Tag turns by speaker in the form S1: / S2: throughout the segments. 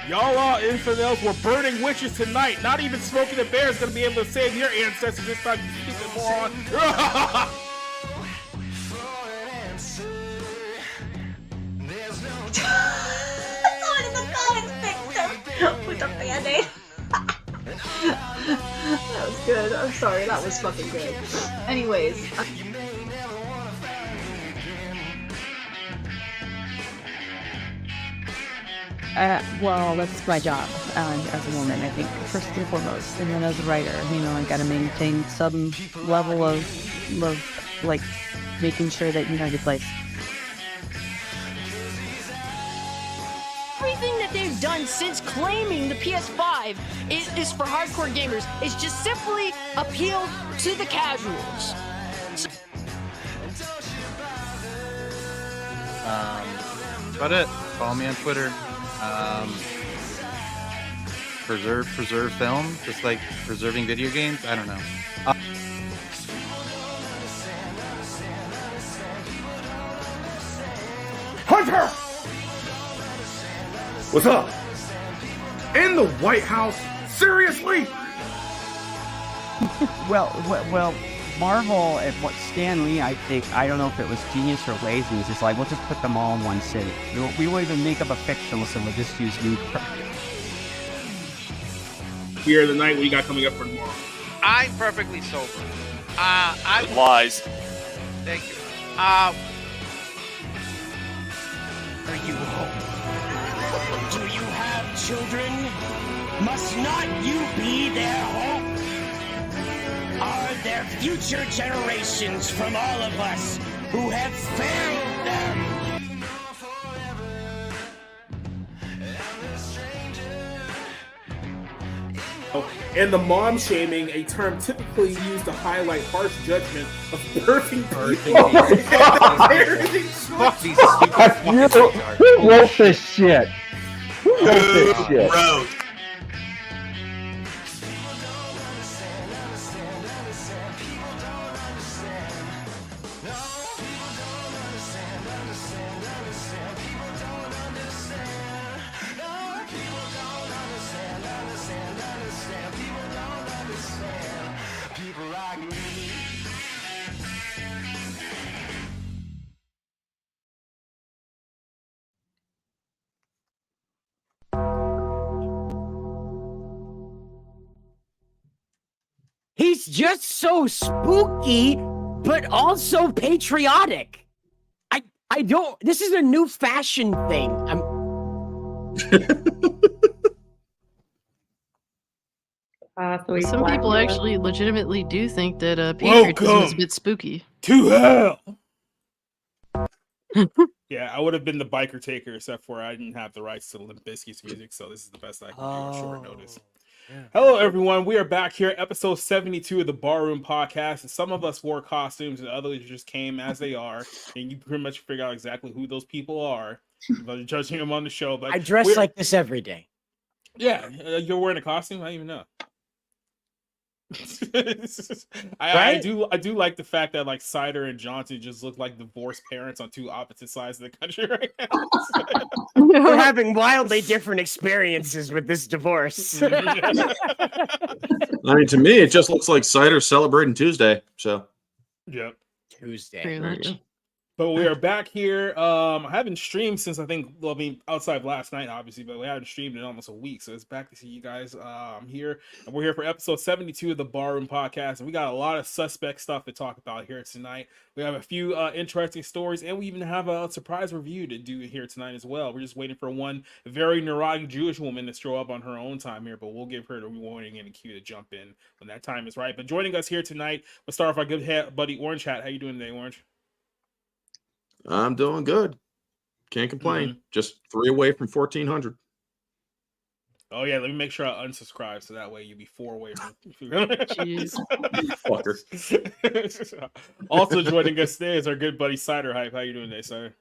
S1: Y'all infidels were burning witches tonight. Not even Smoking the Bear is going to be able to save your ancestors this time, you stupid moron.
S2: Someone in the comments picked him with a band-aid. That was good. I'm sorry, that was fucking good. Anyways.
S3: Well, that's my job as a woman, I think, first and foremost. And then as a writer, I got to maintain some level of like, making sure that, your place.
S4: Everything that they've done since claiming the PS5 is for hardcore gamers. It's just simply appealed to the casuals.
S5: That's about it. Follow me on Twitter. Preserve film, just like preserving video games. I don't know.
S1: Hunter! What's up? In the White House? Seriously?
S6: Well, Marvel and what Stan Lee, I think, I don't know if it was genius or laziness. It's like, we'll just put them all in one city. We won't even make up a fictionless and we'll just use new.
S1: Here the night, what you got coming up for tomorrow?
S7: I'm perfectly sober.
S8: Lies.
S7: Thank you. Are
S9: you home? Do you have children? Must not you be their hope? Are there future generations from all of us who have failed them?
S1: And the mom shaming, a term typically used to highlight harsh judgment of birthing people.
S5: Fuck these stupid
S10: Who wrote this shit? Who wrote this shit?
S8: Bro.
S9: He's just so spooky, but also patriotic. I don't. This is a new fashion thing.
S11: Some people actually legitimately do think that patriotism is a bit spooky.
S1: To hell! Yeah, I would have been the biker taker, except for I didn't have the rights to Limp Bizkit's music, so this is the best I can do on short notice. Yeah. Hello, everyone. We are back here, episode 72 of the Barroom Podcast. And some of us wore costumes, and others just came as they are, and you pretty much figure out exactly who those people are, by judging them on the show. But
S9: I dress like this every day.
S1: Yeah, you're wearing a costume. I didn't even know. I
S9: Right?
S1: do like the fact that like Cider and Johnson just look like divorced parents on two opposite sides of the country right now.
S9: We're having wildly different experiences with this divorce.
S12: I mean, to me, it just looks like Cider celebrating Tuesday. So,
S1: yep,
S9: Tuesday.
S11: Pretty much.
S1: But we are back here. I haven't streamed since outside of last night, obviously, but we haven't streamed in almost a week. So it's back to see you guys. I'm here, and we're here for episode 72 of the Barroom Podcast. And we got a lot of suspect stuff to talk about here tonight. We have a few interesting stories, and we even have a surprise review to do here tonight as well. We're just waiting for one very neurotic Jewish woman to show up on her own time here, but we'll give her the warning and the cue to jump in when that time is right. But joining us here tonight, we'll start off our good buddy Orange Hat. How you doing today, Orange?
S12: I'm doing good. Can't complain. Just 3 away from 1,400.
S1: Oh, yeah. Let me make sure I unsubscribe so that way you'll be 4 away from.
S11: Jeez.
S12: Fucker.
S1: Also joining us today is our good buddy Cider Hype. How you doing today, Cider?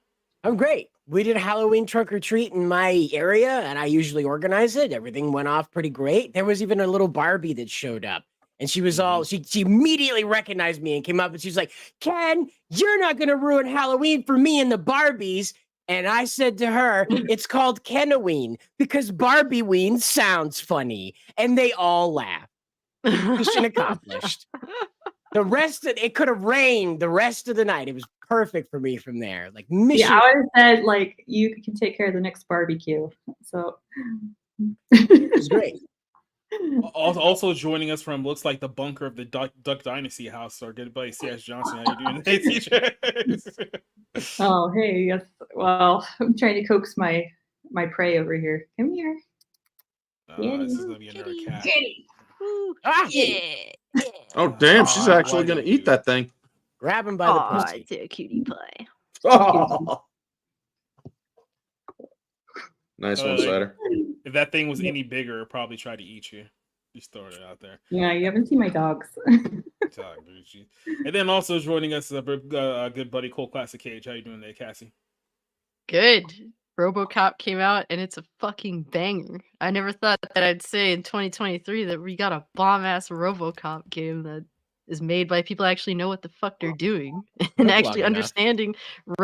S9: I'm great. We did a Halloween trunk or treat in my area, and I usually organize it. Everything went off pretty great. There was even a little Barbie that showed up. And she was all, she immediately recognized me and came up and she was like, Ken, you're not going to ruin Halloween for me and the Barbies. And I said to her, it's called Kenoween because Barbieween sounds funny. And they all laughed. Mission accomplished. The rest of it could have rained the rest of the night. It was perfect for me from there. Like mission.
S13: Yeah, I would have said like you can take care of the next barbecue. So
S9: it was great.
S1: Also joining us from looks like the bunker of the Duck Dynasty house, our good buddy C.S. Johnson. How you doing today, TJ?
S13: Oh, hey, yes. Well, I'm trying to coax my prey over here. Come here.
S1: This is gonna be another cat.
S13: Kitty.
S9: Ah,
S4: Yeah.
S12: Oh, damn. She's actually going to eat that thing.
S9: Grab him by the pussy.
S4: It's a cutie pie.
S12: Oh. Nice one, Cider.
S1: If that thing was any bigger, it'd probably try to eat you. Just throwing it out there.
S13: Yeah, you haven't seen my dogs.
S1: And then also joining us is a good buddy, Cole Classic Cage. How you doing there, Cassie?
S11: Good. RoboCop came out and it's a fucking banger. I never thought that I'd say in 2023 that we got a bomb-ass RoboCop game that is made by people that actually know what the fuck they're doing and actually understanding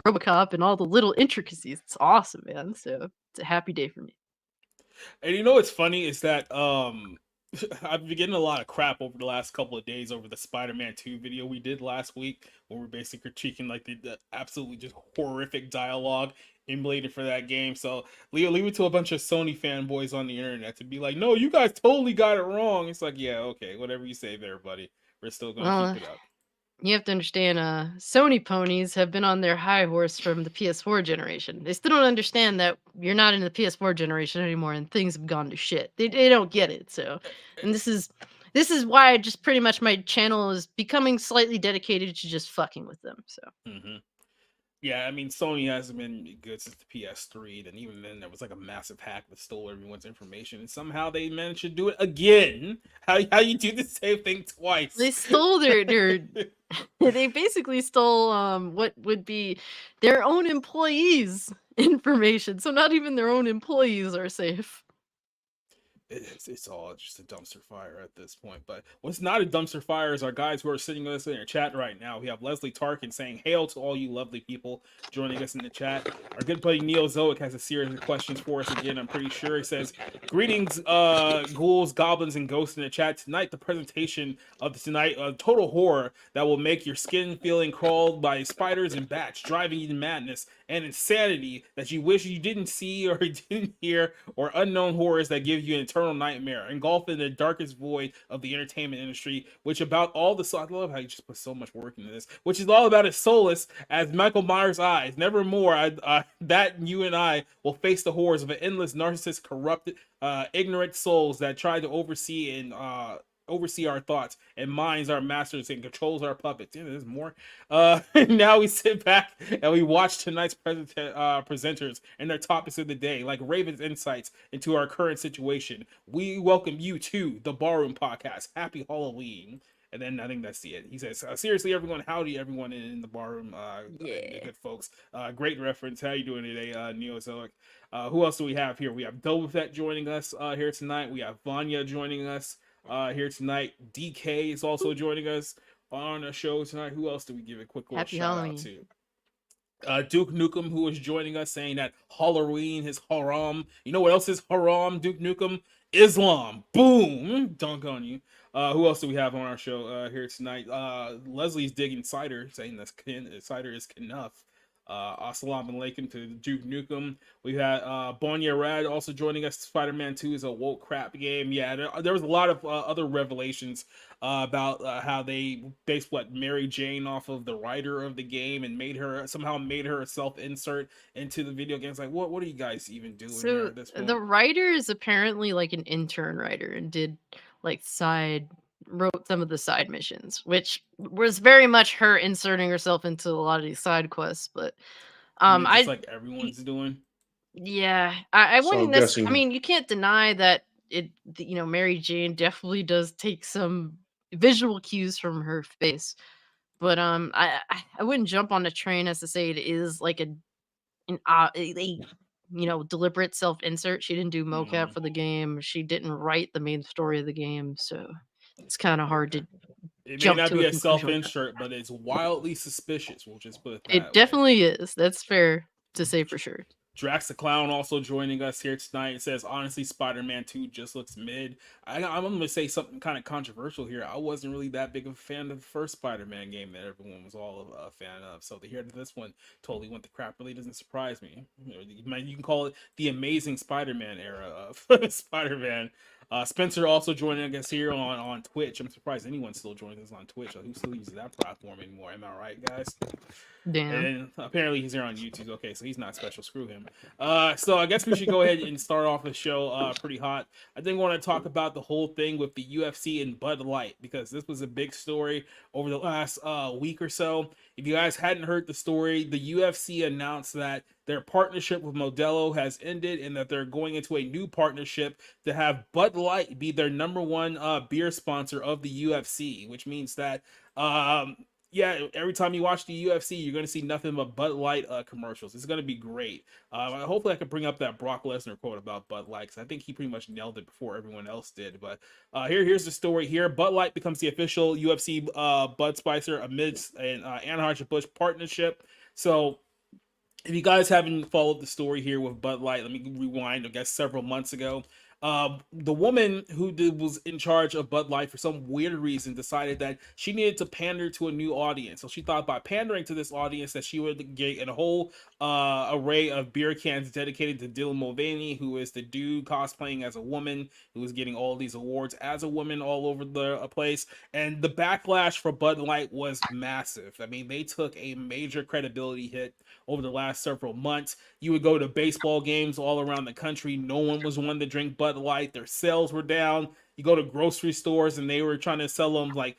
S11: RoboCop and all the little intricacies. It's awesome, man. So it's a happy day for me.
S1: And you know what's funny is that I've been getting a lot of crap over the last couple of days over the Spider-Man 2 video we did last week, where we're basically critiquing like the absolutely just horrific dialogue emulated for that game. So leave it to a bunch of Sony fanboys on the internet to be like, no, you guys totally got it wrong. It's like, yeah, okay, whatever you say there, buddy. We're still gonna keep it up.
S11: You have to understand, Sony ponies have been on their high horse from the PS4 generation. They still don't understand that you're not in the PS4 generation anymore and things have gone to shit. They don't get it. So, and this is why I just pretty much my channel is becoming slightly dedicated to just fucking with them. So.
S1: Yeah, I mean, Sony hasn't been good since the PS3, and even then there was like a massive hack that stole everyone's information, and somehow they managed to do it again. How you do the same thing twice?
S11: They stole their they basically stole what would be their own employees' information. So not even their own employees are safe.
S1: It's all just a dumpster fire at this point. But what's not a dumpster fire is our guys who are sitting with us in our chat right now. We have Leslie Tarkin saying, hail to all you lovely people joining us in the chat. Our good buddy Neozoic has a series of questions for us again, I'm pretty sure. He says, greetings, ghouls, goblins, and ghosts in the chat. Tonight, the presentation of tonight, total horror that will make your skin feeling crawled by spiders and bats, driving you to madness and insanity that you wish you didn't see or didn't hear, or unknown horrors that give you an eternal nightmare, engulfed in the darkest void of the entertainment industry, which about all the I love how you just put so much work into this, which is all about its solace as Michael Myers' eyes. Nevermore, that you and I will face the horrors of an endless narcissist, corrupted, ignorant souls that try to oversee our thoughts and minds, our masters, and controls our puppets. Yeah, there's more. Now we sit back and we watch tonight's presenters and their topics of the day, like Raven's insights into our current situation. We welcome you to the Barroom Podcast. Happy Halloween. And then I think that's it. He says, seriously, everyone, howdy, everyone in the barroom. Good folks. Great reference. How you doing today, Neozoic? Who else do we have here? We have Double Fett joining us here tonight. We have Vanya joining us here tonight. DK is also joining us on a show tonight. Who else do we give a quick little shout out to? Duke Nukem, who is joining us, saying that Halloween is haram. You know what else is haram, Duke Nukem? Islam. Boom. Dunk on you. Who else do we have on our show here tonight? Leslie's digging Cider, saying that Cider is Knuff. Assalamu alaikum to Duke Nukem. We had Bonya Rad also joining us. Spider-Man 2 is a woke crap game. Yeah, there was a lot of other revelations about how they based Mary Jane off of the writer of the game and somehow made her a self-insert into the video games. Like, what are you guys even doing here at this point?
S11: The writer is apparently like an intern writer and did like wrote some of the side missions, which was very much her inserting herself into a lot of these side quests. But
S1: like everyone's doing.
S11: Yeah, I wouldn't necessarily. I mean, you can't deny that Mary Jane definitely does take some visual cues from her face, but I wouldn't jump on the train as to say it is like a deliberate self-insert. She didn't do mocap for the game. She didn't write the main story of the game, so it's kind of hard to.
S1: It may not be a self-insert, but it's wildly suspicious. We'll just put it that way.
S11: It definitely is. That's fair. to say for sure.
S1: Drax the Clown also joining us here tonight. It says, honestly, Spider-Man 2 just looks mid. I'm going to say something kind of controversial here. I wasn't really that big of a fan of the first Spider-Man game that everyone was all a fan of. So to hear that this one totally went to crap really doesn't surprise me. You can call it the amazing Spider-Man era of Spider-Man. Spencer also joining us here on Twitch. I'm surprised anyone's still joining us on Twitch. Who still uses that platform anymore? Am I right, guys?
S11: Damn.
S1: And apparently he's here on YouTube. Okay, so he's not special. Screw him. So I guess we should go ahead and start off the show pretty hot. I think I want to talk about the whole thing with the UFC and Bud Light, because this was a big story over the last week or so. If you guys hadn't heard the story, the UFC announced that their partnership with Modelo has ended and that they're going into a new partnership to have Bud Light be their #1 beer sponsor of the UFC, which means that yeah, every time you watch the UFC, you're going to see nothing but Bud Light commercials. It's going to be great. Hopefully, I can bring up that Brock Lesnar quote about Bud Light, because I think he pretty much nailed it before everyone else did. But here's the story here. Bud Light becomes the official UFC Bud Spicer amidst an Anheuser-Busch partnership. So if you guys haven't followed the story here with Bud Light, let me rewind, I guess, several months ago. The woman who was in charge of Bud Light for some weird reason decided that she needed to pander to a new audience. So she thought by pandering to this audience that she would get a whole array of beer cans dedicated to Dylan Mulvaney, who is the dude cosplaying as a woman, who is getting all these awards as a woman all over the place. And the backlash for Bud Light was massive. I mean, they took a major credibility hit over the last several months. You would go to baseball games all around the country. No one was wanting to drink Bud Light. Their sales were down. You go to grocery stores and they were trying to sell them like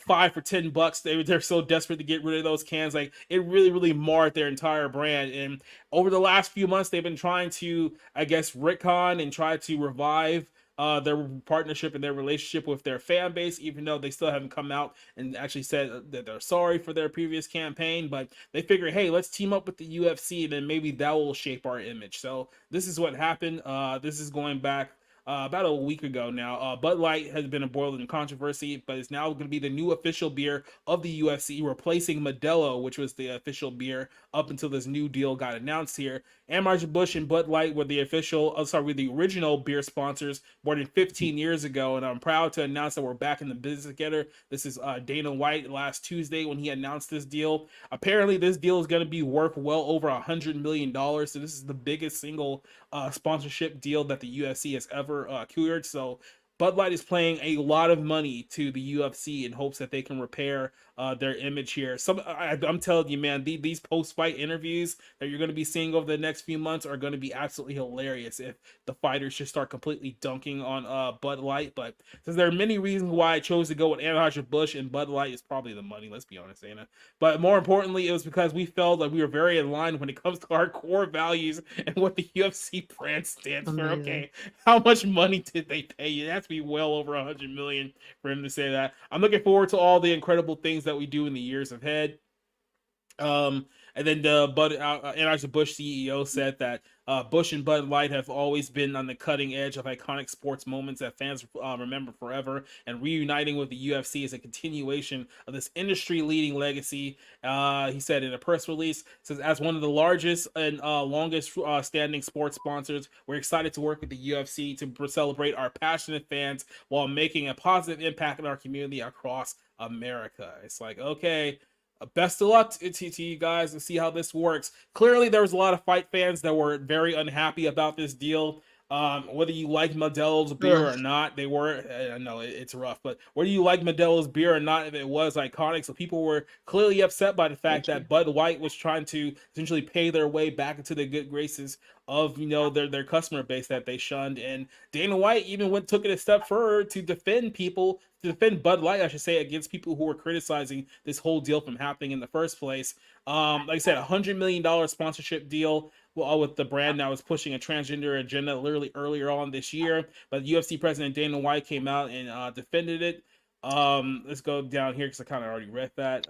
S1: $5 for $10. They're so desperate to get rid of those cans. Like, it really marred their entire brand. And over the last few months, they've been trying to, I guess, retcon and try to revive their partnership and their relationship with their fan base, even though they still haven't come out and actually said that they're sorry for their previous campaign. But they figure, hey, let's team up with the UFC, and then maybe that will shape our image. So this is what happened. This is going back about a week ago now. Bud Light has been embroiled in controversy, but it's now going to be the new official beer of the UFC, replacing Modelo, which was the official beer up until this new deal got announced here. Anheuser-Busch and Bud Light were the the original beer sponsors more than 15 years ago, and I'm proud to announce that we're back in the business together. This is Dana White last Tuesday when he announced this deal. Apparently, this deal is going to be worth well over $100 million, so this is the biggest single sponsorship deal that the UFC has ever cleared. So Bud Light is playing a lot of money to the UFC in hopes that they can repair their image here. I'm telling you, man, these post-fight interviews that you're going to be seeing over the next few months are going to be absolutely hilarious if the fighters just start completely dunking on Bud Light. But since there are many reasons why I chose to go with Anheuser-Busch, and Bud Light is probably the money, let's be honest, Anna. But more importantly, it was because we felt that we were very aligned when it comes to our core values and what the UFC brand stands for. Okay, how much money did they pay you? It has to be well over $100 million for him to say that. I'm looking forward to all the incredible things that we do in the years ahead. And then the Anheuser-Busch CEO said that Busch and Bud Light have always been on the cutting edge of iconic sports moments that fans remember forever, and reuniting with the UFC is a continuation of this industry-leading legacy. He said in a press release, says, as one of the largest and longest standing sports sponsors, we're excited to work with the UFC to celebrate our passionate fans while making a positive impact in our community across America. It's like, okay, best of luck to you guys and see how this works. Clearly, there was a lot of fight fans that were very unhappy about this deal. Whether you like Modelo's beer or not, they were. I know it's rough, but whether you like Modelo's beer or not, if it was iconic, so people were clearly upset by the fact that Bud Light was trying to essentially pay their way back into the good graces of their customer base that they shunned. And Dana White even took it a step further to defend Bud Light, I should say, against people who were criticizing this whole deal from happening in the first place. Like I said, $100 million sponsorship deal with the brand that was pushing a transgender agenda literally earlier on this year. But UFC president Dana White came out and defended it. Let's go down here because I kind of already read that.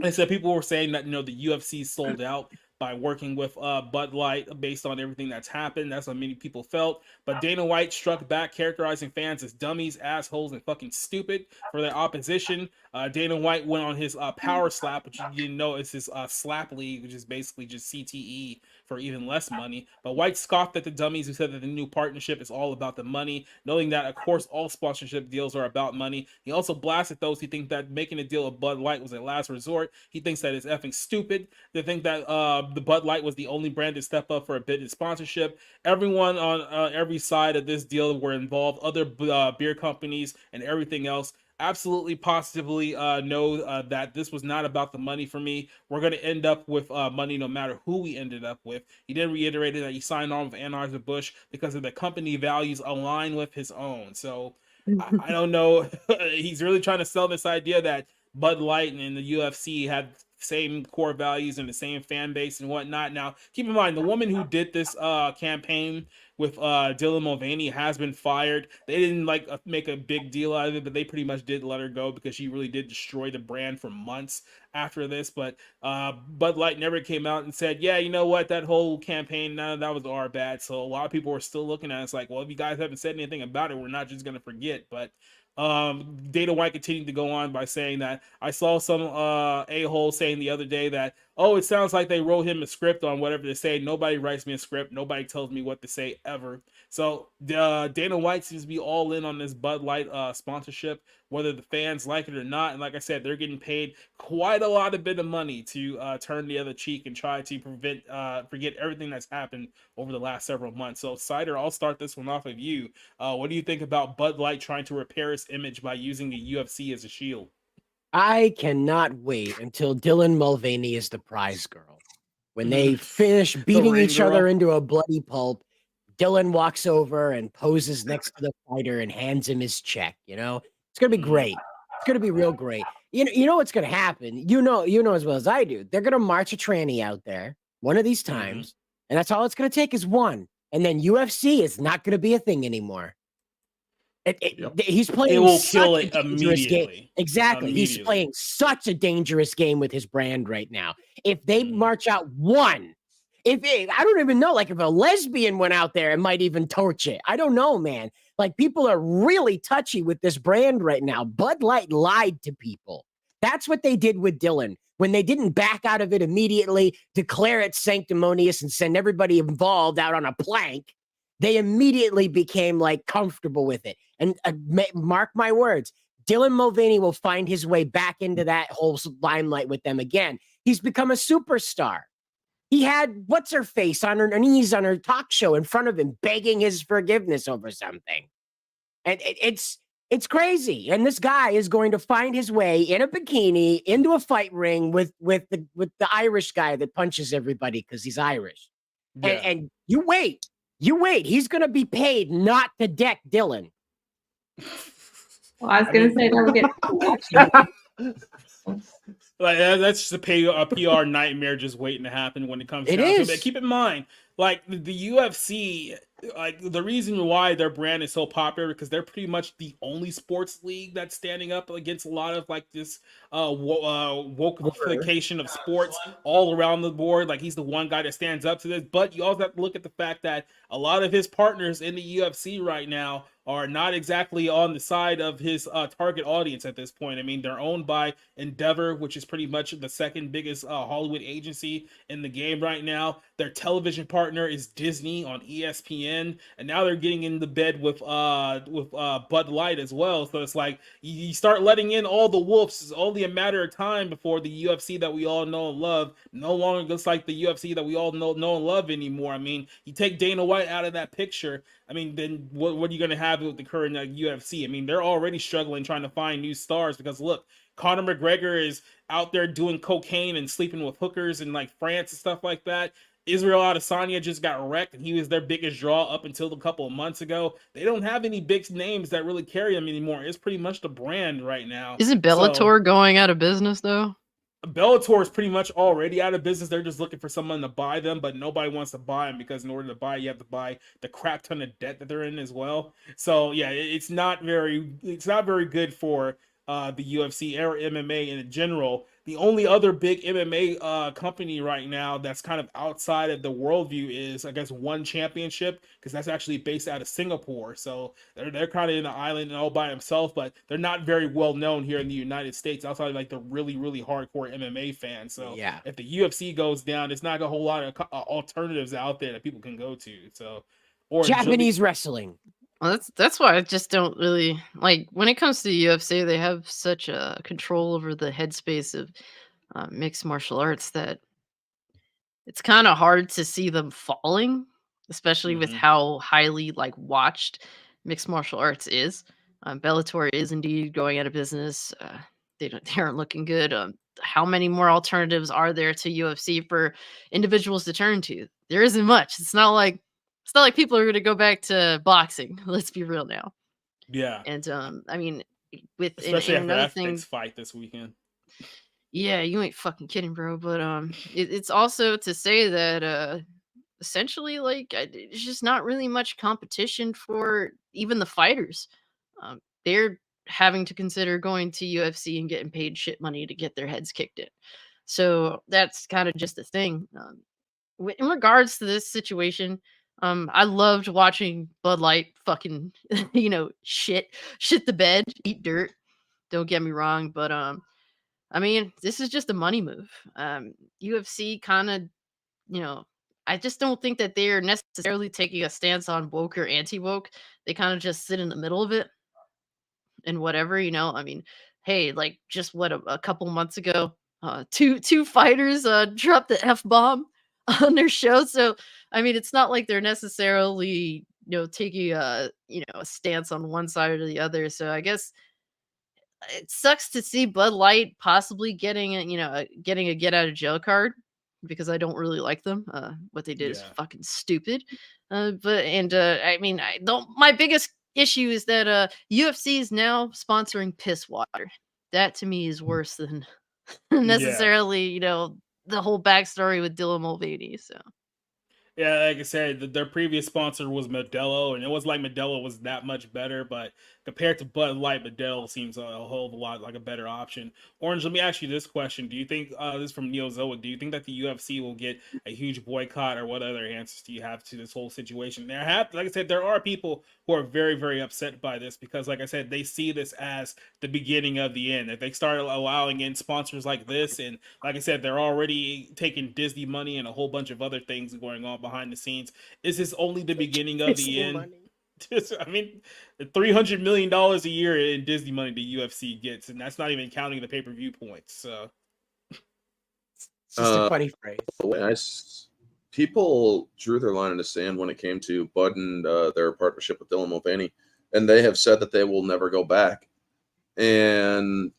S1: They said people were saying that the UFC sold out by working with Bud Light based on everything that's happened. That's what many people felt. But Dana White struck back, characterizing fans as dummies, assholes, and fucking stupid for their opposition. Dana White went on his power slap, which you didn't know is his slap league, which is basically just CTE for even less money. But White scoffed at the dummies who said that the new partnership is all about the money, knowing that, of course, all sponsorship deals are about money. He also blasted those who think that making a deal with Bud Light was a last resort. He thinks that it's effing stupid. They think that the Bud Light was the only brand to step up for a bid in sponsorship. Everyone on every side of this deal were involved, other beer companies and everything else. Absolutely positively know that this was not about the money for me. We're going to end up with money no matter who we ended up with. He then reiterated that he signed on with Anheuser-Busch because of the company values align with his own. So I don't know. He's really trying to sell this idea that Bud Light and the UFC had same core values and the same fan base and whatnot. Now, keep in mind, the woman who did this campaign with Dylan Mulvaney has been fired. They didn't make a big deal out of it, but they pretty much did let her go because she really did destroy the brand for months after this. But Bud Light never came out and said, yeah, you know what, that whole campaign, none of that was our bad. So a lot of people are still looking at it. It's like, well, if you guys haven't said anything about it, we're not just going to forget. But Dana White continued to go on by saying that I saw some a-hole saying the other day that, oh, it sounds like they wrote him a script on whatever they say. Nobody writes me a script. Nobody tells me what to say ever. So Dana White seems to be all in on this Bud Light sponsorship, whether the fans like it or not. And like I said, they're getting paid quite a lot of bit of money to turn the other cheek and try to forget everything that's happened over the last several months. So Cider, I'll start this one off of you. What do you think about Bud Light trying to repair its image by using the UFC as a shield?
S14: I cannot wait until Dylan Mulvaney is the prize girl. When they finish beating each other into a bloody pulp, Dylan walks over and poses next to the fighter and hands him his check. You know, it's gonna be great. It's gonna be real great. You know what's gonna happen. You know as well as I do. They're gonna march a tranny out there one of these times, and that's all it's gonna take is one. And then UFC is not gonna be a thing anymore. He's playing.
S1: It will
S14: such
S1: kill
S14: a
S1: it
S14: dangerous game.
S1: immediately.
S14: Exactly. He's playing such a dangerous game with his brand right now. If they march out one, I don't even know, like if a lesbian went out there, it might even torch it. I don't know, man. Like people are really touchy with this brand right now. Bud Light lied to people. That's what they did with Dylan. When they didn't back out of it immediately, declare it sanctimonious and send everybody involved out on a plank, they immediately became like comfortable with it. And mark my words, Dylan Mulvaney will find his way back into that whole limelight with them again. He's become a superstar. He had what's her face on her knees on her talk show in front of him, begging his forgiveness over something. And it's crazy. And this guy is going to find his way in a bikini into a fight ring with the Irish guy that punches everybody because he's Irish. Yeah. And you wait. He's going to be paid not to deck Dylan.
S13: Well, I was going to say that would get
S1: like that's just a PR nightmare just waiting to happen when it comes down to it. Keep in mind, like the UFC, like the reason why their brand is so popular because they're pretty much the only sports league that's standing up against a lot of like this wokeification of sports all around the board. Like he's the one guy that stands up to this, but you also have to look at the fact that a lot of his partners in the UFC right now are not exactly on the side of his target audience at this point. I mean, they're owned by Endeavor, which is pretty much the second biggest Hollywood agency in the game right now. Their television partner is Disney on ESPN, and now they're getting in the bed with Bud Light as well. So it's like you start letting in all the wolves. It's only a matter of time before the UFC that we all know and love no longer looks like the UFC that we all know and love anymore. I mean, you take Dana White out of that picture, I mean, then what are you going to have with the current UFC? I mean, they're already struggling trying to find new stars because look, Conor McGregor is out there doing cocaine and sleeping with hookers in like France and stuff like that. Israel Adesanya just got wrecked, and he was their biggest draw up until a couple of months ago. They don't have any big names that really carry them anymore. It's pretty much the brand right now.
S11: Isn't Bellator going out of business, though?
S1: Bellator is pretty much already out of business. They're just looking for someone to buy them, but nobody wants to buy them because in order to buy, you have to buy the crap ton of debt that they're in as well. So yeah, it's not very good for the UFC or MMA in general the only other big MMA company right now that's kind of outside of the worldview is, I guess, One Championship, because that's actually based out of Singapore. So they're kind of in an island and all by themselves, but they're not very well known here in the United States outside of like the really, really hardcore MMA fans. So
S14: Yeah.
S1: if the UFC goes down, it's not a whole lot of alternatives out there that people can go to. So, or
S14: Japanese wrestling.
S11: Well, that's why I just don't really like when it comes to the UFC. They have such a control over the headspace of mixed martial arts that it's kind of hard to see them falling, especially with how highly like watched mixed martial arts is. Bellator is indeed going out of business. They aren't looking good. How many more alternatives are there to UFC for individuals to turn to? There isn't much. It's not like people are going to go back to boxing. Let's be real now.
S1: Yeah.
S11: And I mean, with
S1: especially
S11: and
S1: after
S11: another
S1: that
S11: thing,
S1: fight this weekend.
S11: yeah, you ain't fucking kidding, bro. But it's also to say that essentially, like, it's just not really much competition for even the fighters. They're having to consider going to UFC and getting paid shit money to get their heads kicked in. So that's kind of just the thing. In regards to this situation, I loved watching Bud Light fucking, shit the bed, eat dirt. Don't get me wrong, but I mean, this is just a money move. UFC kind of, I just don't think that they're necessarily taking a stance on woke or anti woke. They kind of just sit in the middle of it and whatever, I mean, hey, like just what a couple months ago, two fighters dropped the F bomb on their show. So I mean, it's not like they're necessarily taking a stance on one side or the other. So I guess it sucks to see Bud Light possibly getting getting a get out of jail card because I don't really like them. What they did is fucking stupid. I mean, I don't. My biggest issue is that UFC is now sponsoring piss water. That to me is worse than necessarily the whole backstory with Dylan Mulvaney. So.
S1: Yeah, like I said, their previous sponsor was Modelo, and it was like Modelo was that much better, but compared to Bud Light, Modelo seems a whole lot like a better option. Orange, let me ask you this question. Do you think, this is from Neozoic, do you think that the UFC will get a huge boycott, or what other answers do you have to this whole situation? Like I said, there are people who are very, very upset by this because, like I said, they see this as the beginning of the end. If they start allowing in sponsors like this, and like I said, they're already taking Disney money and a whole bunch of other things going on behind the scenes. Is this only the beginning of the end? I mean, $300 million a year in Disney money the UFC gets, and that's not even counting the pay-per-view points. So,
S14: it's just a funny
S12: phrase. People drew their line in the sand when it came to Bud and their partnership with Dylan Mulvaney, and they have said that they will never go back. And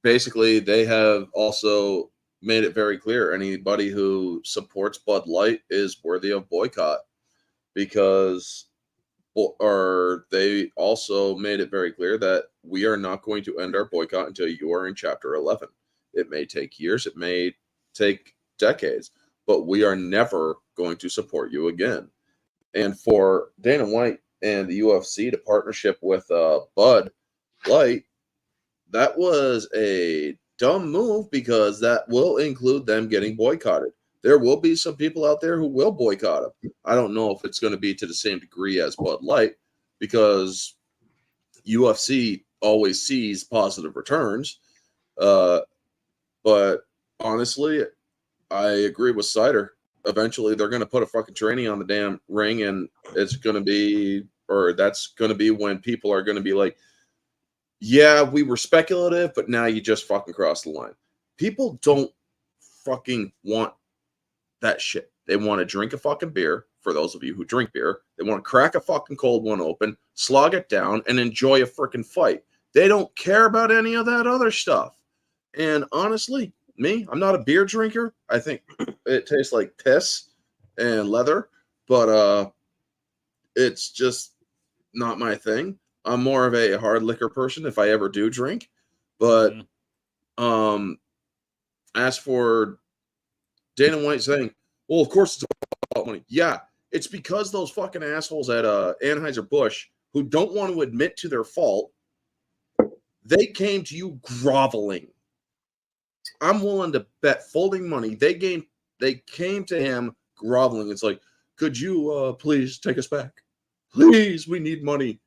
S12: basically, they have also made it very clear anybody who supports Bud Light is worthy of boycott, because they also made it very clear that we are not going to end our boycott until you are in Chapter 11. It may take years, it may take decades, but we are never going to support you again. And for Dana White and the UFC to partnership with Bud Light, that was a dumb move because that will include them getting boycotted. There will be some people out there who will boycott them. I don't know if it's going to be to the same degree as Bud Light, because UFC always sees positive returns. But honestly, I agree with Cider. Eventually, they're going to put a fucking tranny on the damn ring, and it's going to be, or that's going to be when people are going to be like, yeah, we were speculative, but now you just fucking crossed the line. People don't fucking want that shit. They want to drink a fucking beer, for those of you who drink beer. They want to crack a fucking cold one open, slog it down, and enjoy a freaking fight. They don't care about any of that other stuff. And honestly, I'm not a beer drinker. I think it tastes like piss and leather, but it's just not my thing. I'm more of a hard liquor person if I ever do drink. But as for Dana White saying, well, of course it's about money. Yeah, it's because those fucking assholes at Anheuser-Busch who don't want to admit to their fault, they came to you groveling. I'm willing to bet folding money. They came to him groveling. It's like, could you please take us back? Please, we need money.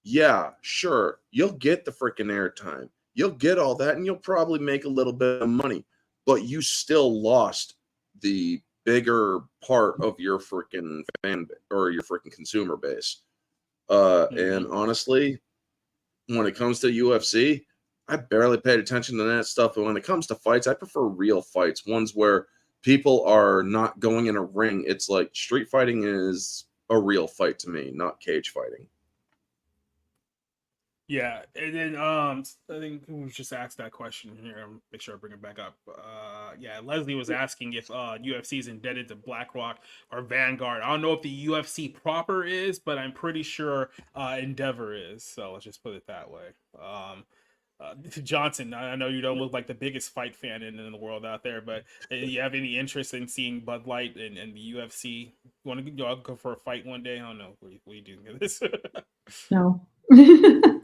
S12: Yeah, sure. You'll get the freaking airtime. You'll get all that, and you'll probably make a little bit of money. But you still lost the bigger part of your freaking fan or your freaking consumer base. And honestly, when it comes to UFC, I barely paid attention to that stuff. And when it comes to fights, I prefer real fights, ones where people are not going in a ring. It's like street fighting is a real fight to me, not cage fighting.
S1: Yeah, and then I think we just asked that question here. Make sure I bring it back up. Yeah, Leslie was asking if UFC is indebted to BlackRock or Vanguard. I don't know if the UFC proper is, but I'm pretty sure Endeavor is. So let's just put it that way. Johnson, I know you don't look like the biggest fight fan in the world out there, but you have any interest in seeing Bud Light and the UFC? You want to go for a fight one day? I don't know. What are you doing with this?
S13: No.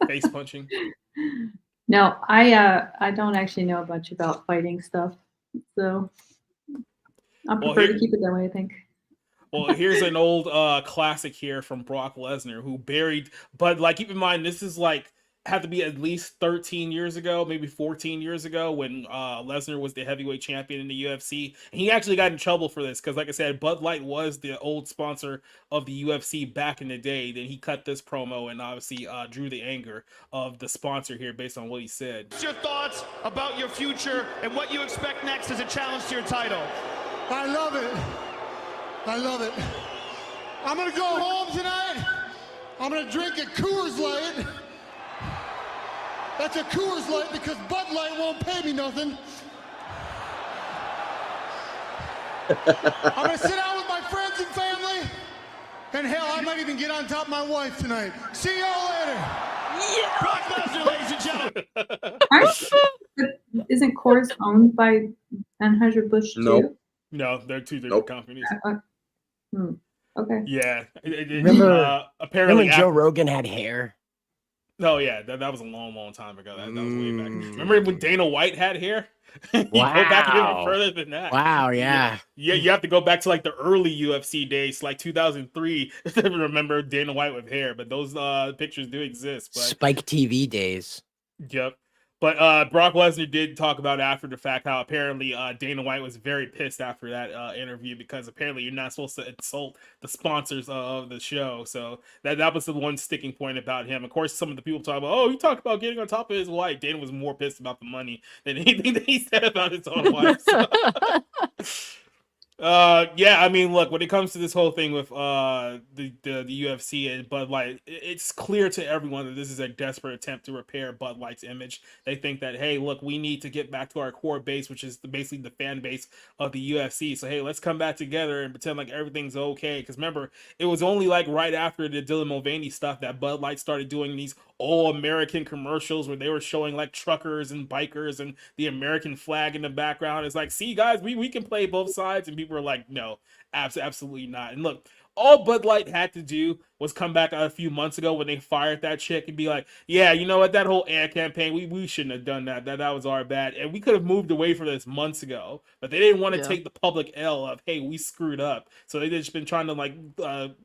S1: Face punching?
S13: No, I don't actually know much about fighting stuff, so I prefer to keep it that way, I think.
S1: Well, here's an old classic here from Brock Lesnar, who buried Bud Light. Keep in mind, this is like had to be at least 13 years ago, maybe 14 years ago, when Lesnar was the heavyweight champion in the UFC. And he actually got in trouble for this because, like I said, Bud Light was the old sponsor of the UFC back in the day. Then he cut this promo and obviously drew the anger of the sponsor here based on what he said.
S15: What's your thoughts about your future and what you expect next as a challenge to your title?
S16: I love it. I love it. I'm going to go home tonight. I'm going to drink a Coors Light. That's a Coors Light because Bud Light won't pay me nothing. I'm going to sit down with my friends and family. And hell, I might even get on top of my wife tonight. See y'all later.
S15: Yeah. Brock Lesnar, ladies and gentlemen.
S13: Isn't Coors owned by Anheuser-Busch too?
S12: Nope.
S1: No, they're two different companies.
S13: Okay.
S1: Yeah.
S14: Remember
S1: apparently
S14: Joe Rogan had hair?
S1: No, yeah, that was a long time ago. That was way back. Remember when Dana White had hair? You go back even further than that.
S14: Wow, yeah.
S1: Yeah, you have to go back to like the early UFC days, like 2003, to remember Dana White with hair. But those pictures do exist. But...
S14: Spike TV days.
S1: Yep. But Brock Lesnar did talk about after the fact how apparently Dana White was very pissed after that interview because apparently you're not supposed to insult the sponsors of the show. So that was the one sticking point about him. Of course, some of the people talk about, oh, he talked about getting on top of his wife. Dana was more pissed about the money than anything that he said about his own wife. So. Yeah, I mean, look, when it comes to this whole thing with the UFC and Bud Light, it's clear to everyone that this is a desperate attempt to repair Bud Light's image. They think that, hey, look, we need to get back to our core base, which is basically the fan base of the UFC. So, hey, let's come back together and pretend like everything's okay. Because remember, it was only like right after the Dylan Mulvaney stuff that Bud Light started doing these all-American commercials where they were showing like truckers and bikers and the American flag in the background. It's like, see, guys, we can play both sides. And people were like, no, absolutely not. And look, all Bud Light had to do was come back a few months ago when they fired that chick and be like, yeah, you know what, that whole ad campaign, we shouldn't have done that. That was our bad. And we could have moved away from this months ago. But they didn't want to take the public L of, hey, we screwed up. So they just been trying to like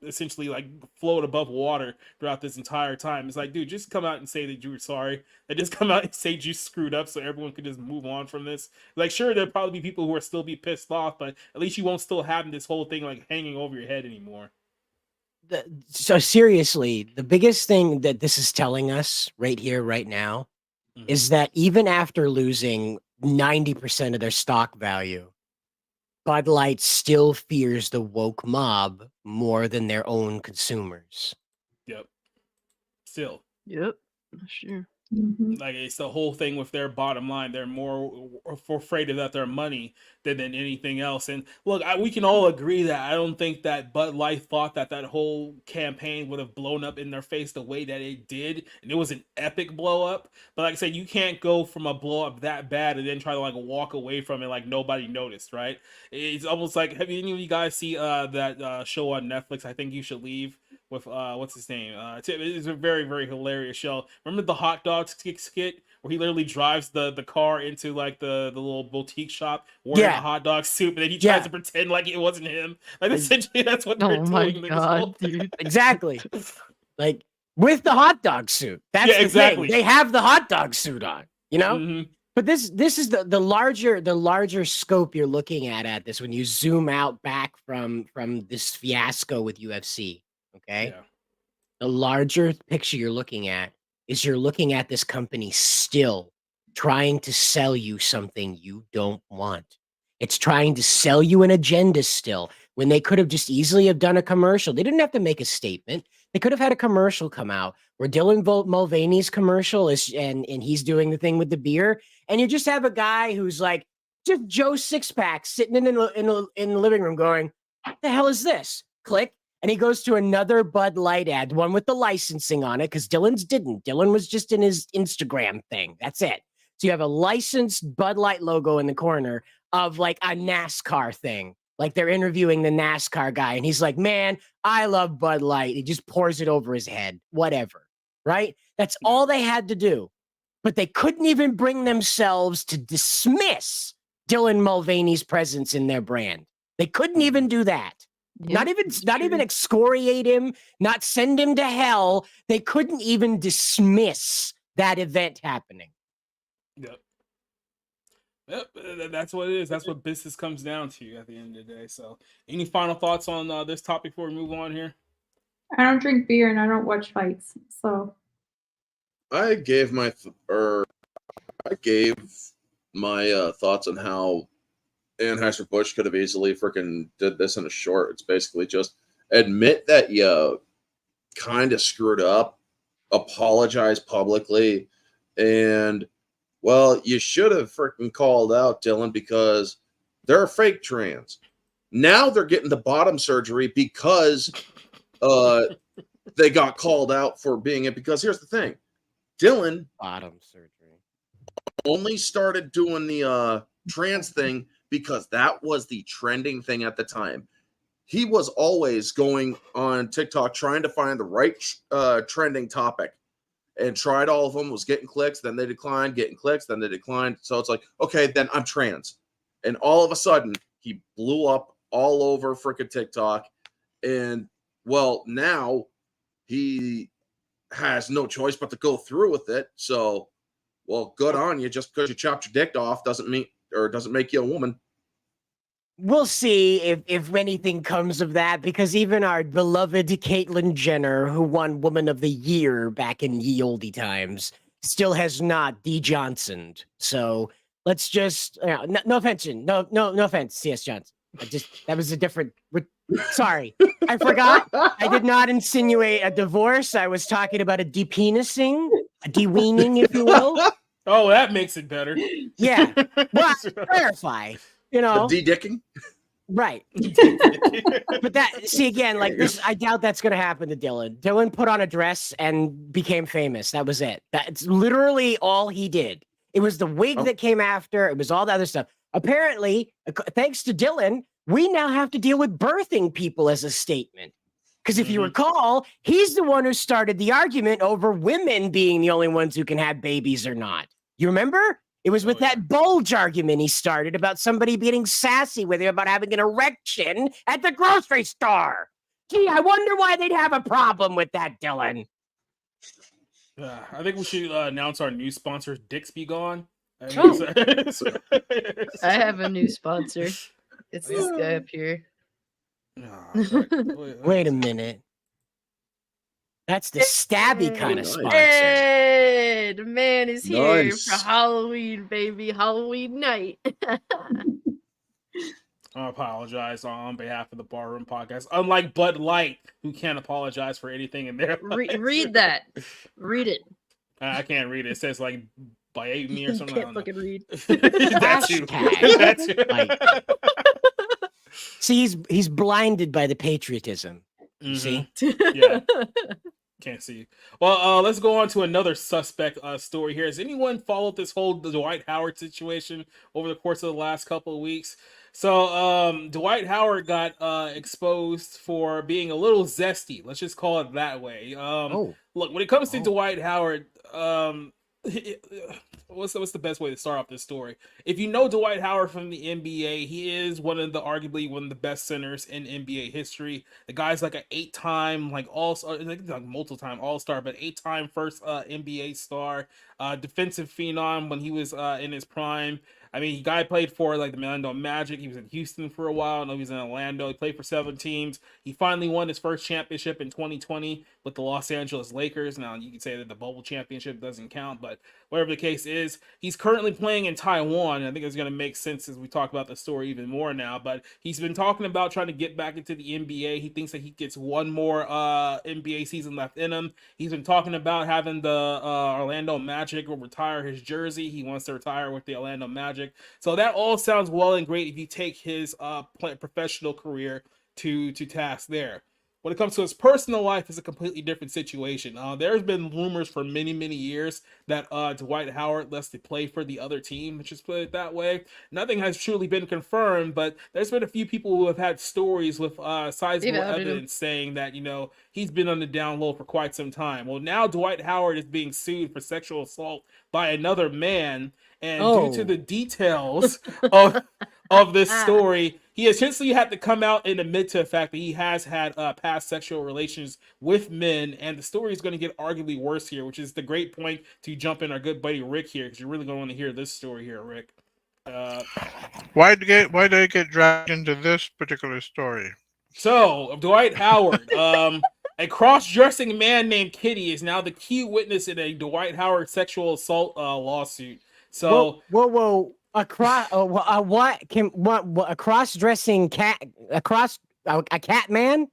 S1: essentially like float above water throughout this entire time. It's like, dude, just come out and say that you were sorry. And just come out and say you screwed up so everyone could just move on from this. Like, sure, there'll probably be people who are still be pissed off, but at least you won't still have this whole thing like hanging over your head anymore.
S14: So seriously, the biggest thing that this is telling us right here, right now, is that even after losing 90% of their stock value, Bud Light still fears the woke mob more than their own consumers.
S1: Yep. Still.
S11: Yep. Sure.
S1: Like, it's the whole thing with their bottom line. They're more afraid of their money than anything else. And look, we can all agree that I don't think that Bud Light thought that whole campaign would have blown up in their face the way that it did. And it was an epic blow up. But like I said, you can't go from a blow up that bad and then try to like walk away from it like nobody noticed, right? It's almost like, have any of you guys see that show on Netflix, I Think You Should Leave? With what's his name? It's a very, very hilarious show. Remember the hot dog skit where he literally drives the car into like the little boutique shop wearing a hot dog suit, and then he tries to pretend like it wasn't him. Like essentially, that's what they're doing. Like, this whole thing.
S14: Exactly. Like with the hot dog suit. That's the thing. They have the hot dog suit on. You know. But this is the larger scope you're looking at this when you zoom out back from this fiasco with UFC. Okay.
S1: Yeah.
S14: The larger picture you're looking at is you're looking at this company still trying to sell you something you don't want. It's trying to sell you an agenda still when they could have just easily have done a commercial. They didn't have to make a statement. They could have had a commercial come out where Dylan Mulvaney's commercial is, and he's doing the thing with the beer. And you just have a guy who's like, just Joe Sixpack sitting in the living room going, what the hell is this? Click. And he goes to another Bud Light ad, one with the licensing on it, because Dylan's didn't. Dylan was just in his Instagram thing. That's it. So you have a licensed Bud Light logo in the corner of like a NASCAR thing. Like they're interviewing the NASCAR guy. And he's like, man, I love Bud Light. He just pours it over his head. Whatever. Right? That's all they had to do. But they couldn't even bring themselves to dismiss Dylan Mulvaney's presence in their brand. They couldn't even do that. Not even excoriate him, not send him to hell. They couldn't even dismiss that event happening.
S1: Yep, that's what it is. That's what business comes down to at the end of the day. So, any final thoughts on this topic before we move on here?
S13: I don't drink beer and I don't watch fights, so
S12: I gave my thoughts on how Anheuser-Busch could have easily freaking did this in a short. It's basically just admit that you kind of screwed up, apologize publicly, and well, you should have freaking called out Dylan because they're fake trans. Now they're getting the bottom surgery because they got called out for being it. Because here's the thing, Dylan
S14: bottom surgery
S12: only started doing the trans thing because that was the trending thing at the time. He was always going on TikTok trying to find the right trending topic and tried all of them, was getting clicks, then they declined, getting clicks, then they declined. So it's like, okay, then I'm trans. And all of a sudden, he blew up all over freaking TikTok. And, well, now he has no choice but to go through with it. So, well, good on you. Just because you chopped your dick off doesn't make you a woman.
S14: We'll see if anything comes of that, because even our beloved Caitlyn Jenner, who won Woman of the Year back in ye olde times, still has not Johnsoned. So let's just no offense, no offense, C.S. Johnson. That was a different. Sorry, I forgot. I did not insinuate a divorce. I was talking about a depenising, a deweaning, if you will.
S1: Oh, that makes it better.
S14: Yeah. Well, clarify. You know,
S12: de-dicking, right?
S14: But that, see, again, like this, I doubt that's going to happen to Dylan. Dylan put on a dress and became famous. That was it. That's literally all he did. It was the wig that came after. It was all the other stuff. Apparently, thanks to Dylan, we now have to deal with birthing people as a statement. Because if you recall, he's the one who started the argument over women being the only ones who can have babies or not. You remember? It was with that bulge argument he started about somebody getting sassy with him about having an erection at the grocery store. Gee, I wonder why they'd have a problem with that, Dylan.
S1: I think we should announce our new sponsor, Dicks Be Gone.
S11: I have a new sponsor. It's this guy up here.
S14: Wait a minute. That's the stabby kind of sponsor.
S11: Hey, the man is here for Halloween, baby. Halloween night.
S1: I apologize on behalf of the Barroom Podcast. Unlike Bud Light, who can't apologize for anything in there.
S11: Read that. Read it.
S1: I can't read it. It says like bite me or something.
S11: Can't fucking read.
S1: That's you. That's you.
S14: See, he's blinded by the patriotism. See?
S1: Yeah. Can't see. Well, let's go on to another suspect story here. Has anyone followed this whole Dwight Howard situation over the course of the last couple of weeks? So, Dwight Howard got exposed for being a little zesty. Let's just call it that way. Look, when it comes to Dwight Howard, what's the best way to start off this story? If you know Dwight Howard from the NBA, he is arguably one of the best centers in NBA history. The guy's like an 8-time like all-star, like multiple-time all-star, but 8-time first NBA star, defensive phenom when he was in his prime. I mean, the guy played for like the Orlando Magic. He was in Houston for a while. No, he was in Orlando. He played for 7 teams. He finally won his first championship in 2020 with the Los Angeles Lakers. Now, you can say that the bubble championship doesn't count, but whatever the case is, he's currently playing in Taiwan. I think it's going to make sense as we talk about the story even more now, but he's been talking about trying to get back into the NBA. He thinks that he gets one more NBA season left in him. He's been talking about having the Orlando Magic retire his jersey. He wants to retire with the Orlando Magic. So that all sounds well and great if you take his professional career to task there. When it comes to his personal life, it's a completely different situation. There's been rumors for many, many years that Dwight Howard lets to play for the other team, let's just put it that way. Nothing has truly been confirmed, but there's been a few people who have had stories with sizable evidence saying that, he's been on the down low for quite some time. Well, now Dwight Howard is being sued for sexual assault by another man, and due to the details of this story, he essentially had to come out and admit to the fact that he has had past sexual relations with men, and the story is going to get arguably worse here, which is the great point to jump in our good buddy Rick here, because you're really going to want to hear this story here, Rick.
S17: Why did I get dragged into this particular story?
S1: So, Dwight Howard, a cross-dressing man named Kitty is now the key witness in a Dwight Howard sexual assault lawsuit. So,
S14: whoa. A cross-dressing cat, a cat man?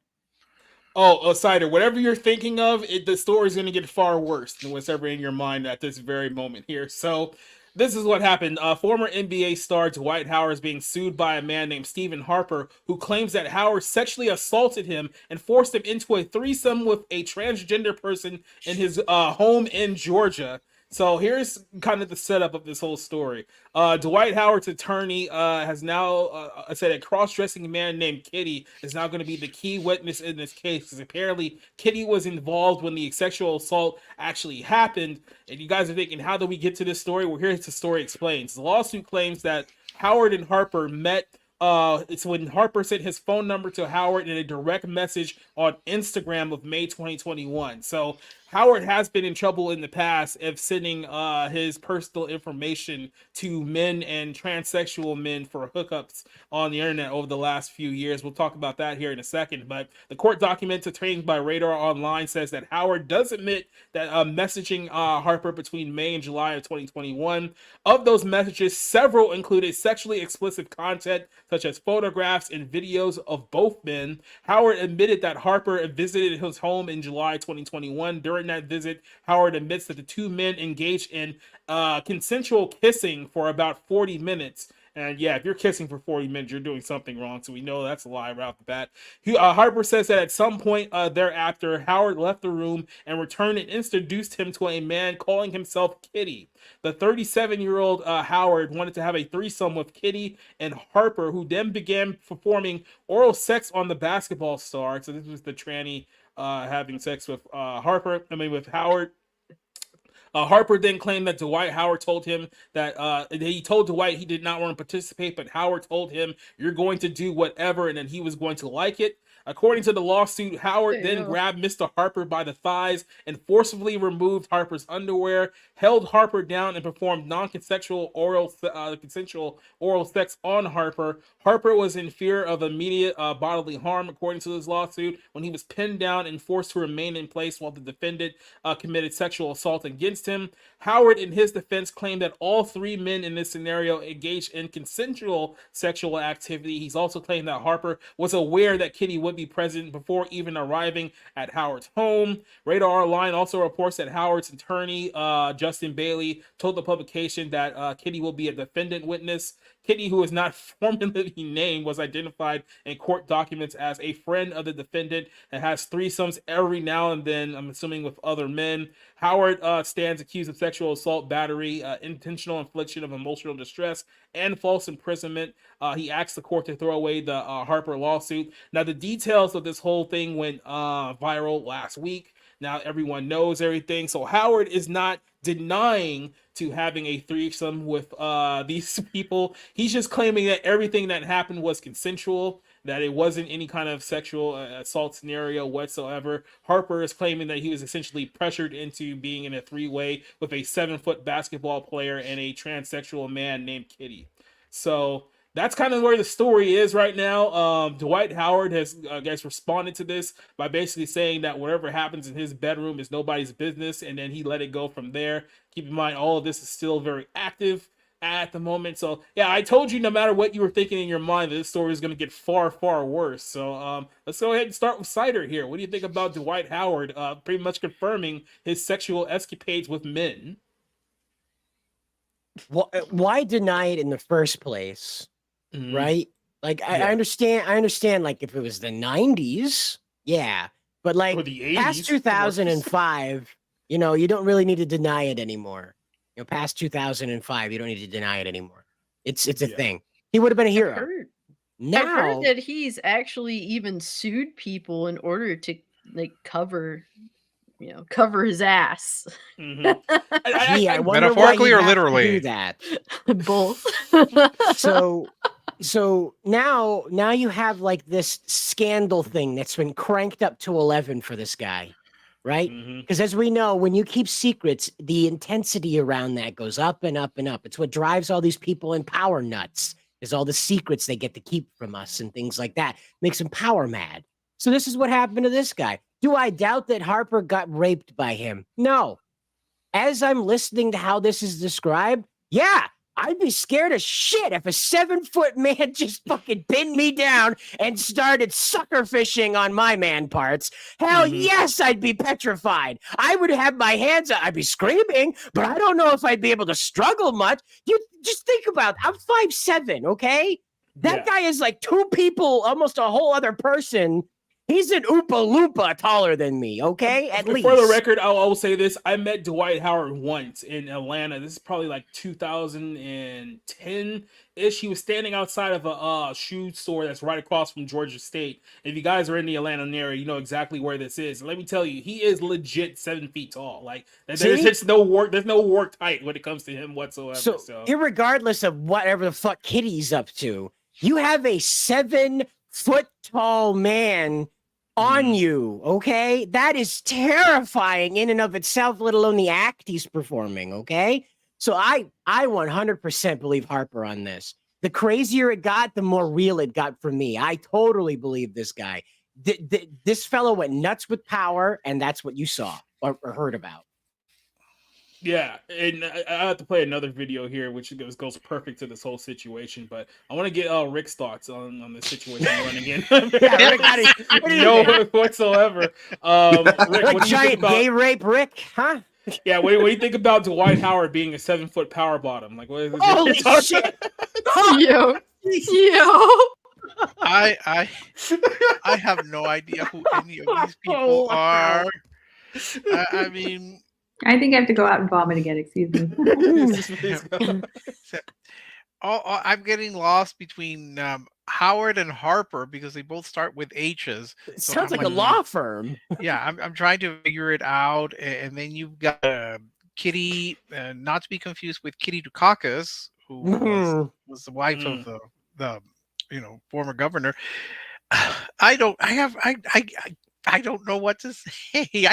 S1: Oh, Cider, whatever you're thinking of, the story's going to get far worse than what's ever in your mind at this very moment here. So, this is what happened. Former NBA star Dwight Howard is being sued by a man named Stephen Harper, who claims that Howard sexually assaulted him and forced him into a threesome with a transgender person in his home in Georgia. So here's kind of the setup of this whole story. Dwight Howard's attorney has now said a cross-dressing man named Kitty is now going to be the key witness in this case, because apparently Kitty was involved when the sexual assault actually happened. And you guys are thinking, how do we get to this story? Well, here's the story explains. The lawsuit claims that Howard and Harper met. It's when Harper sent his phone number to Howard in a direct message on Instagram of May 2021. So Howard has been in trouble in the past of sending his personal information to men and transsexual men for hookups on the internet over the last few years. We'll talk about that here in a second. But the court documents obtained by Radar Online says that Howard does admit that messaging Harper between May and July of 2021. Of those messages, several included sexually explicit content, such as photographs and videos of both men. Howard admitted that Harper visited his home in July 2021. During that visit, Howard admits that the two men engaged in consensual kissing for about 40 minutes. And yeah, if you're kissing for 40 minutes, you're doing something wrong. So we know that's a lie right off the bat. Harper says that at some point thereafter, Howard left the room and returned and introduced him to a man calling himself Kitty. The 37-year-old Howard wanted to have a threesome with Kitty and Harper, who then began performing oral sex on the basketball star. So this was the tranny having sex with with Howard. Harper then claimed that Dwight Howard told him that he told Dwight he did not want to participate, but Howard told him, "You're going to do whatever," and then he was going to like it. According to the lawsuit, Howard then grabbed Mr. Harper by the thighs and forcibly removed Harper's underwear, held Harper down, and performed non-consensual consensual oral sex on Harper. Harper was in fear of immediate bodily harm, according to this lawsuit, when he was pinned down and forced to remain in place while the defendant committed sexual assault against him. Howard, in his defense, claimed that all three men in this scenario engaged in consensual sexual activity. He's also claimed that Harper was aware that Kitty would be present before even arriving at Howard's home. Radar Online also reports that Howard's attorney, Justin Bailey, told the publication that Kitty will be a defendant witness. Kitty, who is not formally named, was identified in court documents as a friend of the defendant and has threesomes every now and then, I'm assuming with other men. Howard stands accused of sexual assault, battery, intentional infliction of emotional distress, and false imprisonment. He asked the court to throw away the Harper lawsuit. Now, the details of this whole thing went viral last week. Now everyone knows everything. So Howard is not denying to having a threesome with these people. He's just claiming that everything that happened was consensual, that it wasn't any kind of sexual assault scenario whatsoever. Harper is claiming that he was essentially pressured into being in a three-way with a 7-foot basketball player and a transsexual man named Kitty. So that's kind of where the story is right now. Dwight Howard has, I guess, responded to this by basically saying that whatever happens in his bedroom is nobody's business, and then he let it go from there. Keep in mind, all of this is still very active at the moment. So, yeah, I told you no matter what you were thinking in your mind, that this story is going to get far, far worse. So, let's go ahead and start with Cider here. What do you think about Dwight Howard pretty much confirming his sexual escapades with men?
S14: Why deny it in the first place? Right? Like I understand like if it was the 90s, yeah. But like past 2005, you know, you don't really need to deny it anymore. You know, past 2005, you don't need to deny it anymore. It's a thing. He would have been a hero.
S11: I've heard that he's actually even sued people in order to like cover his ass.
S14: I wonder
S17: metaphorically
S14: why
S17: or
S14: you have to
S17: literally?
S14: do that.
S11: Both.
S14: So now you have like this scandal thing that's been cranked up to 11 for this guy, right? Because as we know, when you keep secrets, the intensity around that goes up and up and up. It's what drives all these people in power nuts, is all the secrets they get to keep from us and things like that. Makes them power mad. So this is what happened to this guy. Do I doubt that Harper got raped by him? No. As I'm listening to how this is described, yeah, I'd be scared as shit if a 7-foot man just fucking pinned me down and started sucker fishing on my man parts. Hell yes, I'd be petrified. I would have my hands up. I'd be screaming, but I don't know if I'd be able to struggle much. You just think about it. I'm 5'7", okay? That guy is like 2 people, almost a whole other person. He's an Oompa Loompa taller than me, okay? At least.
S1: For the record, I will say this. I met Dwight Howard once in Atlanta. This is probably like 2010-ish. He was standing outside of a shoe store that's right across from Georgia State. If you guys are in the Atlanta area, you know exactly where this is. Let me tell you, he is legit 7 feet tall. Like, there's just no work. There's no work height when it comes to him whatsoever.
S14: So, irregardless of whatever the fuck Kitty's up to, you have a 7-foot tall man on you, okay? That is terrifying in and of itself, let alone the act he's performing, okay? So I 100% believe Harper on this. The crazier it got, the more real it got for me. I totally believe this guy. This fellow went nuts with power, and that's what you saw or heard about.
S1: Yeah, and I have to play another video here, which goes perfect to this whole situation. But I want to get Rick's thoughts on this situation running in. No whatsoever. Rick, what do you
S14: giant
S1: think about
S14: gay rape, Rick? Huh?
S1: Yeah, what do you think about Dwight Howard being a 7-foot power bottom? Like, what is this?
S14: Holy shit!
S11: Yo.
S17: I have no idea who any of these people are. I mean,
S13: I think I have to go out and vomit again. Excuse me.
S17: I'm getting lost between Howard and Harper because they both start with H's.
S14: It sounds like a law firm.
S17: Yeah, I'm trying to figure it out. And then you've got Kitty, not to be confused with Kitty Dukakis, who was the wife of the former governor. I don't know what to say.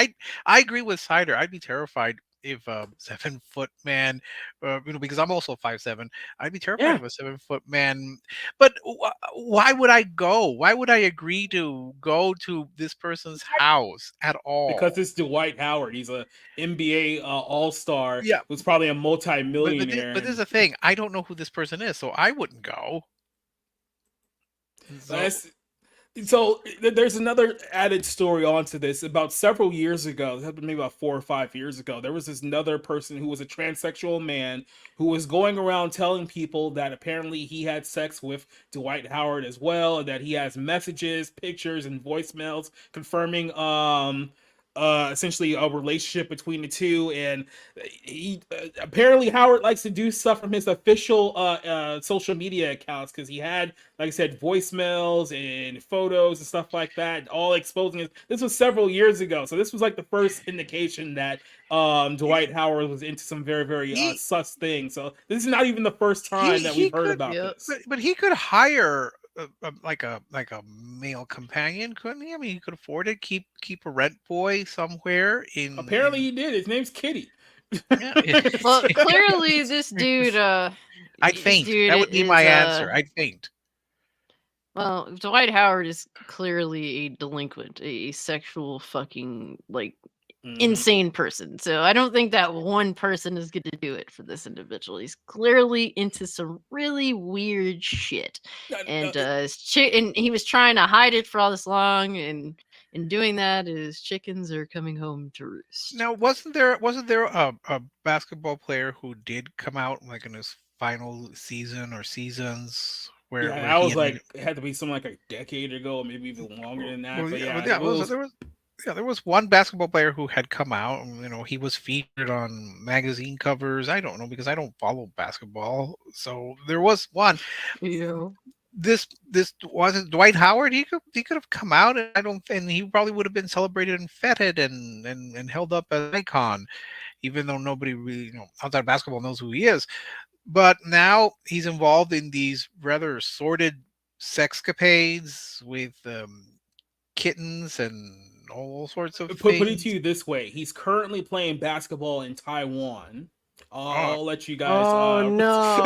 S17: I agree with Cider. I'd be terrified if a 7-foot man, because I'm also 5'7". I'd be terrified of a 7-foot man. But why would I go? Why would I agree to go to this person's house at all?
S1: Because it's Dwight Howard. He's a NBA all-star.
S17: Yeah,
S1: who's probably a multi-millionaire.
S17: But there's a thing. I don't know who this person is, so I wouldn't go.
S1: So there's another added story onto this. About several years ago, maybe about 4 or 5 years ago, there was this another person who was a transsexual man who was going around telling people that apparently he had sex with Dwight Howard as well, and that he has messages, pictures, and voicemails confirming essentially a relationship between the two, and he apparently Howard likes to do stuff from his official social media accounts, because he had, like I said, voicemails and photos and stuff like that, all exposing it. This was several years ago, so this was like the first indication that Dwight Howard was into some very, very sus things. So this is not even the first time that we've heard about this.
S17: But he could hire like a male companion, couldn't he? I mean, he could afford it. Keep a rent boy somewhere in.
S1: Apparently, he did. His name's Kitty.
S11: Well, clearly this dude.
S17: I'd faint.
S11: Dude
S17: That would be my answer. I'd faint.
S11: Well, Dwight Howard is clearly a delinquent, a sexual fucking insane person. So I don't think that one person is going to do it for this individual. He's clearly into some really weird shit, and and he was trying to hide it for all this long, and in doing that, his chickens are coming home to roost.
S17: Now, wasn't there a basketball player who did come out like in his final season or seasons? Where
S1: I was like, it had to be something like a decade ago, or maybe even longer than that.
S17: Well, there was one basketball player who had come out, and, he was featured on magazine covers. I don't know, because I don't follow basketball. So there was one.
S11: Yeah.
S17: This wasn't Dwight Howard. He could have come out, and he probably would have been celebrated and feted and held up as an icon, even though nobody really, outside of basketball knows who he is. But now he's involved in these rather sordid sexcapades with kittens and all sorts of things.
S1: Put it to you this way: he's currently playing basketball in Taiwan. I'll let you guys.
S14: Oh no!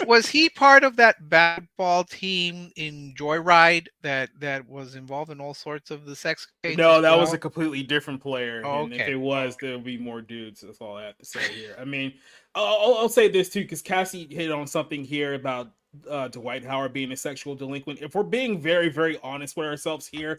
S17: Was he part of that basketball team in Joyride that was involved in all sorts of the sex?
S1: No, that was a completely different player.
S17: Oh,
S1: and if it was, there would be more dudes. That's all I have to say here. I mean, I'll say this too, because Cassie hit on something here about Dwight Howard being a sexual delinquent. If we're being very, very honest with ourselves here,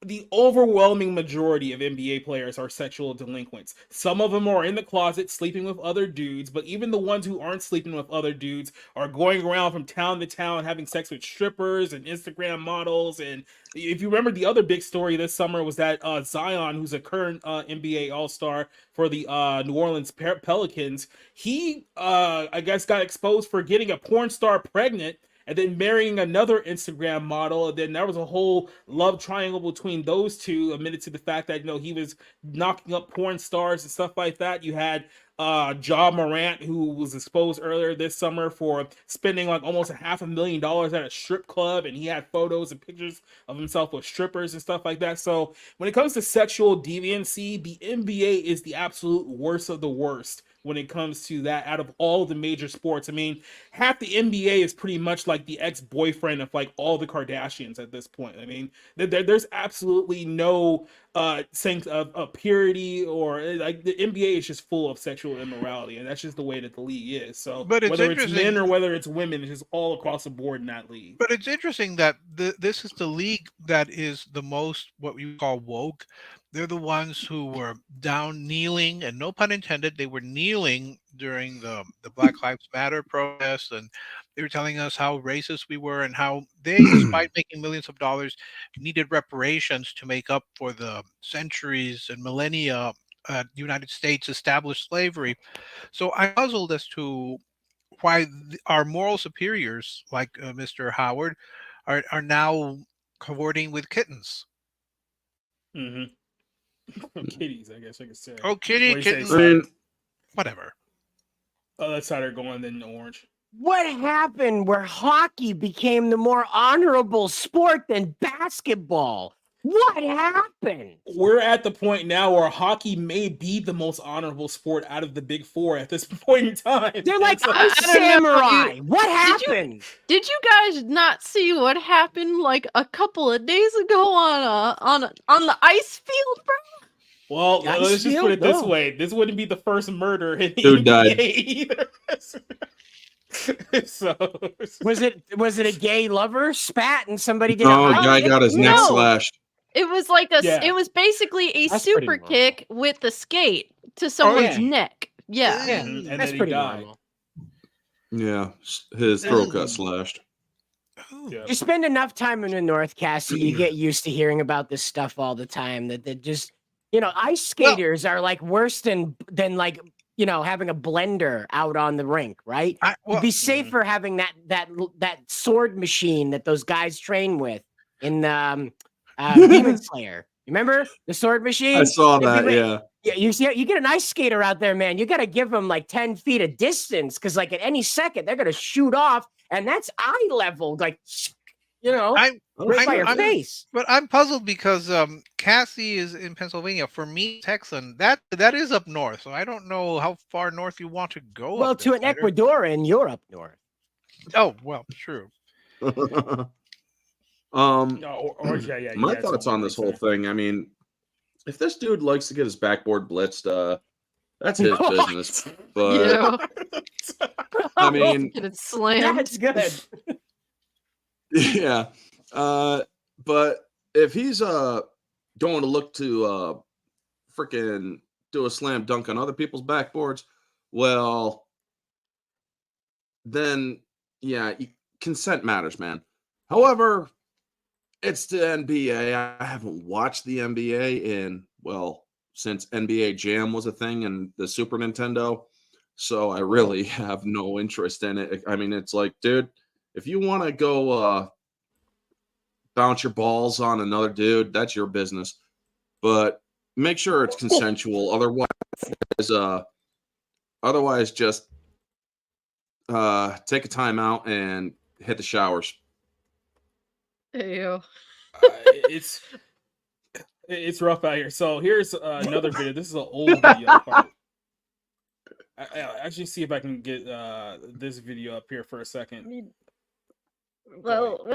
S1: the overwhelming majority of NBA players are sexual delinquents. Some of them are in the closet sleeping with other dudes, but even the ones who aren't sleeping with other dudes are going around from town to town having sex with strippers and Instagram models. And if you remember, the other big story this summer was that Zion, who's a current NBA All-Star for the New Orleans Pelicans, he, I guess, got exposed for getting a porn star pregnant and then marrying another Instagram model. And then there was a whole love triangle between those two, admitted to the fact that, he was knocking up porn stars and stuff like that. You had Ja Morant, who was exposed earlier this summer for spending like almost $500,000 at a strip club, and he had photos and pictures of himself with strippers and stuff like that. So when it comes to sexual deviancy, the NBA is the absolute worst of the worst when it comes to that out of all the major sports. I mean, half the NBA is pretty much like the ex-boyfriend of like all the Kardashians at this point. I mean, there's absolutely no sense of purity, or like the NBA is just full of sexual immorality, and that's just the way that the league is. So
S17: but
S1: whether it's men or whether it's women, it's just all across the board in that league.
S17: But it's interesting that this is the league that is the most what we call woke. They're the ones who were down kneeling, and no pun intended, they were kneeling during the Black Lives Matter protests, and they were telling us how racist we were and how they, despite making millions of dollars, needed reparations to make up for the centuries and millennia the United States established slavery. So I'm puzzled as to why our moral superiors, like Mr. Howard, are now cavorting with kittens.
S1: Mm-hmm. Kitties, I guess I could say.
S17: Oh, kitty, kittens. Whatever.
S1: Oh, that's how they're going then orange.
S14: What happened where hockey became the more honorable sport than basketball? What happened?
S1: We're at the point now where hockey may be the most honorable sport out of the big four at this point in time.
S14: They're like samurai. What happened?
S11: Did you guys not see what happened like a couple of days ago on the ice field, bro?
S1: Well, let's just put it this way: this wouldn't be the first murder in the
S12: Dude
S1: NBA
S12: died.
S1: either. So
S14: was it a gay lover spat and somebody did?
S12: Oh, guy got his neck slashed.
S11: It was like it was basically a super kick with the skate to someone's neck. Yeah.
S1: And
S14: that's
S1: then
S14: pretty
S1: he died.
S14: normal.
S12: Yeah, his throat got slashed.
S1: Yeah.
S14: You spend enough time in the North, Cassie, you get used to hearing about this stuff all the time. That just, ice skaters are like worse than like having a blender out on the rink, right? You'd be safer having that sword machine that those guys train with in Demon Slayer. Remember the sword machine?
S12: I saw that. Yeah.
S14: Yeah, you get an ice skater out there, man. You got to give them like 10 feet of distance because, like, at any second they're gonna shoot off, and that's eye level, like, right by your face.
S17: But I'm puzzled because Cassie is in Pennsylvania. For me, Texan, that is up north. So I don't know how far north you want to go.
S14: Well, to an Ecuador in Europe north.
S17: Oh well, true.
S12: My thoughts on this whole thing. I mean, if this dude likes to get his backboard blitzed, that's his business. But I mean,
S11: get it slammed.
S14: That's good.
S12: Yeah. But if he's going to look to freaking do a slam dunk on other people's backboards, well, then yeah, consent matters, man. However, it's the NBA. I haven't watched the NBA since NBA Jam was a thing and the Super Nintendo. So I really have no interest in it. I mean, it's like, dude, if you want to go bounce your balls on another dude, that's your business. But make sure it's consensual. Otherwise, just take a timeout and hit the showers.
S1: It's rough out here. So here's another video. This is an old video. I actually see if I can get this video up here for a second.
S11: Well,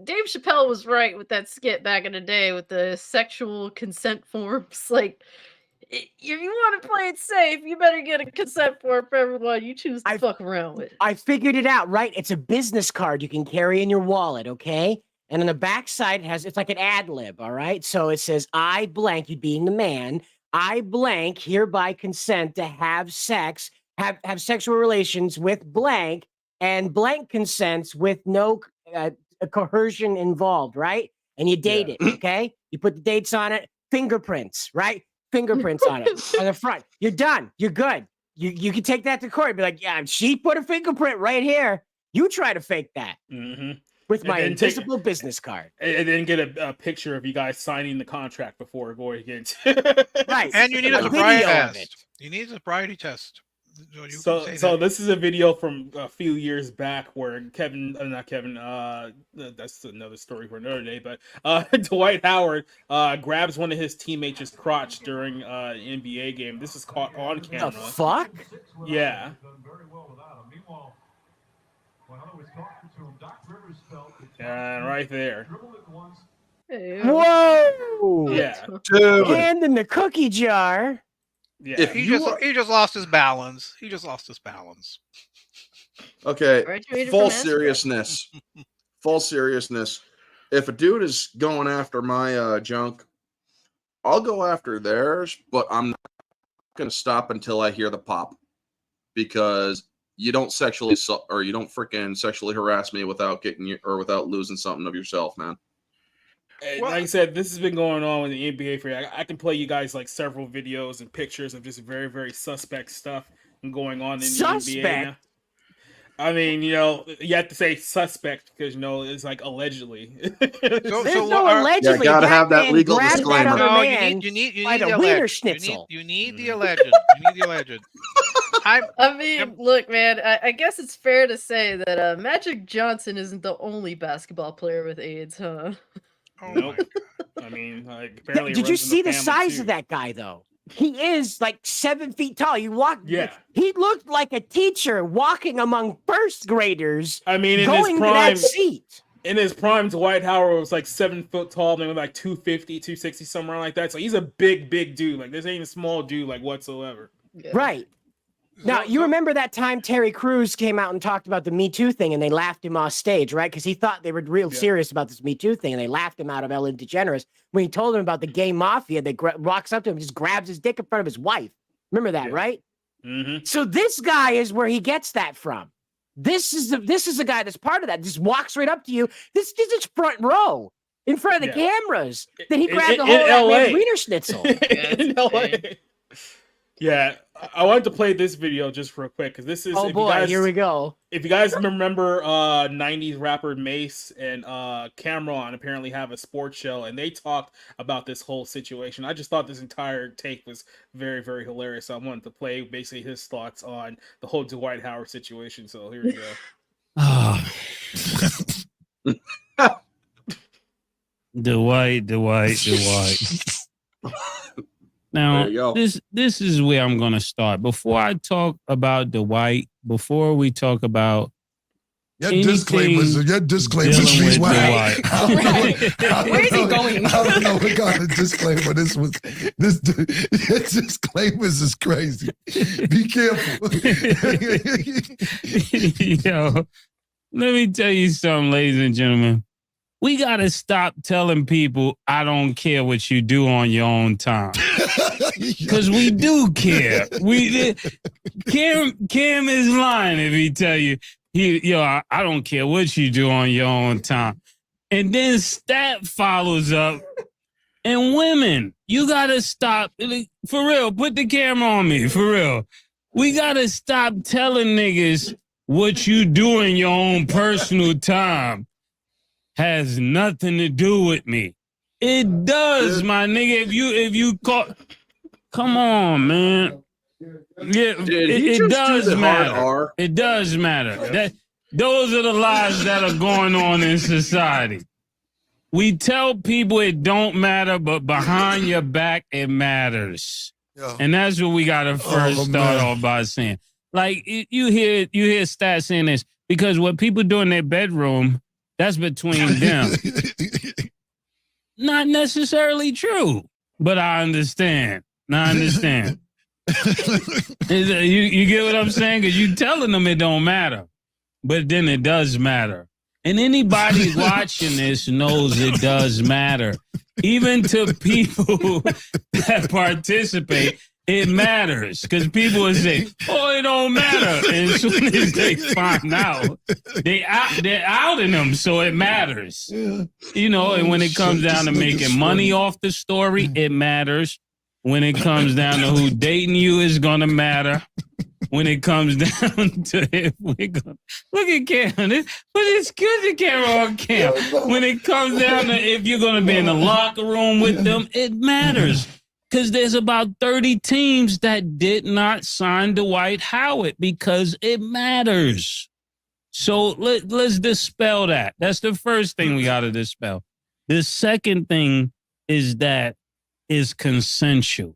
S11: Dave Chappelle was right with that skit back in the day with the sexual consent forms. Like, if you want to play it safe, you better get a consent form for everyone you choose to fuck around with.
S14: I figured it out, right? It's a business card you can carry in your wallet, okay? And on the back side, it's like an ad lib, all right? So it says, I blank, you being the man, I blank hereby consent to have sex, have sexual relations with blank, and blank consents with no coercion involved, right? And you date it, okay? You put the dates on it, fingerprints, right? Fingerprints on it on the front. You're done. You're good. You can take that to court and be like, yeah, she put a fingerprint right here. You try to fake that with my invisible business card.
S1: And then get a picture of you guys signing the contract before going against.
S14: Right.
S17: And you need a sobriety test. You need a sobriety test.
S1: So this is a video from a few years back where not Kevin, that's another story for another day, but Dwight Howard grabs one of his teammates' crotch during an NBA game. This is caught on camera.
S14: The fuck?
S1: Yeah. And right there.
S14: Whoa!
S1: Yeah.
S12: Dude.
S14: Hand in the cookie jar.
S1: Yeah.
S12: If
S17: He
S12: you
S17: just lost his balance. He just lost his balance.
S12: Okay,
S11: Graduated
S12: full
S11: from
S12: seriousness. Full seriousness. If a dude is going after my junk, I'll go after theirs, but I'm not going to stop until I hear the pop, because you don't sexually or you don't freaking sexually harass me without without losing something of yourself, man.
S1: Like I said, this has been going on with the NBA for you. I can play you guys like several videos and pictures of just very, very suspect stuff going on in the NBA now. I mean, you have to say suspect because it's like allegedly.
S14: There's no allegedly.
S12: Yeah, gotta have that legal disclaimer.
S17: No, you need the
S14: wiener
S17: alleged.
S14: schnitzel.
S17: You need the alleged. You need the alleged.
S11: I mean, look, man, I guess it's fair to say that Magic Johnson isn't the only basketball player with AIDS, huh?
S17: Oh
S1: nope. I mean, like, apparently.
S14: Did you see the size of that guy, though? He is like 7 feet tall. He looked like a teacher walking among first graders.
S1: I mean, in his prime, in his prime, Dwight Howard was like 7 foot tall, maybe like 250, 260, somewhere like that. So he's a big, big dude. Like, this ain't a small dude, like, whatsoever.
S11: Yeah.
S14: Right. Now, you remember that time Terry Crews came out and talked about the Me Too thing and they laughed him off stage, right? Because he thought they were real serious about this Me Too thing and they laughed him out of Ellen DeGeneres. When he told him about the gay mafia, they walks up to him and just grabs his dick in front of his wife. Remember that, right?
S1: Mm-hmm.
S14: So this guy is where he gets that from. This is the guy that's part of that. Just walks right up to you. This is front row in front of the cameras. Then he grabbed the whole of that man's Wiener Schnitzel.
S1: In LA. Yeah, I wanted to play this video just real quick because this is.
S14: Oh boy, here we go.
S1: If you guys remember, '90s rapper Mace and Cameron apparently have a sports show, and they talked about this whole situation. I just thought this entire take was very, very hilarious. So I wanted to play basically his thoughts on the whole Dwight Howard situation. So here we go.
S18: Dwight. Now, this is where I'm going to start. Before I talk about Dwight, before we talk about
S19: your disclaimers, please.
S18: Dwight.
S19: Where is he going? I don't know what kind of disclaimer this was. This disclaimers is crazy. Be careful.
S18: Yo, let me tell you something, ladies and gentlemen. We got to stop telling people, I don't care what you do on your own time. Because we do care. Cam is lying if he tell you, I don't care what you do on your own time. And then Stat follows up. And women, you got to stop. For real, put the camera on me. For real. We got to stop telling niggas what you do in your own personal time has nothing to do with me. It does, my nigga. If you call, come on, man. Yeah, it does matter. It does matter. Those are the lies that are going on in society. We tell people it don't matter, but behind your back, it matters. Yeah. And that's what we gotta first start off by saying. Like you hear Stats saying this because what people do in their bedroom, that's between them. Not necessarily true, but I understand. You get what I'm saying? Because you telling them it don't matter, but then it does matter. And anybody watching this knows it does matter. Even to people that participate, it matters. Because people will say, oh, it don't matter. And as soon as they find out, they're outing them, so it matters. You know, and when it comes down to making money off the story, it matters. When it comes down to who dating you is going to matter. When it comes down to if we're going to look at Cam, but it's good the camera on Cam. When it comes down to if you're going to be in the locker room with them, it matters. Because there's about 30 teams that did not sign Dwight Howard because it matters. So let's dispel that. That's the first thing we got to dispel. The second thing is that is consensual.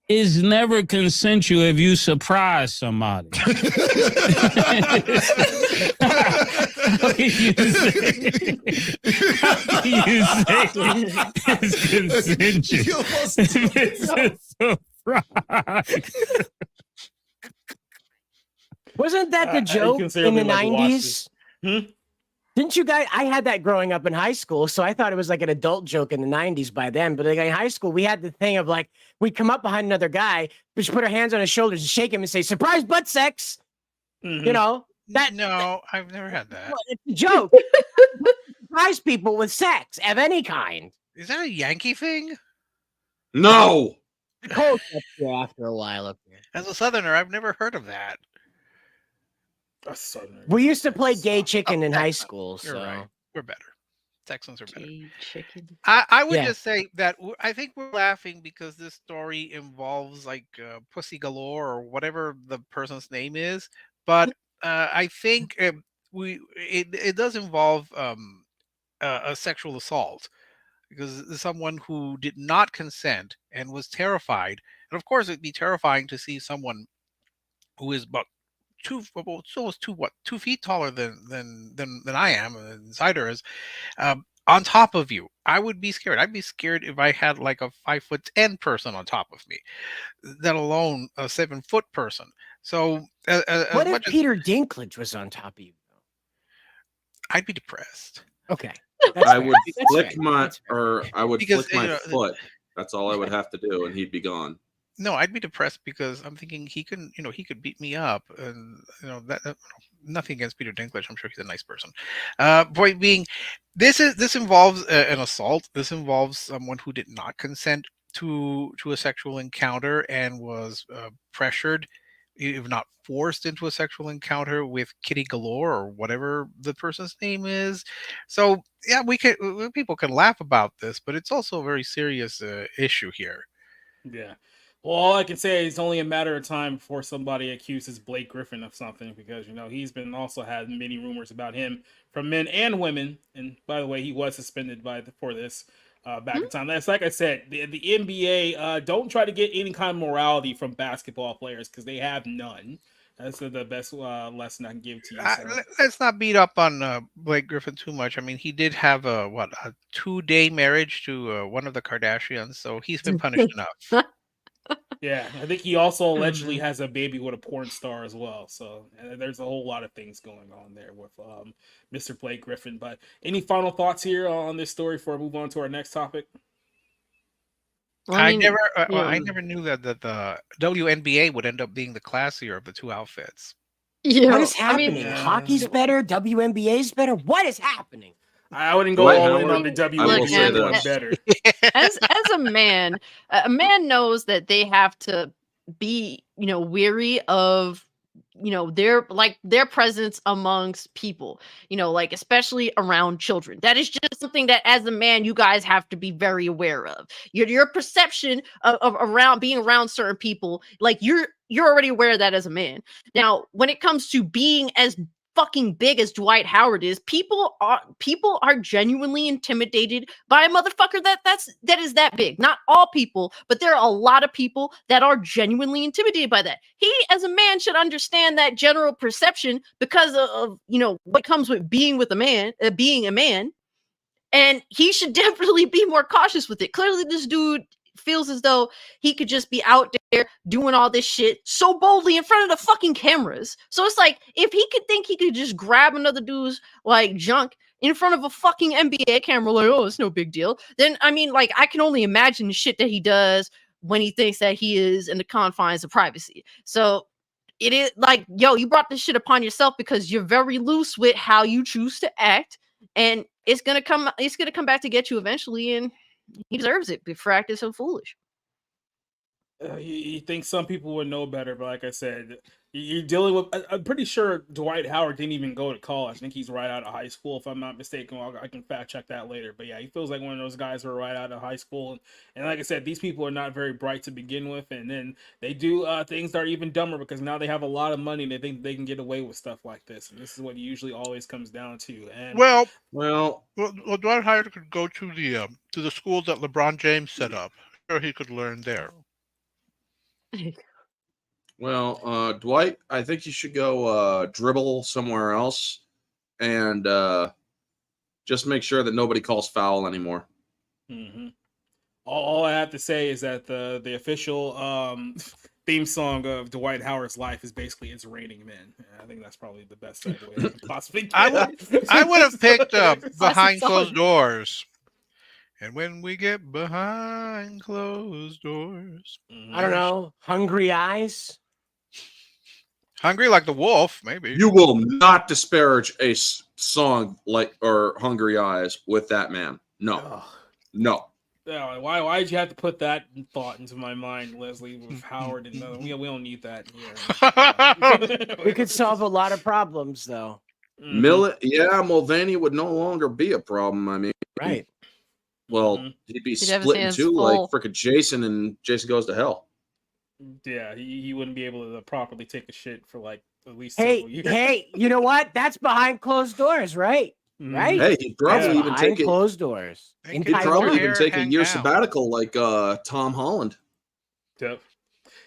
S18: It's never consensual if you surprise somebody. How can you say it's consensual? It's a surprise.
S14: Wasn't that the joke in the 90s? Didn't you guys? I had that growing up in high school, so I thought it was like an adult joke in the 90s by then. But like in high school, we had the thing of like, we'd come up behind another guy, just put our hands on his shoulders and shake him and say, surprise butt sex. You know?
S17: No, I've never had that.
S14: Well, it's a joke. Surprise people with sex of any kind.
S17: Is that a Yankee thing?
S12: No.
S14: The cold gets you after a while up here.
S17: As a Southerner, I've never heard of that.
S14: We used to play gay chicken in high school.
S17: You're
S14: so.
S17: right. We're better. Texans are better.
S11: Gay chicken.
S17: I would just say that I think we're laughing because this story involves like Pussy Galore or whatever the person's name is. But I think it does involve a sexual assault because someone who did not consent and was terrified. And of course, it'd be terrifying to see someone who is about 2 feet taller than I am, and Cider is, on top of you. I would be scared. I'd be scared if I had like a 5'10" person on top of me, let alone a 7-foot person. So,
S14: what if Peter Dinklage was on top of you?
S17: I'd be depressed.
S14: Okay,
S12: I would flick my foot. That's all I would have to do, and he'd be gone.
S17: No, I'd be depressed because I'm thinking he could beat me up, and that nothing against Peter Dinklage. I'm sure he's a nice person. Point being, this involves an assault. This involves someone who did not consent to a sexual encounter and was pressured, if not forced, into a sexual encounter with Kitty Galore or whatever the person's name is. So yeah, people can laugh about this, but it's also a very serious issue here.
S1: Yeah. Well, all I can say is it's only a matter of time before somebody accuses Blake Griffin of something, because he's been also had many rumors about him from men and women. And by the way, he was suspended for this back in time. That's like I said, the NBA don't try to get any kind of morality from basketball players because they have none. That's the best lesson I can give to you. So.
S17: Let's not beat up on Blake Griffin too much. I mean, he did have a 2-day marriage to one of the Kardashians, so he's been punished enough.
S1: Yeah, I think he also allegedly has a baby with a porn star as well. So there's a whole lot of things going on there with Mr. Blake Griffin. But any final thoughts here on this story before I move on to our next topic?
S17: Well, I never knew that the WNBA would end up being the classier of the two outfits.
S14: What is happening? Hockey's better. WNBA's better. What is happening?
S1: I wouldn't go all in on the WNBA better.
S11: As a man knows that they have to be, weary of, their presence amongst people, especially around children. That is just something that as a man, you guys have to be very aware of. Your perception of around being around certain people, you're already aware of that as a man. Now, when it comes to being as fucking big as Dwight Howard is, people are genuinely intimidated by a motherfucker that is that big. Not all people, but there are a lot of people that are genuinely intimidated by that. He, as a man, should understand that general perception because of what comes with being a man, and he should definitely be more cautious with it. Clearly, this dude feels as though he could just be out there doing all this shit so boldly in front of the fucking cameras. So it's like, if he could think he could just grab another dude's junk in front of a fucking NBA camera, it's no big deal, then I can only imagine the shit that he does when he thinks that he is in the confines of privacy. So it is you brought this shit upon yourself because you're very loose with how you choose to act, and it's gonna come back to get you eventually, and he deserves it for acting so foolish.
S1: You think some people would know better, but like I said, you're dealing with. I'm pretty sure Dwight Howard didn't even go to college. I think he's right out of high school, if I'm not mistaken. I can fact check that later. But yeah, he feels like one of those guys who are right out of high school. And like I said, these people are not very bright to begin with, and then they do things that are even dumber because now they have a lot of money and they think they can get away with stuff like this. And this is what it usually always comes down to. And
S17: well, Dwight Howard could go to the school that LeBron James set up. Sure, he could learn there.
S12: Well, Dwight, I think you should go dribble somewhere else and just make sure that nobody calls foul anymore.
S1: Mm-hmm. All I have to say is that the official theme song of Dwight Howard's life is basically "It's Raining Men." I think that's probably the best way I could possibly get.
S17: I would have picked Behind Closed Doors. And when we get behind closed doors,
S14: I don't know, Hungry Eyes.
S17: Hungry like the wolf, maybe.
S12: You will not disparage a song or Hungry Eyes with that man. No. No.
S1: Yeah, why did you have to put that thought into my mind, Leslie, with Howard? And we don't need that here.
S14: We could solve a lot of problems, though.
S12: Mulvaney would no longer be a problem. I mean,
S14: right.
S12: Well, he'd be split in two like freaking Jason, and Jason Goes to Hell.
S1: Yeah, he wouldn't be able to properly take a shit for at least
S14: several years. Hey, you know what? That's behind closed doors, right? Right?
S12: Hey, he'd probably even take it
S14: closed doors.
S12: He'd probably even take a year sabbatical like Tom Holland.
S1: Yep.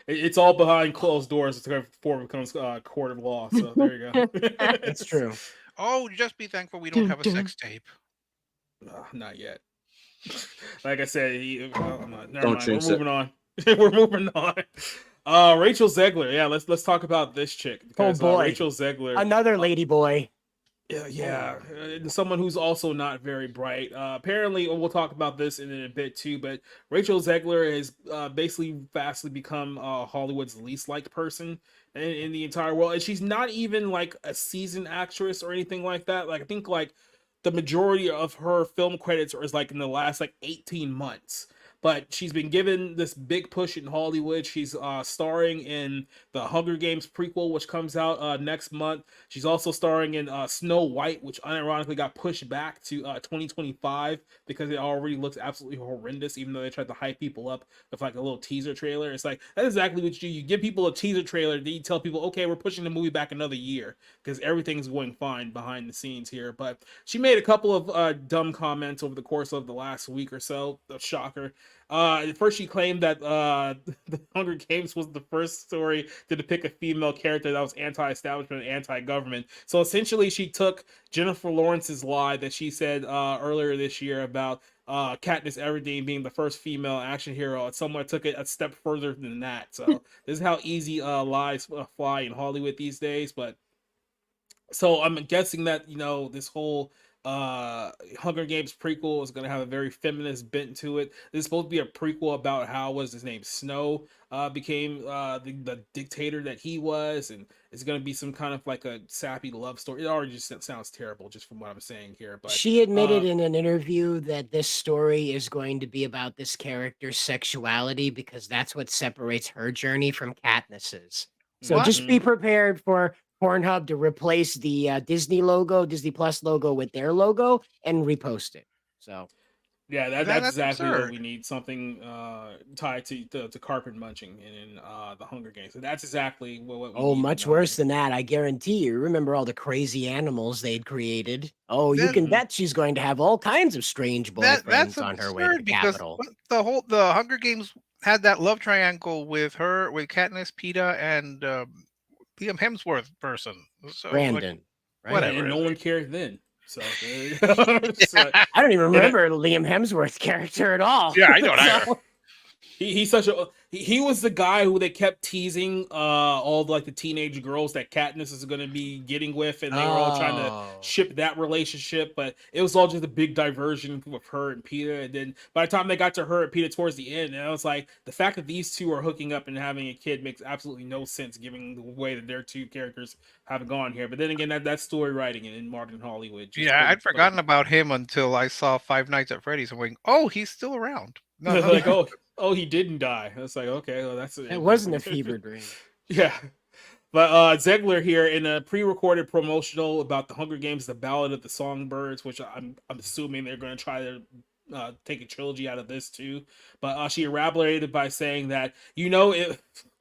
S1: It's all behind closed doors before it becomes court of law. So there you go.
S14: That's true.
S17: Oh, just be thankful we don't have a sex tape.
S1: Not yet. Like I said,
S12: don't jinx it.
S1: We're moving on. We're moving on. Rachel Zegler. Yeah, let's talk about this chick.
S14: Because,
S1: Rachel Zegler,
S14: another lady boy.
S1: Yeah, and someone who's also not very bright. Apparently, and we'll talk about this in a bit too, but Rachel Zegler has basically vastly become Hollywood's least liked person in the entire world. And she's not even like a seasoned actress or anything like that. Like, I think like the majority of her film credits is like in the last like 18 months. But she's been given this big push in Hollywood. She's starring in the Hunger Games prequel, which comes out next month. She's also starring in Snow White, which unironically got pushed back to 2025 because it already looks absolutely horrendous, even though they tried to hype people up with like a little teaser trailer. It's like, that's exactly what you do. You give people a teaser trailer, then you tell people, okay, we're pushing the movie back another year because everything's going fine behind the scenes here. But she made a couple of dumb comments over the course of the last week or so. A shocker. At first, she claimed that the Hunger Games was the first story to depict a female character that was anti-establishment and anti-government. So essentially, she took Jennifer Lawrence's lie that she said earlier this year about Katniss Everdeen being the first female action hero, and someone took it a step further than that. So this is how easy lies fly in Hollywood these days. But so I'm guessing that, you know, this whole Hunger Games prequel is going to have a very feminist bent to it. This is supposed to be a prequel about how, what's his name, Snow became the dictator that he was, and it's going to be some kind of like a sappy love story. It already just sounds terrible just from what I'm saying here. But
S14: she admitted in an interview that this story is going to be about this character's sexuality because that's what separates her journey from Katniss's. So just be prepared for Pornhub to replace the Disney logo, Disney Plus logo with their logo and repost it. So
S1: yeah, that's exactly what we need. Something tied to carpet munching in the Hunger Games. So that's exactly what we need
S14: much worse than that, I guarantee you. Remember all the crazy animals they'd created? Oh, you can bet she's going to have all kinds of strange boyfriends on her way to the capital.
S17: The Hunger Games had that love triangle with her, with Katniss, Peeta, and Liam Hemsworth person. So,
S14: Brandon.
S17: Like, whatever.
S1: And no one cared then. So,
S14: I don't even remember Liam Hemsworth's character at all.
S17: Yeah, I don't.
S1: He's such a he was the guy who they kept teasing all the, like the teenage girls that Katniss is going to be getting with, and they were all trying to ship that relationship, but it was all just a big diversion with her and Peeta. And then by the time they got to her and Peeta towards the end, and I was like, the fact that these two are hooking up and having a kid makes absolutely no sense given the way that their two characters have gone here. But then again, that's story writing in modern Hollywood.
S17: Yeah, I'd forgotten about him until I saw Five Nights at Freddy's and went, oh, he's still around. No,
S1: like, oh, he didn't die. It's like, okay, well, that's
S14: it. Wasn't a fever dream.
S1: Yeah. But Zegler here in a pre-recorded promotional about the Hunger Games, the Ballad of the Songbirds, which I'm assuming they're going to try to take a trilogy out of this too. But she elaborated by saying that, you know,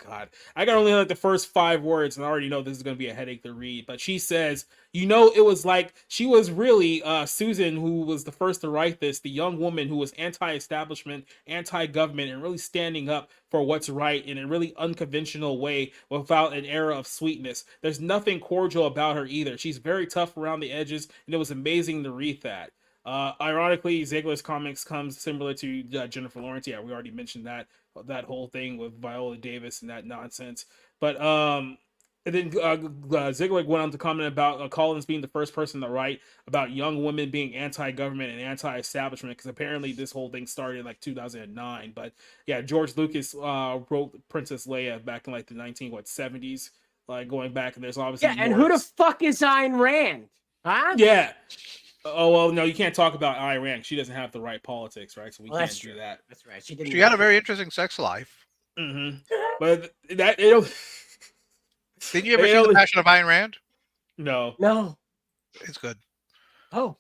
S1: God, I got only like the first 5 words and I already know this is going to be a headache to read. But she says, you know, it was like she was really Susan, who was the first to write this, the young woman who was anti-establishment, anti-government, and really standing up for what's right in a really unconventional way without an air of sweetness. There's nothing cordial about her either. She's very tough around the edges, and it was amazing to read that. Ironically, Zegler's comics comes similar to Jennifer Lawrence. Yeah, we already mentioned that whole thing with Viola Davis and that nonsense. But and then Zegler went on to comment about Collins being the first person to write about young women being anti-government and anti-establishment, because apparently this whole thing started in like 2009. But yeah, George Lucas wrote Princess Leia back in like the 1970s, like going back, and there's obviously
S14: and who the fuck is Ayn Rand? Huh?
S1: Yeah. Oh, well, no, you can't talk about Iran. She doesn't have the right politics, right? So we can't do that.
S14: That's right.
S17: She had a very interesting sex life.
S1: Mm-hmm. But that it'll.
S17: Did you ever see The Passion of Ayn Rand?
S1: No.
S14: No.
S17: It's good.
S14: Oh.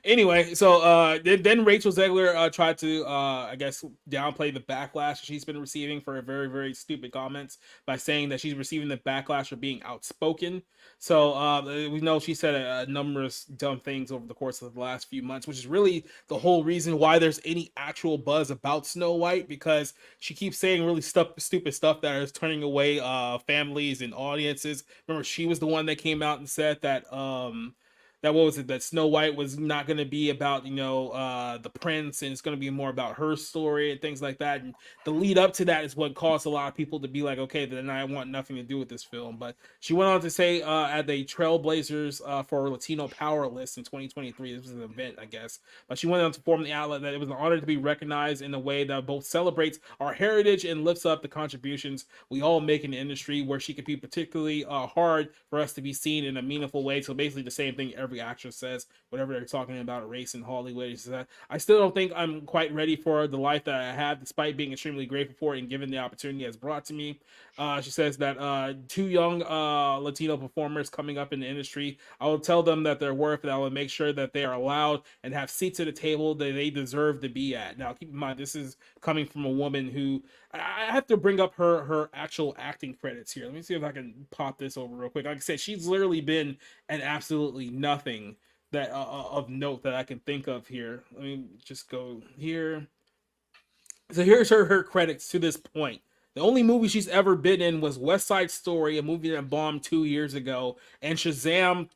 S1: Anyway, so then Rachel Zegler tried to, I guess, downplay the backlash she's been receiving for very, very stupid comments by saying that she's receiving the backlash for being outspoken. So we know she said numerous dumb things over the course of the last few months, which is really the whole reason why there's any actual buzz about Snow White, because she keeps saying really stupid stuff that is turning away families and audiences. Remember, she was the one that came out and said that that what was it, that Snow White was not going to be about, you know, the prince, and it's going to be more about her story and things like that. And the lead up to that is what caused a lot of people to be like, okay, then I want nothing to do with this film. But she went on to say at the Trailblazers for Latino Power List in 2023, this was an event, I guess, but she went on to inform the outlet that it was an honor to be recognized in a way that both celebrates our heritage and lifts up the contributions we all make in the industry, where she could be particularly hard for us to be seen in a meaningful way. So basically the same thing every actress says whenever they're talking about race in Hollywood. She said, I still don't think I'm quite ready for the life that I have, despite being extremely grateful for it and given the opportunity it's brought to me. She says that 2 young Latino performers coming up in the industry, I will tell them that they're worth it. I will make sure that they are allowed and have seats at the table that they deserve to be at. Now, keep in mind, this is coming from a woman who, I have to bring up her actual acting credits here. Let me see if I can pop this over real quick. Like I said, she's literally been an absolutely nothing that of note that I can think of here. Let me just go here. So here's her credits to this point. The only movie she's ever been in was West Side Story, a movie that bombed 2 years ago, and Shazam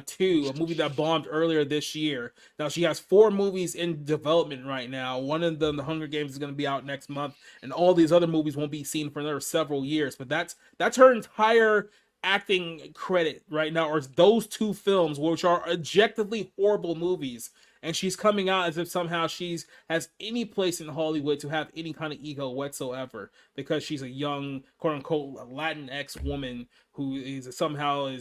S1: 2, a movie that bombed earlier this year. Now she has 4 movies in development right now. One of them, The Hunger Games, is going to be out next month, and all these other movies won't be seen for another several years. But that's her entire acting credit right now, or those 2 films, which are objectively horrible movies. And she's coming out as if somehow she's has any place in Hollywood to have any kind of ego whatsoever, because she's a young, quote unquote, Latinx woman who is somehow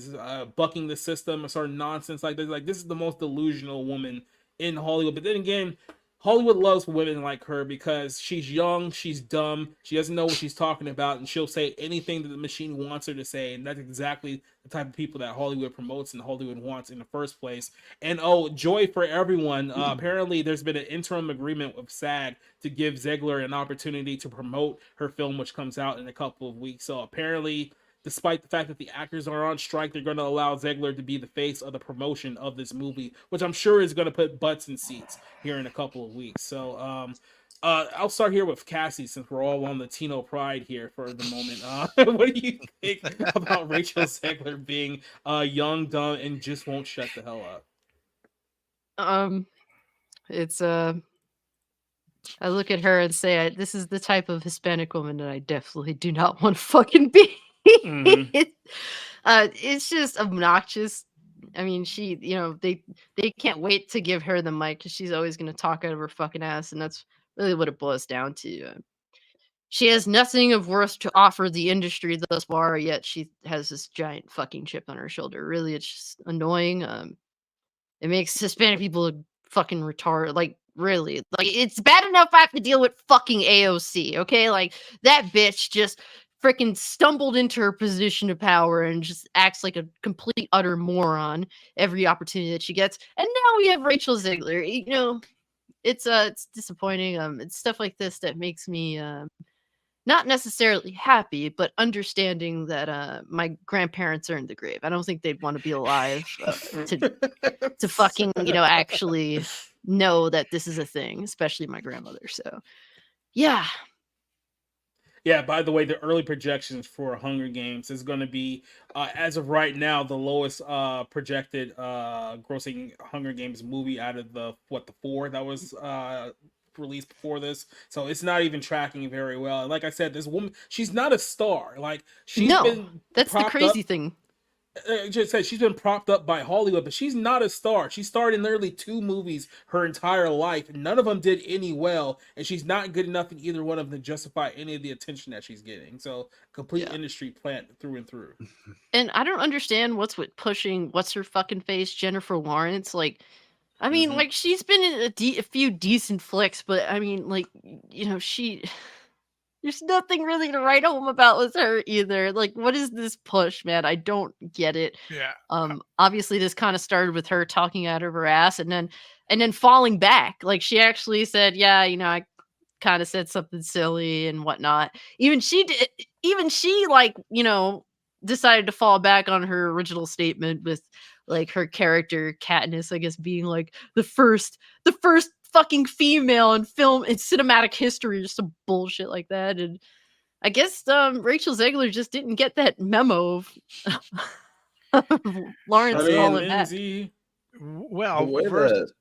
S1: bucking the system or sort of nonsense like this. Like, this is the most delusional woman in Hollywood. But then again, Hollywood loves women like her because she's young, she's dumb, she doesn't know what she's talking about, and she'll say anything that the machine wants her to say. And that's exactly the type of people that Hollywood promotes and Hollywood wants in the first place. And oh, joy for everyone. Apparently, there's been an interim agreement with SAG to give Zegler an opportunity to promote her film, which comes out in a couple of weeks. So apparently, despite the fact that the actors are on strike, they're going to allow Zegler to be the face of the promotion of this movie, which I'm sure is going to put butts in seats here in a couple of weeks. So I'll start here with Cassie, since we're all on Latino pride here for the moment. What do you think about Rachel Zegler being young, dumb, and just won't shut the hell up?
S11: It's I look at her and say, this is the type of Hispanic woman that I definitely do not want to fucking be. It's just obnoxious. I mean, she, you know, they can't wait to give her the mic because she's always going to talk out of her fucking ass, and that's really what it boils down to. She has nothing of worth to offer the industry thus far, yet she has this giant fucking chip on her shoulder. Really, it's just annoying. It makes Hispanic people look fucking retarded. Like, really, like, it's bad enough I have to deal with fucking AOC. Okay, like, that bitch just freaking stumbled into her position of power and just acts like a complete utter moron every opportunity that she gets. And now we have Rachel Zegler. You know, it's disappointing. It's stuff like this that makes me not necessarily happy, but understanding that my grandparents are in the grave. I don't think they'd want to be alive to fucking, you know, actually know that this is a thing, especially my grandmother. So, yeah.
S1: Yeah, by the way, the early projections for Hunger Games is going to be, as of right now, the lowest projected grossing Hunger Games movie out of the 4 that was released before this. So it's not even tracking very well. And like I said, this woman, she's not a star. Like,
S11: that's the crazy thing.
S1: Just said she's been propped up by Hollywood, but she's not a star. She starred in literally 2 movies her entire life. None of them did any well, and she's not good enough in either one of them to justify any of the attention that she's getting. So, complete industry plant through and through.
S11: And I don't understand what's with pushing what's her fucking face, Jennifer Lawrence. Like, I mean, like, she's been in a few decent flicks, but I mean, like, you know, there's nothing really to write home about with her either. Like, what is this push, man? I don't get it.
S17: Yeah.
S11: Obviously this kind of started with her talking out of her ass and then falling back. Like, she actually said, yeah, you know, I kind of said something silly and whatnot. Even she, like, you know, decided to fall back on her original statement with, like, her character Katniss, I guess, being like the first fucking female in film in cinematic history, just some bullshit like that. And I guess Rachel Zegler just didn't get that memo of Lawrence falling back.
S12: The
S17: Well,
S12: way
S17: first,
S12: that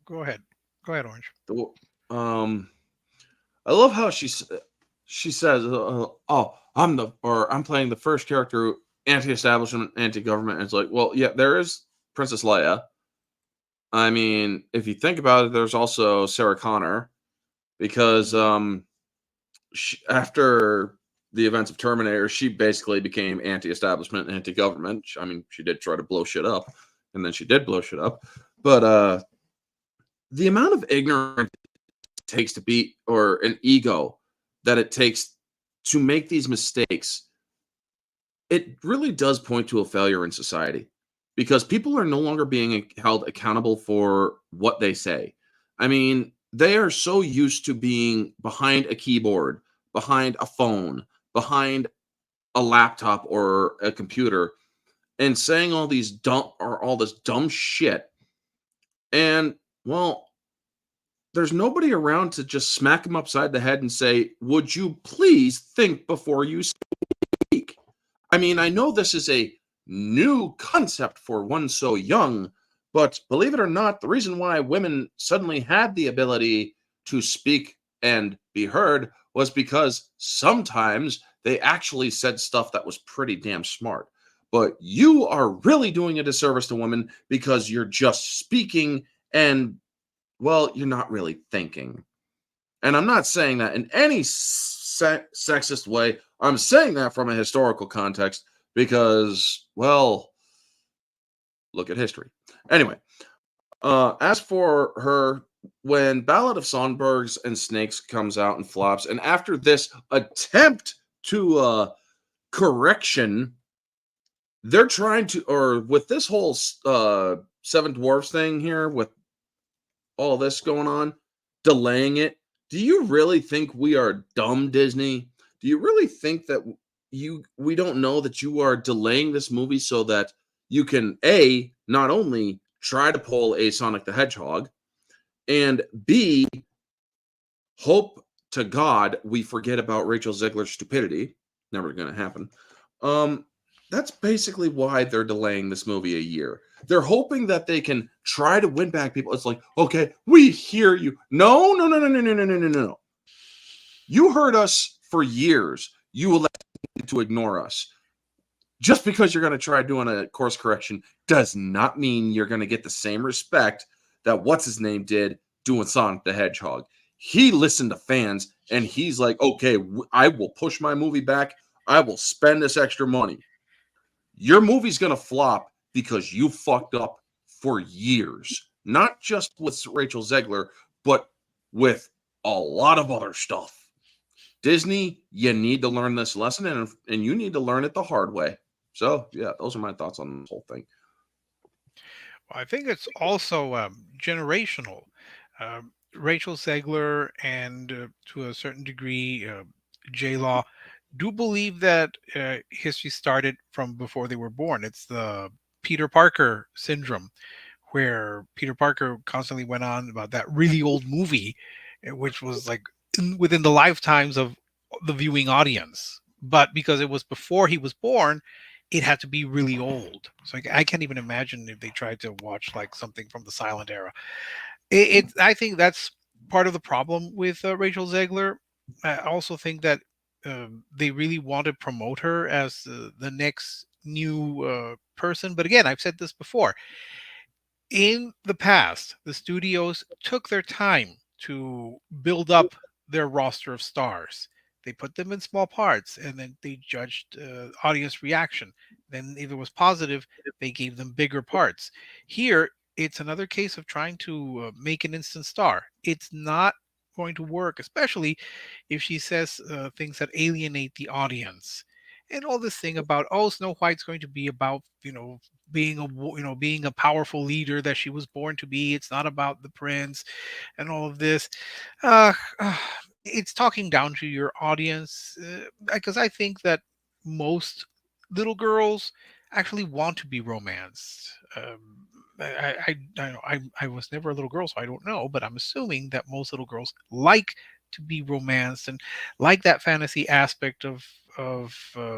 S17: go ahead. Go ahead, Orange.
S12: I love how she says, "Oh, I'm playing the first character, anti-establishment, anti-government." And it's like, well, yeah, there is Princess Leia. I mean, if you think about it, there's also Sarah Connor, because after the events of Terminator, she basically became anti-establishment, anti-government. I mean, she did try to blow shit up, and then she did blow shit up. But the amount of ignorance it takes to be, or an ego that it takes to make these mistakes, it really does point to a failure in society, because people are no longer being held accountable for what they say. I mean, they are so used to being behind a keyboard, behind a phone, behind a laptop or a computer, and saying all this dumb shit. And well, there's nobody around to just smack them upside the head and say, "Would you please think before you speak?" I mean, I know this is a new concept for one so young, but believe it or not, the reason why women suddenly had the ability to speak and be heard was because sometimes they actually said stuff that was pretty damn smart. But you are really doing a disservice to women because you're just speaking and, well, you're not really thinking. And I'm not saying that in any sexist way. I'm saying that from a historical context because, well, look at history. Anyway, as for her, when Ballad of Songbirds and Snakes comes out and flops, and after this attempt to correction, they're trying to, or with this whole Seven Dwarfs thing here, with all this going on, delaying it. Do you really think we are dumb, Disney? Do you really think that we don't know that you are delaying this movie so that you can A, not only try to pull a Sonic the Hedgehog, and B, hope to God we forget about Rachel Zegler's stupidity? Never going to happen. That's basically why they're delaying this movie a year. They're hoping that they can try to win back people. It's like, okay, we hear you. No. You heard us for years. You elected to ignore us. Just because you're going to try doing a course correction does not mean you're going to get the same respect that what's-his-name did doing Sonic the Hedgehog. He listened to fans, and he's like, okay, I will push my movie back. I will spend this extra money. Your movie's going to flop because you fucked up for years. Not just with Rachel Zegler, but with a lot of other stuff. Disney, you need to learn this lesson, and you need to learn it the hard way. So, yeah, those are my thoughts on the whole thing.
S17: Well, I think it's also generational. Rachel Zegler and, to a certain degree, J-Law do believe that history started from before they were born. It's the Peter Parker syndrome, where Peter Parker constantly went on about that really old movie, which was like within the lifetimes of the viewing audience. But because it was before he was born, it had to be really old. So I can't even imagine if they tried to watch like something from the silent era. I think that's part of the problem with Rachel Zegler. I also think that they really want to promote her as the next new person. But again, I've said this before. In the past, the studios took their time to build up their roster of stars. They put them in small parts, and then they judged audience reaction. Then, if it was positive, they gave them bigger parts. Here, it's another case of trying to make an instant star. It's not going to work, especially if she says things that alienate the audience. And all this thing about, oh, Snow White's going to be about, being a powerful leader that she was born to be. It's not about the prince and all of this. It's talking down to your audience, because I think that most little girls actually want to be romanced. I was never a little girl, so I don't know, but I'm assuming that most little girls like to be romanced and like that fantasy aspect of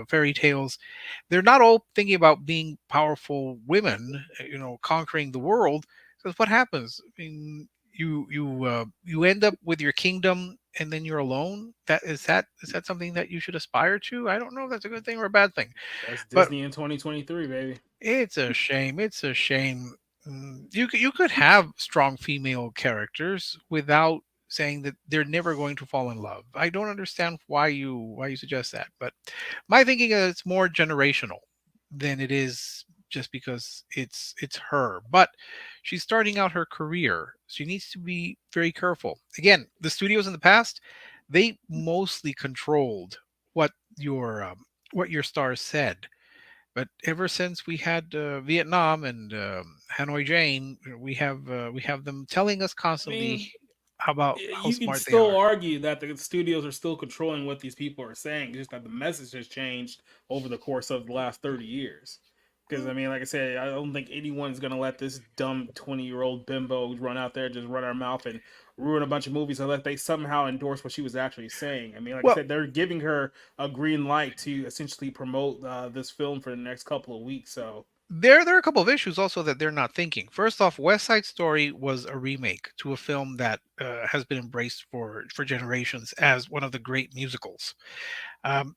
S17: fairy tales, they're not all thinking about being powerful women, conquering the world. Because what happens? I mean, you end up with your kingdom and then you're alone. That is that something that you should aspire to? I don't know if that's a good thing or a bad thing.
S1: That's
S17: But
S1: Disney in 2023, baby.
S17: it's a shame. It's a shame. You could have strong female characters without saying that they're never going to fall in love. I don't understand why you suggest that, but my thinking is it's more generational than it is just because it's her. But she's starting out her career. She needs to be very careful. Again, the studios in the past, they mostly controlled what your stars said. But ever since we had Vietnam and Hanoi Jane, we have them telling us
S1: I
S17: constantly
S1: mean,
S17: about how
S1: you can
S17: smart they
S1: still
S17: are.
S1: argue that the studios are still controlling what these people are saying, just that the message has changed over the course of the last 30 years. Because, I mean, like I said, I don't think anyone's going to let this dumb 20-year-old bimbo run out there, just run her mouth and ruin a bunch of movies unless they somehow endorse what she was actually saying. I mean, like I
S17: Well,
S1: said, they're giving her a green light to essentially promote this film for the next couple of weeks. So,
S17: there are a couple of issues also that they're not thinking. First off, West Side Story was a remake to a film that has been embraced for generations as one of the great musicals.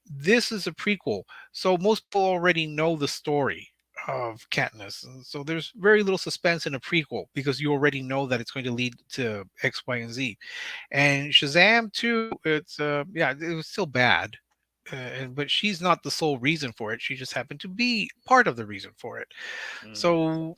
S17: This is a prequel, so most people already know the story of Katniss, and so there's very little suspense in a prequel because you already know that it's going to lead to X, Y, and Z. And Shazam 2, it was still bad, but she's not the sole reason for it. She just happened to be part of the reason for it. So,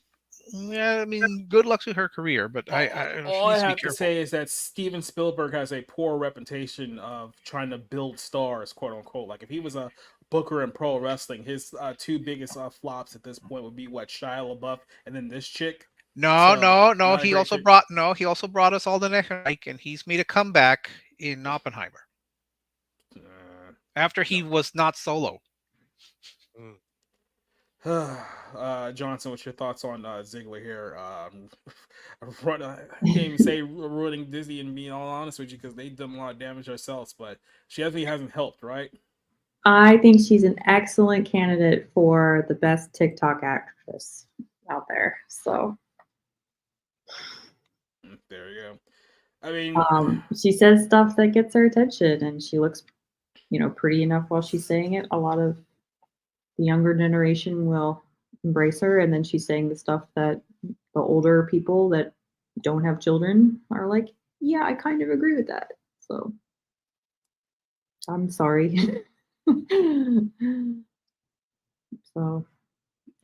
S17: yeah, I mean, good luck to her career, but she
S1: all I
S17: needs to be
S1: have to
S17: careful.
S1: say is that Steven Spielberg has a poor reputation of trying to build stars, quote unquote. Like if he was a booker in pro wrestling, his two biggest flops at this point would be what, Shia LaBeouf and then this chick.
S17: No,
S1: So
S17: no, no.
S1: not a
S17: He
S1: great
S17: also
S1: fit.
S17: brought no. He also brought us all the Nechenreich, and he's made a comeback in Oppenheimer after he was not Solo.
S1: Johnson, what's your thoughts on Ziggler here? I can't even say ruining Disney and being all honest with you because they've done a lot of damage ourselves, but she definitely hasn't helped, right?
S13: I think she's an excellent candidate for the best TikTok actress out there. So
S1: there you go. I mean,
S13: she says stuff that gets her attention, and she looks, pretty enough while she's saying it. A lot of the younger generation will embrace her, and then she's saying the stuff that the older people that don't have children are like, yeah, I kind of agree with that. So I'm sorry. So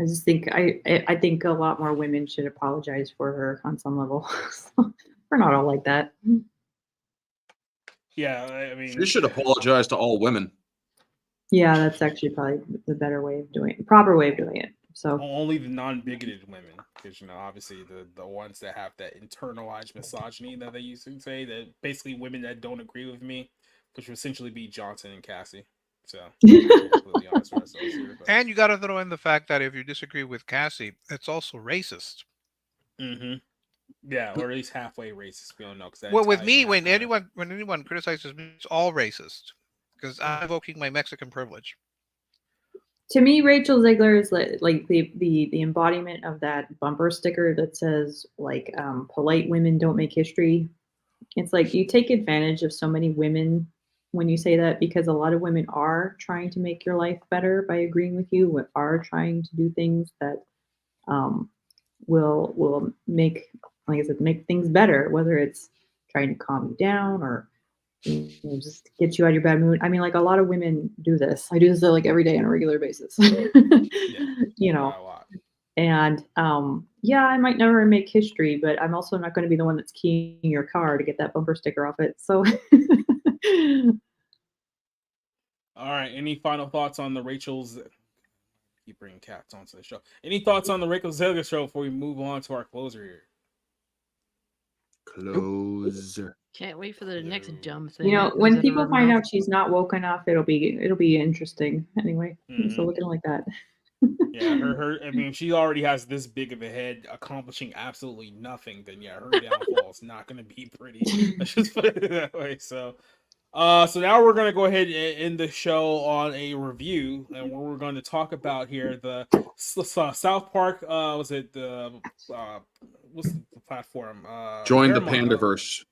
S13: I just think I think a lot more women should apologize for her on some level. We're not all like that.
S1: yeah, I mean,
S12: She should apologize to all women.
S13: Yeah, that's actually probably the better way of doing it, proper way of doing it. So
S1: only the non-bigoted women, because obviously the ones that have that internalized misogyny that they used to say, that basically women that don't agree with me, which would essentially be Johnson and Cassie. So, completely honest with ourselves here, but.
S17: And you got to throw in the fact that if you disagree with Cassie, it's also racist.
S1: Mm-hmm. Yeah, or at least halfway racist. We don't know.
S17: Well, with me, when anyone criticizes me, it's all racist because I'm evoking my Mexican privilege.
S13: To me, Rachel Zegler is like the embodiment of that bumper sticker that says like polite women don't make history. It's like you take advantage of so many women when you say that, because a lot of women are trying to make your life better by agreeing with you, are trying to do things that will make, like I said, make things better, whether it's trying to calm you down or just get you out of your bad mood. I mean, like a lot of women do this. I do this like every day on a regular basis. And yeah, I might never make history, but I'm also not going to be the one that's keying your car to get that bumper sticker off it. So
S1: all right, any final thoughts on the Rachel's? Keep bringing cats onto the show. Any thoughts on the Rachel Zegler show before we move on to our closer here?
S12: Closer.
S11: Can't wait for the next dumb thing.
S13: When people find out she's not woke enough, it'll be interesting. Anyway, so looking like that.
S1: Yeah, I mean, she already has this big of a head, accomplishing absolutely nothing. Then yeah, her downfall is not going to be pretty. Let's just put it that way. So, So now we're gonna go ahead and end the show on a review, and we're going to talk about here the South Park. Was it the what's the platform?
S12: Join the
S1: Paramount.
S12: Panderverse.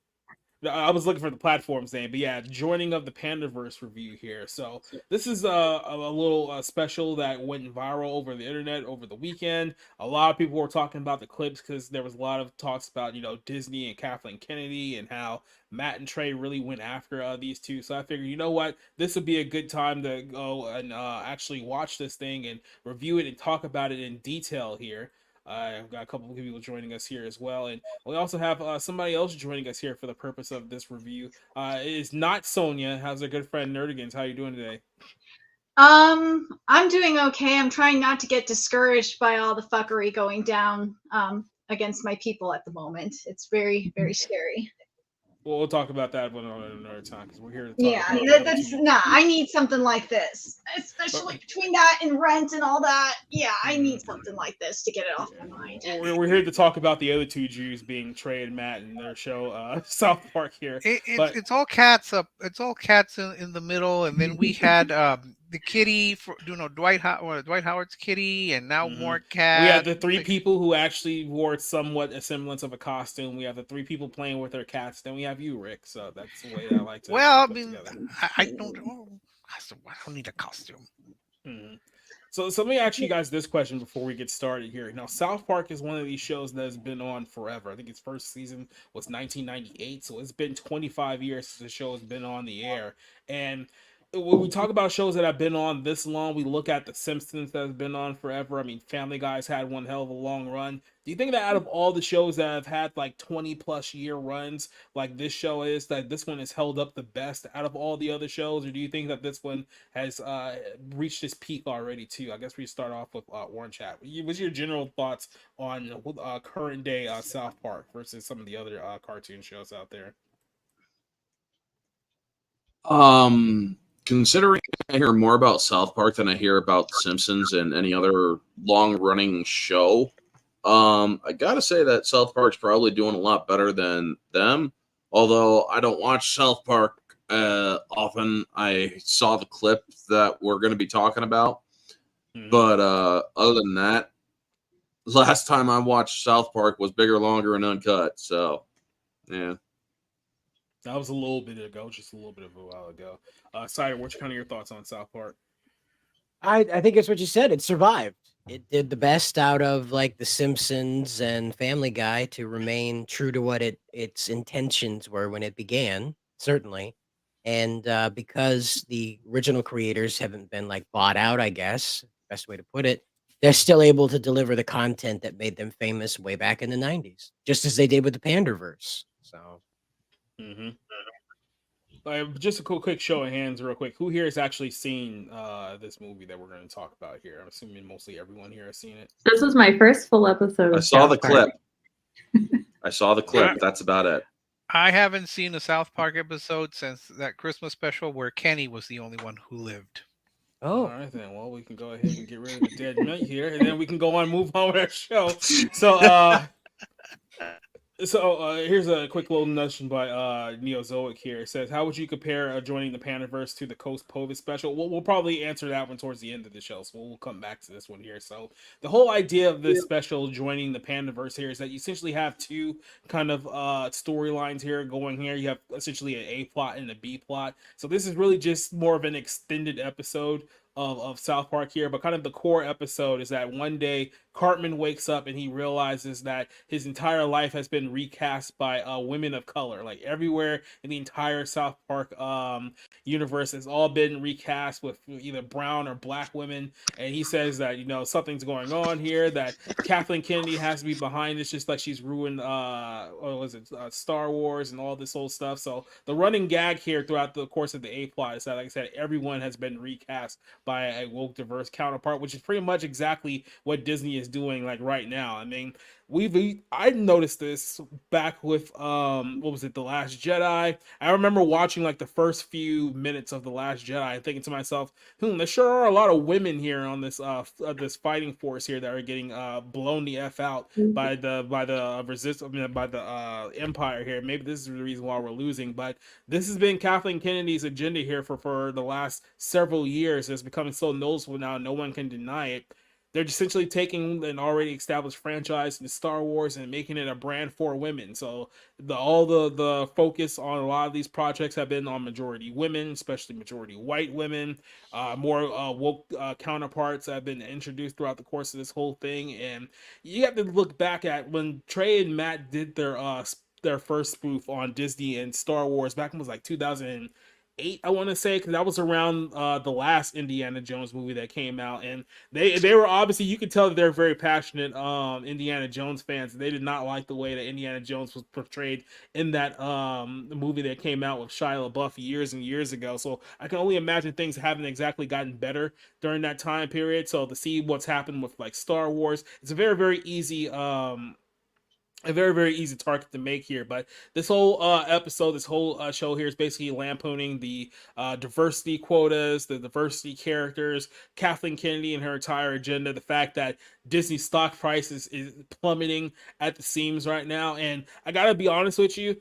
S1: I was looking for the platform's name, but yeah, joining of the Panderverse review here. So this is a little special that went viral over the internet over the weekend. A lot of people were talking about the clips because there was a lot of talks about Disney and Kathleen Kennedy and how Matt and Trey really went after these two. So I figured, you know what, this would be a good time to go and actually watch this thing and review it and talk about it in detail here. I've got a couple of people joining us here as well, and we also have somebody else joining us here for the purpose of this review. It is not Sonia. How's our good friend Nerdigans? How are you doing today?
S2: I'm doing okay. I'm trying not to get discouraged by all the fuckery going down against my people at the moment. It's very, very scary.
S1: Well, we'll talk about that another time because we're here to talk.
S2: Yeah, that's nah. I need something like this, especially between that and rent and all that. Yeah, I need something like this to get it off my mind.
S1: We're here to talk about the other two Jews, being Trey and Matt, and their show South Park here.
S17: It's all cats up. It's all cats in the middle, and then we had the kitty for Dwight Howard's kitty, and now more cats.
S1: We have the three people who actually wore somewhat a semblance of a costume. We have the three people playing with their cats. Then we have you, Rick. So that's the way I like to.
S17: Well, I mean, I don't need a costume.
S1: Mm-hmm. So let me ask you guys this question before we get started here. Now, South Park is one of these shows that has been on forever. I think its first season was 1998, so it's been 25 years since the show has been on the air. And when we talk about shows that have been on this long, we look at The Simpsons that has been on forever. I mean, Family Guy's had one hell of a long run. Do you think that out of all the shows that have had like 20 plus year runs, like this show is, that this one has held up the best out of all the other shows? Or do you think that this one has reached its peak already too? I guess we start off with Orange Hat. What's your general thoughts on current day South Park versus some of the other cartoon shows out there?
S12: Considering I hear more about South Park than I hear about The Simpsons and any other long-running show, I gotta say that South Park's probably doing a lot better than them. Although I don't watch South Park often. I saw the clip that we're going to be talking about, but other than that, last time I watched South Park was Bigger, Longer, and Uncut. So, yeah.
S1: That was a little bit ago, just a little bit of a while ago. Cider, what's kind of your thoughts on South Park?
S14: I think it's what you said. It survived. It did the best out of like The Simpsons and Family Guy to remain true to what its intentions were when it began, certainly. And because the original creators haven't been like bought out, I guess, best way to put it, they're still able to deliver the content that made them famous way back in the 90s, just as they did with the Panderverse. So.
S1: Mm-hmm. Just a quick show of hands, real quick. Who here has actually seen this movie that we're going to talk about here? I'm assuming mostly everyone here has seen it.
S13: This was my first full episode.
S12: I saw the clip. I saw the clip. That's about it.
S17: I haven't seen a South Park episode since that Christmas special where Kenny was the only one who lived.
S1: Oh, all right then. Well, we can go ahead and get rid of the dead meat here, and then we can go on and move on with our show. So, here's a quick little notion by Neozoic here. It says, how would you compare joining the Panderverse to the Coast Povus special? We'll probably answer that one towards the end of the show, so we'll come back to this one here. So the whole idea of this special joining the Panderverse here is that you essentially have two kind of storylines here going here. You have essentially an A plot and a B plot. So this is really just more of an extended episode of South Park here, but kind of the core episode is that one day Cartman wakes up and he realizes that his entire life has been recast by women of color. Like everywhere in the entire South Park universe has all been recast with either brown or black women, and he says that something's going on here, that Kathleen Kennedy has to be behind this, just like she's ruined Star Wars and all this old stuff. So the running gag here throughout the course of the A plot is that, like I said, everyone has been recast by a woke diverse counterpart, which is pretty much exactly what Disney is doing like right now. I mean, I noticed this back with what was it, The Last Jedi. I remember watching like the first few minutes of The Last Jedi and thinking to myself, there sure are a lot of women here on this this fighting force here that are getting blown the F out by the Empire here. Maybe this is the reason why we're losing, but this has been Kathleen Kennedy's agenda here for the last several years. It's becoming so noticeable now, no one can deny it. They're essentially taking an already established franchise in Star Wars and making it a brand for women. So all the focus on a lot of these projects have been on majority women, especially majority white women. More woke counterparts have been introduced throughout the course of this whole thing. And you have to look back at when Trey and Matt did their first spoof on Disney and Star Wars back in was like 2008, I want to say, because that was around the last Indiana Jones movie that came out, and they were obviously, you could tell that they're very passionate Indiana Jones fans. They did not like the way that Indiana Jones was portrayed in that movie that came out with Shia LaBeouf years and years ago. So I can only imagine things haven't exactly gotten better during that time period. So to see what's happened with like Star Wars, it's a very, very easy very easy target to make here. But this whole episode, this whole show here is basically lampooning the diversity quotas, the diversity characters, Kathleen Kennedy and her entire agenda, the fact that Disney stock prices is plummeting at the seams right now. And I gotta be honest with you,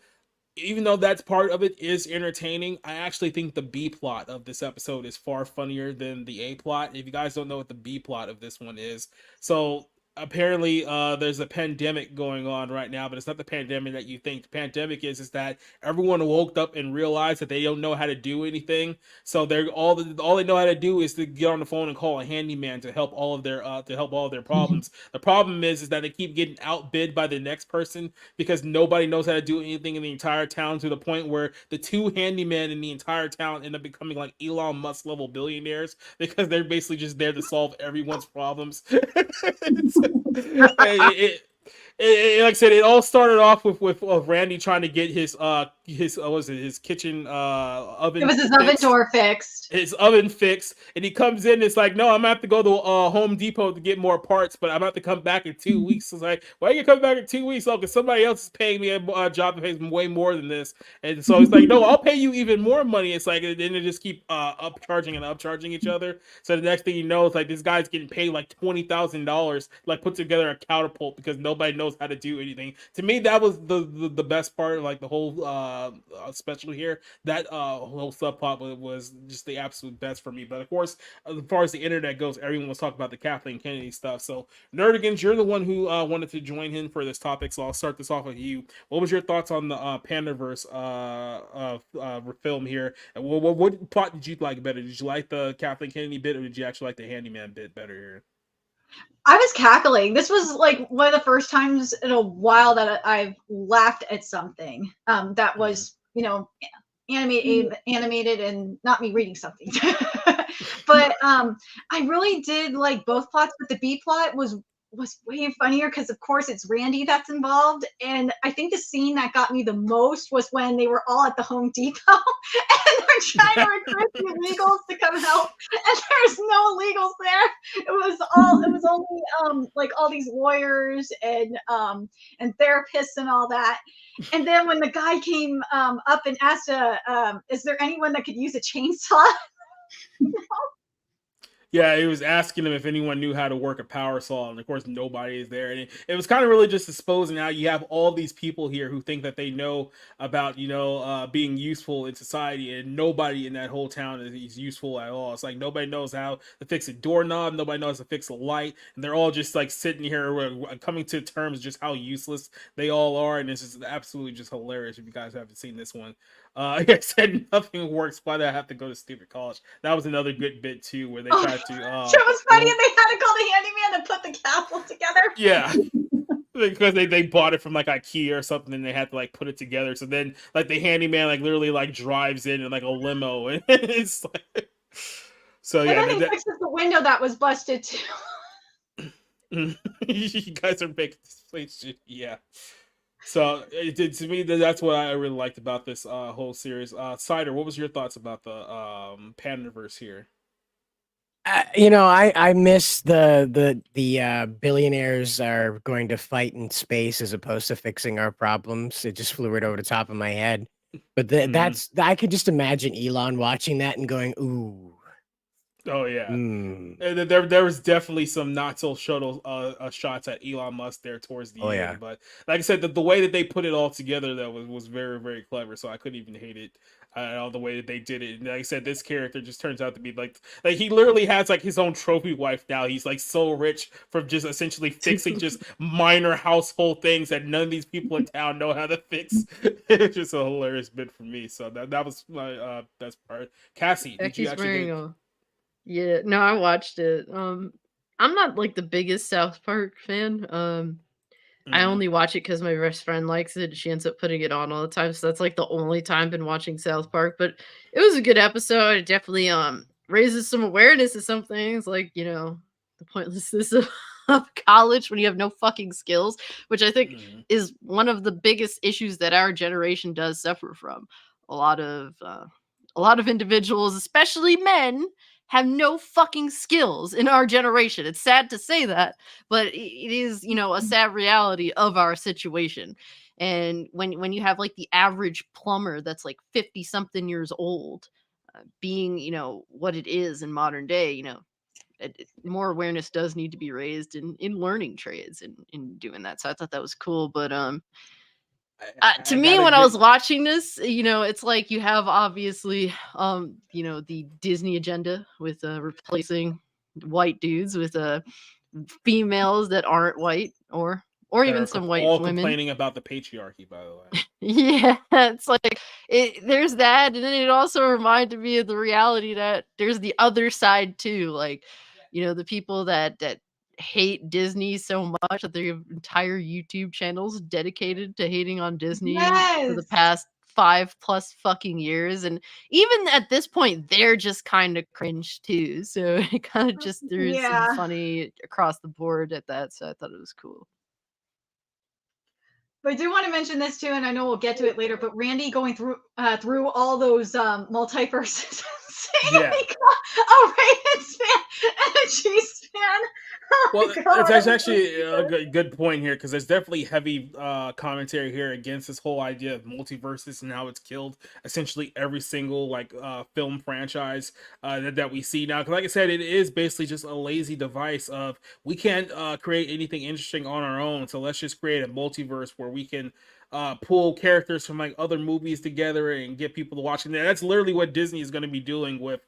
S1: even though that's part of it is entertaining, I actually think the B plot of this episode is far funnier than the A plot. If you guys don't know what the B plot of this one is, so apparently there's a pandemic going on right now, but it's not the pandemic that you think. The pandemic is that everyone woke up and realized that they don't know how to do anything, so they're all they know how to do is to get on the phone and call a handyman to help all of their problems. The problem is that they keep getting outbid by the next person because nobody knows how to do anything in the entire town, to the point where the two handymen in the entire town end up becoming like Elon Musk level billionaires because they're basically just there to solve everyone's problems. Like I said, it all started off with Randy trying to get his kitchen oven.
S2: It was his oven door fixed.
S1: His oven fixed, and he comes in. And it's like, no, I'm gonna have to go to Home Depot to get more parts, but I'm gonna have to come back in 2 weeks. It's like, why are you coming back in 2 weeks? Oh, because somebody else is paying me a job that pays me way more than this. And so it's like, no, I'll pay you even more money. It's like, and then they just keep upcharging each other. So the next thing you know, it's like this guy's getting paid like $20,000, like put together a catapult because nobody knows how to do anything. To me, that was the best part of like the whole special here. That whole subplot was just the absolute best for me. But of course, as far as the internet goes, everyone was talking about the Kathleen Kennedy stuff. So Nerdigans, you're the one who wanted to join in for this topic, so I'll start this off with you. What was your thoughts on the Panderverse film here? And what plot did you like better? Did you like the Kathleen Kennedy bit, or did you actually like the handyman bit better here?
S2: I was cackling. This was like one of the first times in a while that I've laughed at something that was, animated and not me reading something. But I really did like both plots, but the B plot was way funnier because of course it's Randy that's involved. And I think the scene that got me the most was when they were all at the Home Depot and they're trying to recruit the illegals to come help, and there's no illegals there. It was only like all these lawyers and therapists and all that. And then when the guy came up and asked, is there anyone that could use a chainsaw?
S1: Yeah, he was asking them if anyone knew how to work a power saw, and of course nobody is there. And it was kind of really just exposing how you have all these people here who think that they know about, being useful in society, and nobody in that whole town is useful at all. It's like nobody knows how to fix a doorknob, nobody knows how to fix a light, and they're all just like sitting here coming to terms just how useless they all are. And this is absolutely just hilarious if you guys haven't seen this one. Like I said, nothing works. Why do I have to go to stupid college? That was another good bit too, where they tried to.
S2: It was funny, and they had to call the handyman and put the castle together.
S1: Yeah, because they bought it from like IKEA or something, and they had to like put it together. So then, like the handyman like literally like drives in like a limo, and it's like. So yeah,
S2: and then he fixes the window that was busted too.
S1: You guys are making this place, yeah. So to me, that's what I really liked about this whole series. Cider, what was your thoughts about the Panderverse here?
S14: I miss the billionaires are going to fight in space as opposed to fixing our problems. It just flew right over the top of my head. But that's I could just imagine Elon watching that and going, "Ooh."
S1: Oh yeah. And there was definitely some not so shuttle shots at Elon Musk there towards the
S14: Oh,
S1: end,
S14: yeah.
S1: but like I said, the way that they put it all together that was very very clever. So I couldn't even hate it all the way that they did it. And like I said, this character just turns out to be like he literally has like his own trophy wife now. He's like so rich from just essentially fixing just minor household things that none of these people in town know how to fix. It's just a hilarious bit for me. So that was my best part. Cassie, did you
S11: Becky's
S1: actually
S11: wearing
S1: get?
S11: a. Yeah, no, I watched it. I'm not like the biggest South Park fan. I only watch it because my best friend likes it. She ends up putting it on all the time, so that's like the only time I've been watching South Park. But it was a good episode. It definitely raises some awareness of some things, like the pointlessness of college when you have no fucking skills, which I think is one of the biggest issues that our generation does suffer from. A lot of individuals, especially men, have no fucking skills in our generation. It's sad to say that, but it is, a sad reality of our situation. And when you have like the average plumber that's like 50 something years old, being, what it is in modern day, more awareness does need to be raised in learning trades and in doing that. So I thought that was cool. But to
S1: I
S11: me,
S1: gotta
S11: when I
S1: admit,
S11: was watching this, it's like you have obviously the Disney agenda with replacing white dudes with females that aren't white or
S1: that
S11: even
S1: are
S11: some white
S1: all
S11: women.
S1: complaining about the patriarchy, by the way.
S11: Yeah, it's like there's that, and then it also reminded me of the reality that there's the other side too, like the people that hate Disney so much that they have entire YouTube channels dedicated to hating on Disney for the
S2: Yes.
S11: past 5+ fucking years, and even at this point, they're just kind of cringe too. So it kind of just threw some
S2: Yeah.
S11: funny across the board at that. So I thought it was cool.
S2: But I do want to mention this too, and I know we'll get to it later. But Randy going through all those multiverses, saying
S1: Yeah.
S2: he got a Ravens fan and a Chiefs fan. Oh
S1: Well,
S2: my God,
S1: that's
S2: I'm
S1: actually a good point here because there's definitely heavy commentary here against this whole idea of multiverses and how it's killed essentially every single film franchise that we see now. Because like I said, it is basically just a lazy device of we can't create anything interesting on our own, so let's just create a multiverse where we can pull characters from like other movies together and get people to watch it. That's literally what Disney is going to be doing with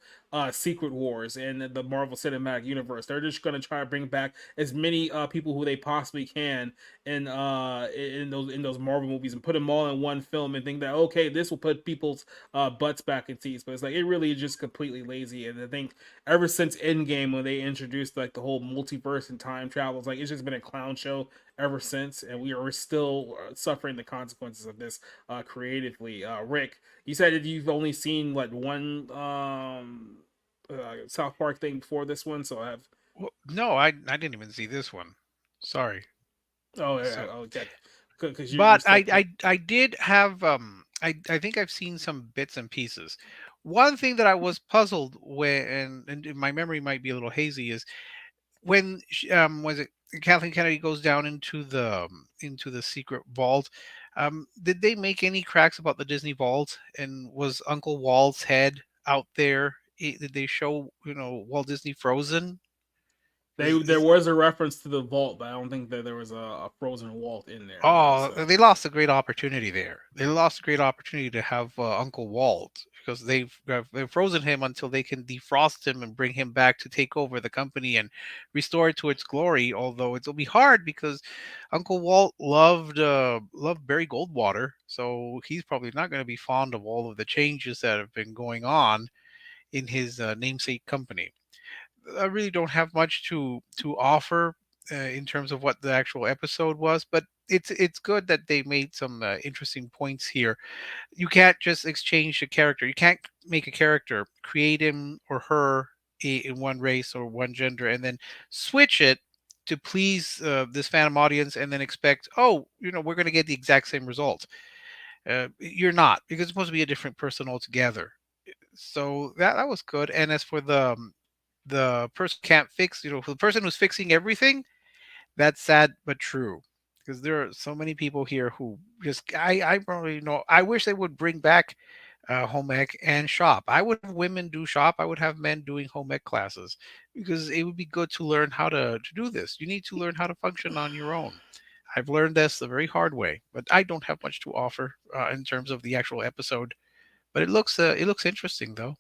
S1: Secret Wars and the Marvel Cinematic Universe. They're just going to try to bring back as many people who they possibly can in those Marvel movies and put them all in one film and think that okay, this will put people's butts back in seats. But it's like it really is just completely lazy. And I think ever since Endgame when they introduced like the whole multiverse and time travel, it's like it's just been a clown show ever since, and we're still suffering the consequences of this creatively. Rick, you said that you've only seen like one South Park thing before this one, so I have.
S17: Well, no, I didn't even see this one. Sorry.
S1: Oh yeah,
S17: So,
S1: okay. Because
S17: but I did have I think I've seen some bits and pieces. One thing that I was puzzled with, and my memory might be a little hazy, is when was it Kathleen Kennedy goes down into the secret vault. Did they make any cracks about the Disney vault? And was Uncle Walt's head out there? Did they show Walt Disney frozen?
S1: there was a reference to the vault, but I don't think that there was a frozen Walt in there.
S17: Oh,
S1: So.
S17: they lost a great opportunity there. They lost a great opportunity to have Uncle Walt because they've frozen him until they can defrost him and bring him back to take over the company and restore it to its glory. Although it'll be hard because Uncle Walt loved Barry Goldwater, so he's probably not going to be fond of all of the changes that have been going on in his namesake company. I really don't have much to offer in terms of what the actual episode was, but it's good that they made some interesting points here. You can't just exchange a character. You can't make a character, create him or her in one race or one gender, and then switch it to please this fandom audience, and then expect, oh, we're going to get the exact same result. You're not, because it's supposed to be a different person altogether. So that was good. And as for the person can't fix, for the person who's fixing everything, that's sad but true. Because there are so many people here who just, I probably know, I wish they would bring back home ec and shop. I would have women do shop. I would have men doing home ec classes because it would be good to learn how to do this. You need to learn how to function on your own. I've learned this the very hard way, but I don't have much to offer in terms of the actual episode. But it looks interesting though.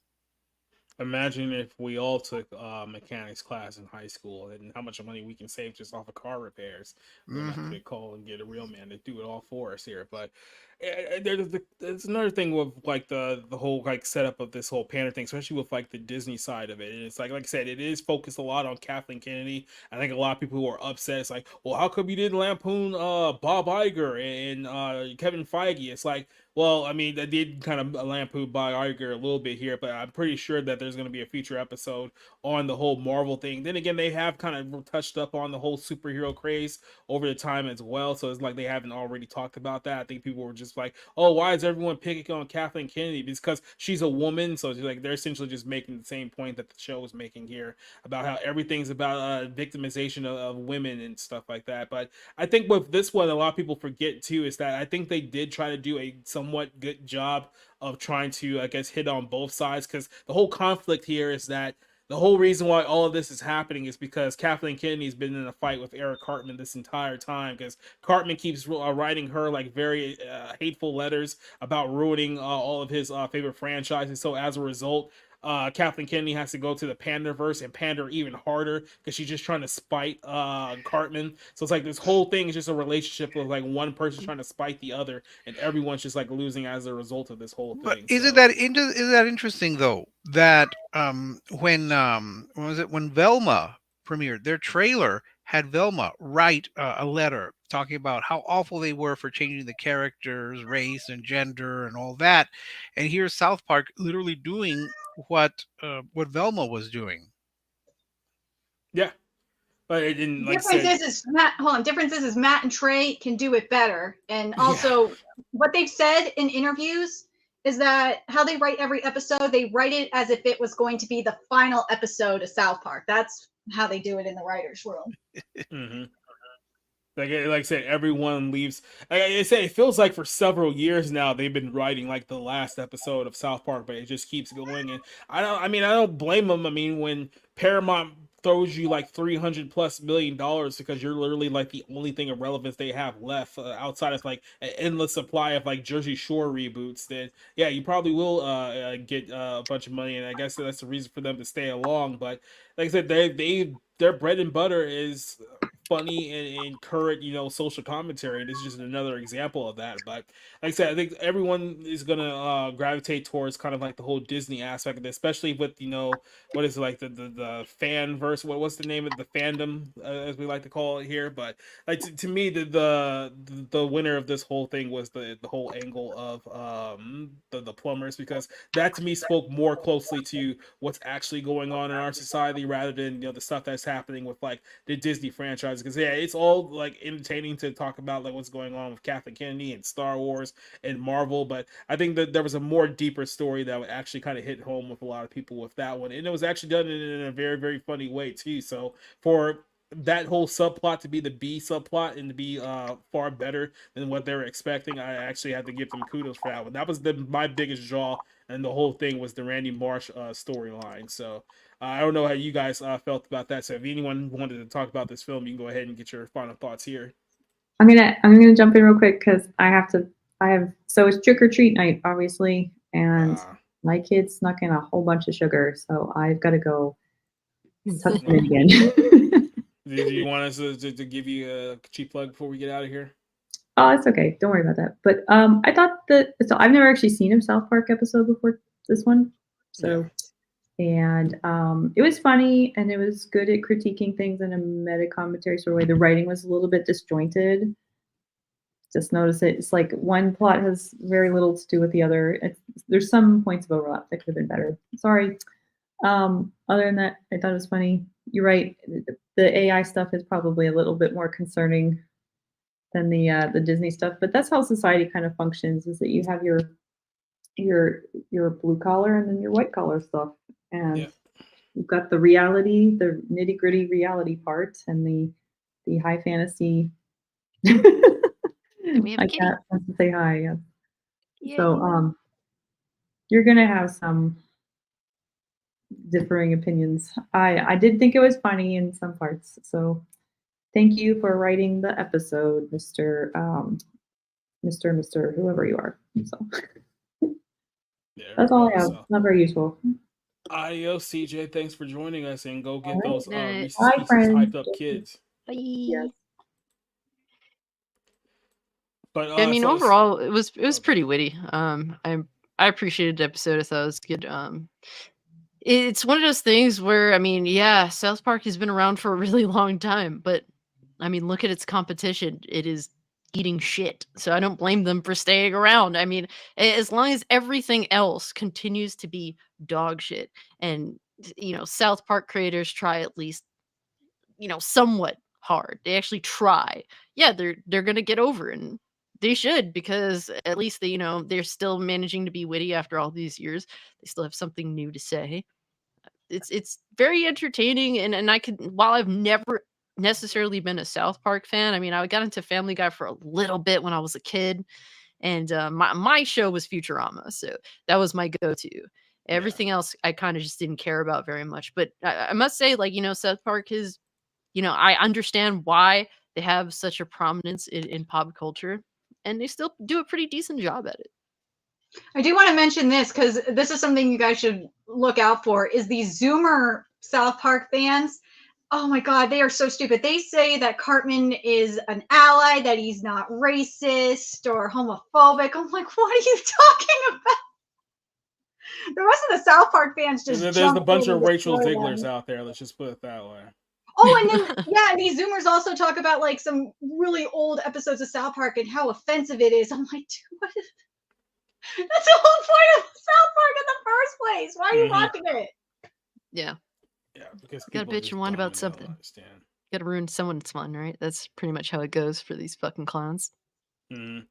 S1: Imagine if we all took mechanics class in high school and how much money we can save just off of car repairs. We don't have to call and get a real man to do it all for us here. But there's another thing with like the whole like setup of this whole Panda thing, especially with like the Disney side of it. And it's like I said, it is focused a lot on Kathleen Kennedy. I think a lot of people who are upset, it's like, well, how come you didn't lampoon Bob Iger and Kevin Feige? It's like, well, I mean, I did kind of lampoon by Iger a little bit here, but I'm pretty sure that there's going to be a future episode on the whole Marvel thing. Then again, they have kind of touched up on the whole superhero craze over the time as well. So it's like they haven't already talked about that. I think people were just like, oh, why is everyone picking on Kathleen Kennedy? Because she's a woman. So it's like they're essentially just making the same point that the show is making here about how everything's about victimization of women and stuff like that. But I think with this one, a lot of people forget too is that I think they did try to do a somewhat good job of trying to, I guess, hit on both sides, because the whole conflict here is that the whole reason why all of this is happening is because Kathleen Kennedy's been in a fight with Eric Cartman this entire time, because Cartman keeps writing her like very hateful letters about ruining all of his favorite franchises. So as a result, Kathleen Kennedy has to go to the Panderverse and pander even harder because she's just trying to spite Cartman. So it's like this whole thing is just a relationship of like one person trying to spite the other, and everyone's just like losing as a result of this whole thing.
S17: But is that interesting though? That when was it when Velma premiered, their trailer had Velma write a letter talking about how awful they were for changing the characters, race and gender and all that, and here's South Park literally doing what Velma was doing.
S1: Yeah, but it didn't. Like
S2: difference is Matt. Hold on. Difference is Matt and Trey can do it better, and also what they've said in interviews is that how they write every episode, they write it as if it was going to be the final episode of South Park. That's how they do it in the writers' room.
S1: Mm-hmm. Like I said, everyone leaves. Like I said, it feels like for several years now they've been writing like the last episode of South Park, but it just keeps going. And I don't blame them. I mean, when Paramount throws you like $300+ million because you're literally like the only thing of relevance they have left outside of like an endless supply of like Jersey Shore reboots, then yeah, you probably will get a bunch of money, and I guess that's the reason for them to stay along. But like I said, their bread and butter is funny and current, social commentary. This is just another example of that. But like I said, I think everyone is gonna gravitate towards kind of like the whole Disney aspect of it, especially with what is it, like the fan verse? What's the name of the fandom as we like to call it here? But like to me, the winner of this whole thing was the whole angle of the plumbers, because that to me spoke more closely to what's actually going on in our society rather than the stuff that's happening with like the Disney franchise. Because yeah, it's all like entertaining to talk about like what's going on with Kathleen Kennedy and Star Wars and Marvel, but I think that there was a more deeper story that would actually kind of hit home with a lot of people with that one, and it was actually done in a very, very funny way too. So for that whole subplot to be the B subplot and to be far better than what they were expecting, I actually had to give them kudos for that one. That was my biggest draw, and the whole thing was the Randy Marsh storyline. So I don't know how you guys felt about that. So if anyone wanted to talk about this film, you can go ahead and get your final thoughts here.
S13: I'm gonna jump in real quick because so it's trick or treat night, obviously, and my kids snuck in a whole bunch of sugar, so I've got to go touch them again.
S1: Do you want us to give you a cheap plug before we get out of here?
S13: Oh, it's okay. Don't worry about that. But I thought so I've never actually seen a South Park episode before this one, so. Yeah. And it was funny, and it was good at critiquing things in a meta commentary sort of way. The writing was a little bit disjointed. Just notice it. It's like one plot has very little to do with the other. There's some points of overlap that could have been better. Sorry. Other than that, I thought it was funny. You're right. The AI stuff is probably a little bit more concerning than the Disney stuff, but that's how society kind of functions. Is that you have your blue collar and then your white collar stuff. And we've got the reality, the nitty gritty reality part, and the high fantasy.
S11: We have
S13: My
S11: Kitty.
S13: cat wants to say hi. Yes.
S11: Yay.
S13: So you're gonna have some differing opinions. I did think it was funny in some parts. So thank you for writing the episode, Mr. Mr. whoever you are. So that's all I have.
S1: So.
S13: Not very useful.
S1: Adios, CJ. Thanks for joining us, and go get
S13: All right.
S1: those Reese's
S13: Bye,
S1: Pieces
S13: friends.
S1: hyped up kids.
S11: Bye.
S13: Yes.
S1: But
S11: I mean,
S1: so
S11: overall, it was pretty witty. I appreciated the episode. I thought it was good. It's one of those things where, I mean, yeah, South Park has been around for a really long time, but I mean, look at its competition. It is eating shit. So I don't blame them for staying around. I mean, as long as everything else continues to be dog shit, and South Park creators try at least, somewhat hard. They actually try. Yeah, they're gonna get over it, and they should, because at least they're still managing to be witty after all these years. They still have something new to say. It's very entertaining, and I could, while I've never necessarily been a South Park fan, I mean, I got into Family Guy for a little bit when I was a kid, and my show was Futurama, so that was my go-to. Everything else I kind of just didn't care about very much. But I must say, like, South Park is, I understand why they have such a prominence in pop culture, and they still do a pretty decent job at it.
S2: I do want to mention this because this is something you guys should look out for, is these Zoomer South Park fans. Oh my God, they are so stupid. They say that Cartman is an ally, that he's not racist or homophobic. I'm like, what are you talking about? The rest of the South Park fans just
S1: there's
S2: jump
S1: a bunch
S2: in
S1: of
S2: and
S1: Rachel
S2: destroy
S1: Zeglers
S2: them.
S1: out there. Let's just put it that way.
S2: Oh, and then yeah, these Zoomers also talk about like some really old episodes of South Park and how offensive it is. I'm like, dude, what is? That's the whole point of South Park in the first place. Why are you watching it?
S11: Yeah.
S1: Yeah, because
S11: Gotta
S1: people are
S11: bitch
S1: just
S11: and whine
S1: dumb
S11: about
S1: and they don't
S11: something.
S1: understand.
S11: Gotta ruin someone's fun, right? That's pretty much how it goes for these fucking clowns.
S1: Mhm.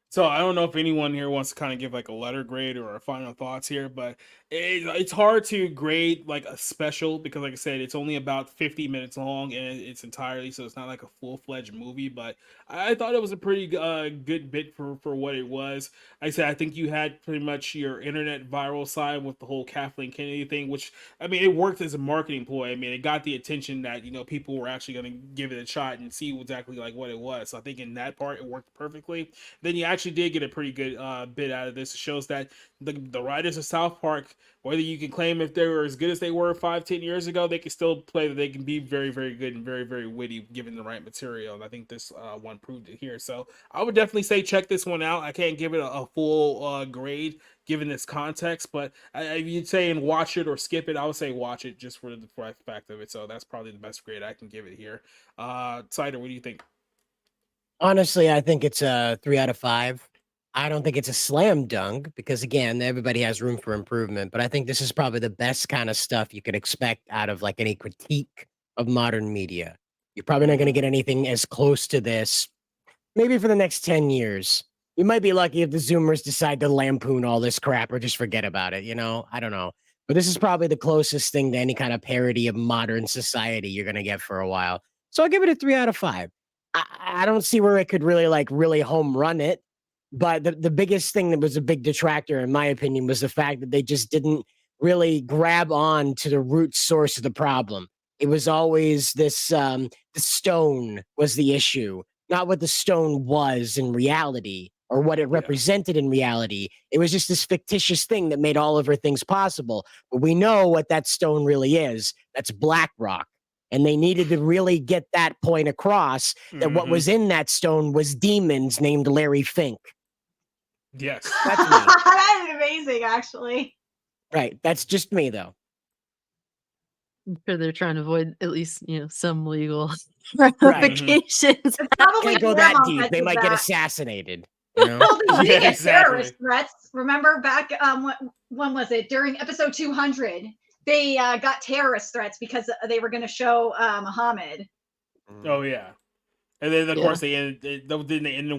S1: So I don't know if anyone here wants to kind of give like a letter grade or a final thoughts here, but it's hard to grade like a special because, like I said, it's only about 50 minutes long and it's entirely, so it's not like a full-fledged movie. But I thought it was a pretty good bit for what it was. Like I said, I think you had pretty much your internet viral side with the whole Kathleen Kennedy thing, which, I mean, it worked as a marketing ploy. I mean, it got the attention that people were actually going to give it a shot and see exactly like what it was. So I think in that part it worked perfectly. Then you actually did get a pretty good bit out of this. It shows that the writers of South Park, whether you can claim if they were as good as they were 5-10 years ago, they can still play, that they can be very, very good and very, very witty given the right material. And I think this one proved it here. So I would definitely say check this one out. I can't give it a full grade given this context, but if you'd say and watch it or skip it, I would say watch it just for the fact of it. So that's probably the best grade I can give it here. Cider, what do you think?
S14: Honestly, I think it's a 3 out of 5. I don't think it's a slam dunk because, again, everybody has room for improvement. But I think this is probably the best kind of stuff you could expect out of like any critique of modern media. You're probably not going to get anything as close to this, maybe for the next 10 years. You might be lucky if the Zoomers decide to lampoon all this crap or just forget about it. I don't know. But this is probably the closest thing to any kind of parody of modern society you're going to get for a while. So I'll give it a 3 out of 5. I don't see where it could really home run it. But the biggest thing that was a big detractor, in my opinion, was the fact that they just didn't really grab on to the root source of the problem. It was always this, the stone was the issue, not what the stone was in reality or what it represented in reality. It was just this fictitious thing that made all of her things possible. But we know what that stone really is. That's black rock. And they needed to really get that point across that what was in that stone was demons named Larry Fink.
S1: Yes.
S14: That's me.
S2: That is amazing, actually.
S14: Right. That's just me, though.
S11: I'm sure they're trying to avoid at least, some legal
S14: Right.
S11: ramifications.
S2: It's probably
S14: Can't go that
S2: grandma
S14: deep.
S2: that
S14: They
S2: did
S14: might get
S2: that.
S14: assassinated.
S2: Well, they did get
S1: exactly.
S2: terrorist threats. Remember back, when was it? During episode 200, they got terrorist threats because they were going to show Muhammad.
S1: Oh yeah. And then of
S11: Yeah.
S1: course they ended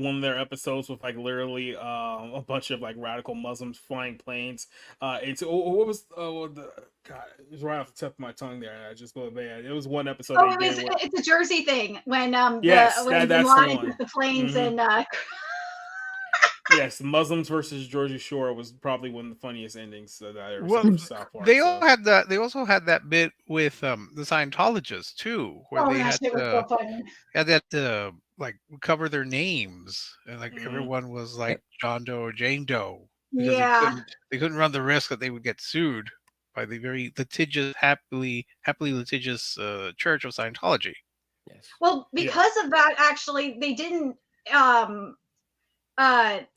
S1: one of their episodes with like literally a bunch of like radical Muslims flying planes. It's what was the God? It was right off the tip of my tongue there. I just go man. It was one episode.
S2: Oh, it's a Jersey thing when
S1: Yes,
S2: when Bin
S1: that's the
S2: Laden
S1: one.
S2: with the planes
S1: Mhm.
S2: and
S1: Yes, Muslims versus Jersey Shore was probably one of the funniest endings that I ever
S17: Well,
S1: seen for South Park.
S17: they
S1: so.
S17: all had that. They also had that bit with the Scientologists too, where
S2: oh,
S17: they
S2: that
S17: had
S2: shit was so funny.
S17: that like cover their names, and like everyone was like John Doe or Jane Doe because
S2: Yeah.
S17: they couldn't run the risk that they would get sued by the very litigious, happily litigious Church of Scientology.
S2: Well, because of that, actually, they didn't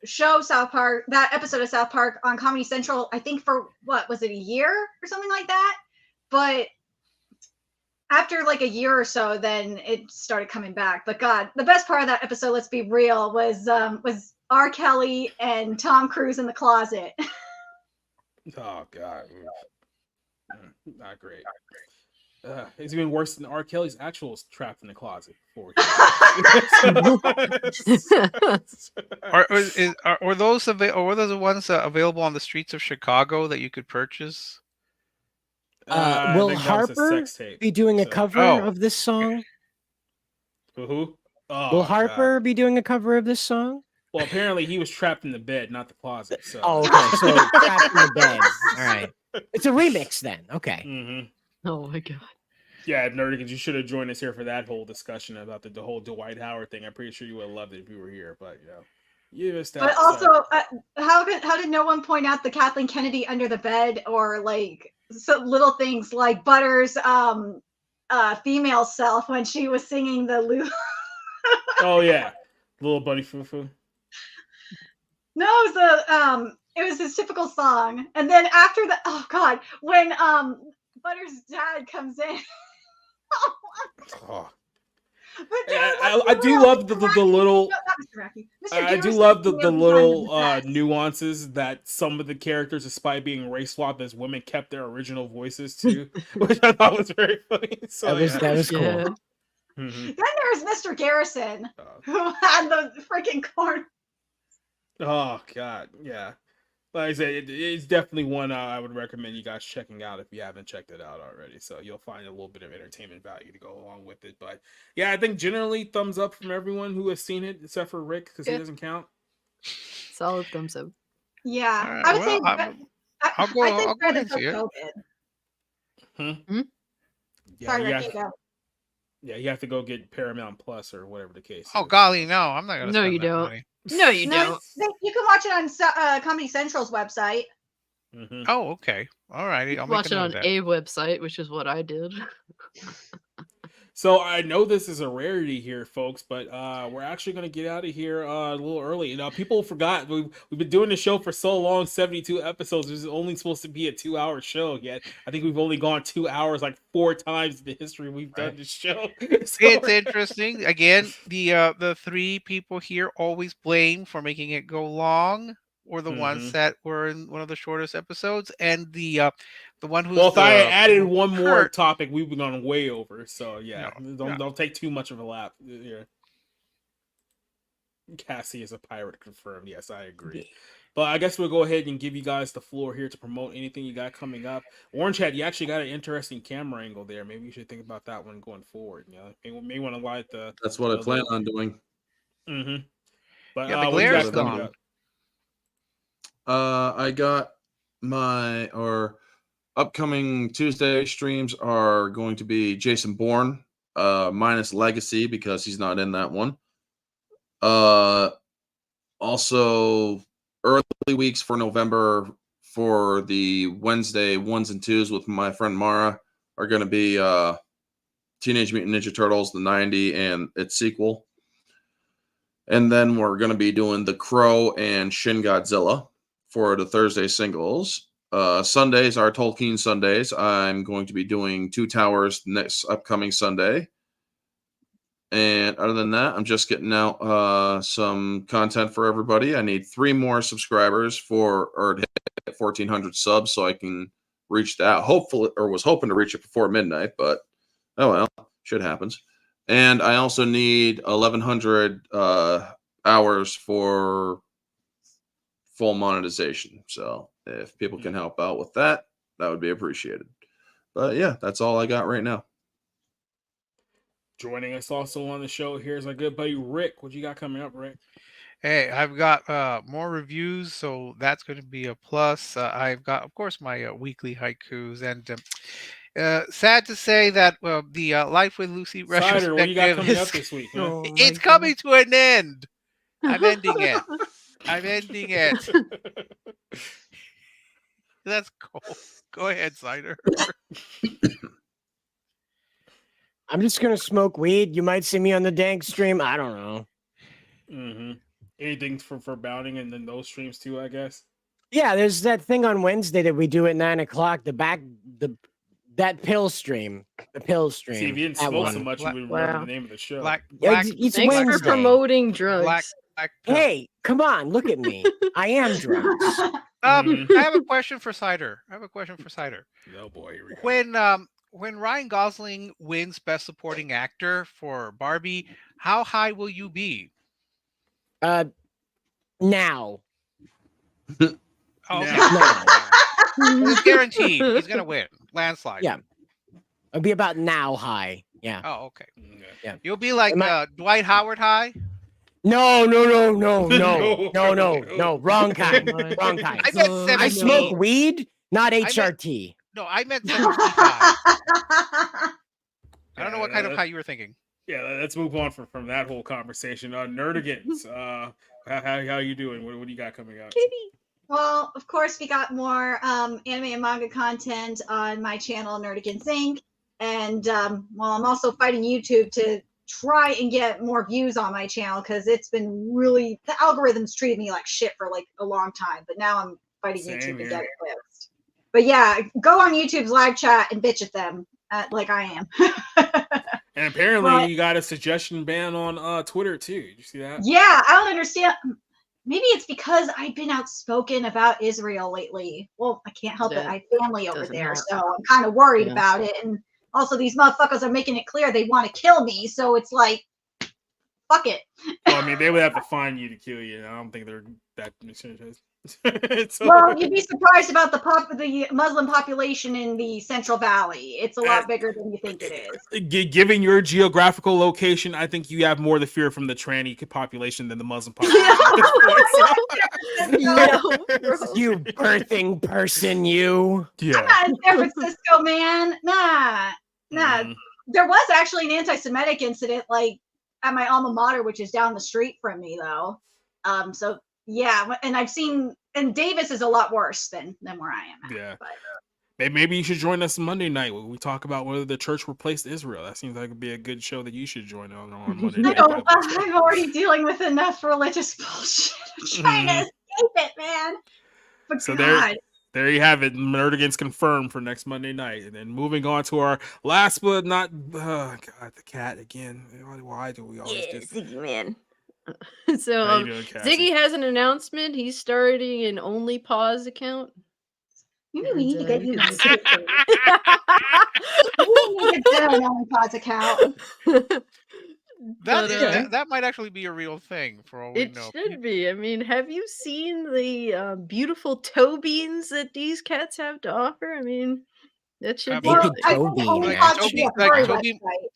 S2: show South Park, that episode of South Park on Comedy Central, I think for what was it, a year or something like that? But after like a year or so, then it started coming back. But God, the best part of that episode, let's be real, was R. Kelly and Tom Cruise in the closet.
S1: Oh God, not great. It's even worse than R. Kelly's actual trapped in the closet.
S17: Were those the ones available on the streets of Chicago that you could purchase?
S1: I
S14: Will
S1: think that was a
S14: Harper
S1: sex tape,
S14: be doing a
S1: so-
S14: cover
S17: Oh.
S14: of this song?
S1: Who? Oh,
S14: Will
S1: God.
S14: Harper be doing a cover of this song?
S1: Well, apparently he was trapped in the bed, not the closet. So.
S14: Oh, okay. So trapped in the bed. All right. It's a remix then. Okay.
S1: Mm-hmm.
S11: Oh my God.
S1: Yeah, Nerdigans, you should have joined us here for that whole discussion about the whole Dwight Howard thing. I'm pretty sure you would have loved it if you were here, but you missed out.
S2: But also, how did no one point out the Kathleen Kennedy under the bed, or like little things like Butter's female self when she was singing the Lou?
S1: Oh yeah, little buddy foo foo.
S2: No, it was his typical song, and then after that, oh God, when Butter's dad comes in.
S1: Oh. I do love the little. I do love the little nuances that some of the characters, despite being race swapped as women, kept their original voices too, which I thought was very funny. So
S14: that was cool.
S11: Yeah.
S1: Mm-hmm.
S2: Then there's Mr. Garrison, who had the freaking corn.
S1: Oh God, yeah. Like I said, it's definitely one I would recommend you guys checking out if you haven't checked it out already. So you'll find a little bit of entertainment value to go along with it. But yeah, I think generally thumbs up from everyone who has seen it, except for Rick because he doesn't count.
S11: Solid thumbs up.
S2: Yeah,
S17: All right,
S2: I would
S17: well,
S2: say.
S17: I'll go
S2: I'd say
S17: ahead and see it.
S1: Yeah,
S2: Sorry,
S1: you
S2: Ricky,
S1: have,
S2: go.
S1: yeah, you have to go get Paramount Plus or whatever the case.
S17: Oh
S1: is.
S17: golly, no, I'm not gonna.
S11: No,
S17: spend
S11: you
S17: that
S11: don't.
S17: money.
S11: No, you
S2: No,
S11: don't.
S2: you can watch it on Comedy Central's website.
S1: Mm-hmm.
S17: Oh, okay. All righty. I'll
S11: Watch
S17: make
S11: it
S17: a note
S11: on
S17: of that.
S11: a website, which is what I did.
S1: So I know this is a rarity here, folks, but we're actually going to get out of here a little early. People forgot we've been doing the show for so long, 72 episodes. This is only supposed to be a 2-hour show. Yet I think we've only gone 2 hours like 4 times in the history we've done this show. So
S17: It's interesting. Again, the 3 people here always blame for making it go long, or the ones that were in one of the shortest episodes, and the one who's
S1: if I had added
S17: who
S1: one more
S17: hurt-
S1: topic, we've gone way over. So yeah,
S17: No.
S1: don't take too much of a lap. Yeah. Cassie is a pirate, confirmed. Yes, I agree. But I guess we'll go ahead and give you guys the floor here to promote anything you got coming up. Orange Hat, you actually got an interesting camera angle there. Maybe you should think about that one going forward. You may want to light the.
S12: That's what I plan on doing.
S1: Mm-hmm. But
S17: Yeah, the
S1: what you
S17: glare's
S1: got coming
S17: gone.
S1: up?
S12: I got my upcoming Tuesday streams are going to be Jason Bourne, minus Legacy because he's not in that one. Also, early weeks for November for the Wednesday 1s and 2s with my friend Mara are going to be Teenage Mutant Ninja Turtles, the 90 and its sequel. And then we're going to be doing The Crow and Shin Godzilla for the Thursday singles. Sundays are Tolkien Sundays. I'm going to be doing Two Towers next upcoming Sunday. And other than that, I'm just getting out some content for everybody. I need 3 more subscribers or to hit 1,400 subs so I can reach that. Hopefully, or was hoping to reach it before midnight, but oh well, shit happens. And I also need 1,100 hours for full monetization. So if people can help out with that, that would be appreciated. But yeah, that's all I got right now.
S1: Joining us also on the show here is our good buddy Rick. What you got coming up, Rick?
S17: Hey, I've got more reviews, so that's going to be a plus. I've got, of course, my weekly haikus, and sad to say that the Life with Lucy
S1: Cider, what you got
S17: retrospective
S1: coming up this week, man?
S11: Oh my
S17: it's
S11: God.
S17: coming to an end. I'm ending it. I'm ending it. That's cool. Go ahead, Cider.
S14: I'm just gonna smoke weed. You might see me on the dank stream. I don't know.
S1: Mm-hmm. Anything for bounding and then those streams too, I guess.
S14: Yeah, there's that thing on Wednesday that we do at 9 o'clock. That pill stream. The pill stream.
S1: See, if you didn't
S14: that
S1: smoke
S14: one.
S1: so much, you would remember the name of the show.
S14: It's
S11: Thanks for
S14: Wednesday.
S11: promoting drugs.
S14: Hey, come on, look at me. I am drugs.
S17: I have a question for Cider.
S1: Oh boy, here we go.
S17: When Ryan Gosling wins Best Supporting Actor for Barbie, how high will you be?
S14: Now.
S17: Oh, okay. It's guaranteed. He's gonna win. Landslide.
S14: Yeah. It'll be about now high. Yeah.
S17: Oh, okay.
S14: Yeah.
S17: You'll be like Dwight Howard high?
S14: No. Wrong kind. Wrong kind.
S17: I meant 17.
S14: I smoke weed, not HRT.
S17: No, I meant 17 high. I don't know what kind of high you were thinking.
S1: Yeah, let's move on from that whole conversation. Nerdigans, how you doing? What do you got coming up?
S2: Well, of course, we got more anime and manga content on my channel, Nerdigans Inc. And well, I'm also fighting YouTube to try and get more views on my channel because it's been really, the algorithms treated me like shit for like a long time. But now I'm fighting YouTube to get it fixed. But yeah, go on YouTube's live chat and bitch at them like I am.
S1: And apparently you got a suggestion ban on Twitter too. Did you see that?
S2: Yeah, I don't understand. Maybe it's because I've been outspoken about Israel lately. Well, I can't help it. I have family over there, so I'm kind of worried about it. And also, these motherfuckers are making it clear they want to kill me. So it's like, fuck it.
S1: Well, I mean, they would have to find you to kill you. I don't think they're that misinterested.
S2: Well, you'd be surprised about the Muslim population in the Central Valley. It's a lot bigger than you think it is.
S1: Given your geographical location, I think you have more to fear from the tranny population than the Muslim population.
S14: You birthing person, you.
S1: Yeah.
S2: I'm not in San Francisco, man. Nah. There was actually an anti-Semitic incident, like at my alma mater, which is down the street from me, though. So yeah, and I've seen, and Davis is a lot worse than where I am.
S1: Yeah. Maybe you should join us Monday night when we talk about whether the church replaced Israel. That seems like it'd be a good show that you should join on Monday night.
S2: I'm already dealing with enough religious bullshit. I'm trying to escape it, man. But
S1: So
S2: God.
S1: there you have it. Nerdigans confirmed for next Monday night. And then moving on to our last but not, God, the cat again. Why do we always do
S11: Ziggy man.
S1: How
S11: So
S1: you doing, Cassie?
S11: Ziggy has an announcement. He's starting an Only Pause account.
S2: Maybe we need to get you
S11: can
S2: We need to get an Only Pause account.
S17: That might actually be a real thing for all we
S11: It
S17: know.
S11: should be. I mean, have you seen the beautiful toe beans that these cats have to offer? I mean, that should be.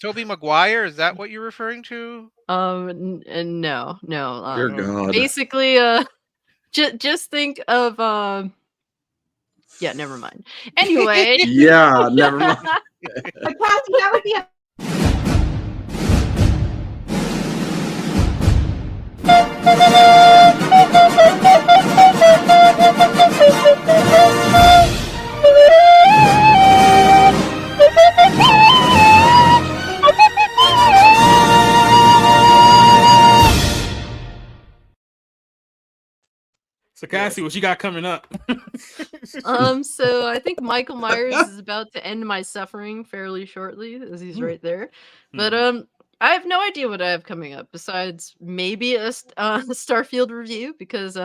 S17: Toby Maguire, is that what you're referring to?
S11: No.
S12: Dear God.
S11: Basically, just think of yeah, never mind. Anyway.
S12: Yeah, never mind.
S2: But Cassie, that would be a
S1: So Cassie, what you got coming up?
S11: So I think Michael Myers is about to end my suffering fairly shortly, as he's right there. But I have no idea what I have coming up besides maybe a Starfield review because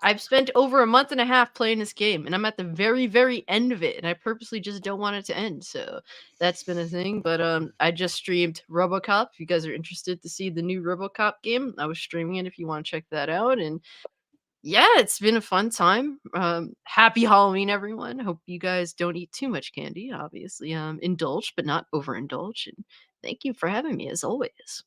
S11: I've spent over a month and a half playing this game and I'm at the very, very end of it and I purposely just don't want it to end. So that's been a thing. But I just streamed RoboCop. If you guys are interested to see the new RoboCop game, I was streaming it if you want to check that out. And yeah, it's been a fun time. Happy Halloween, everyone. Hope you guys don't eat too much candy. Obviously, indulge, but not overindulge. And thank you for having me, as always.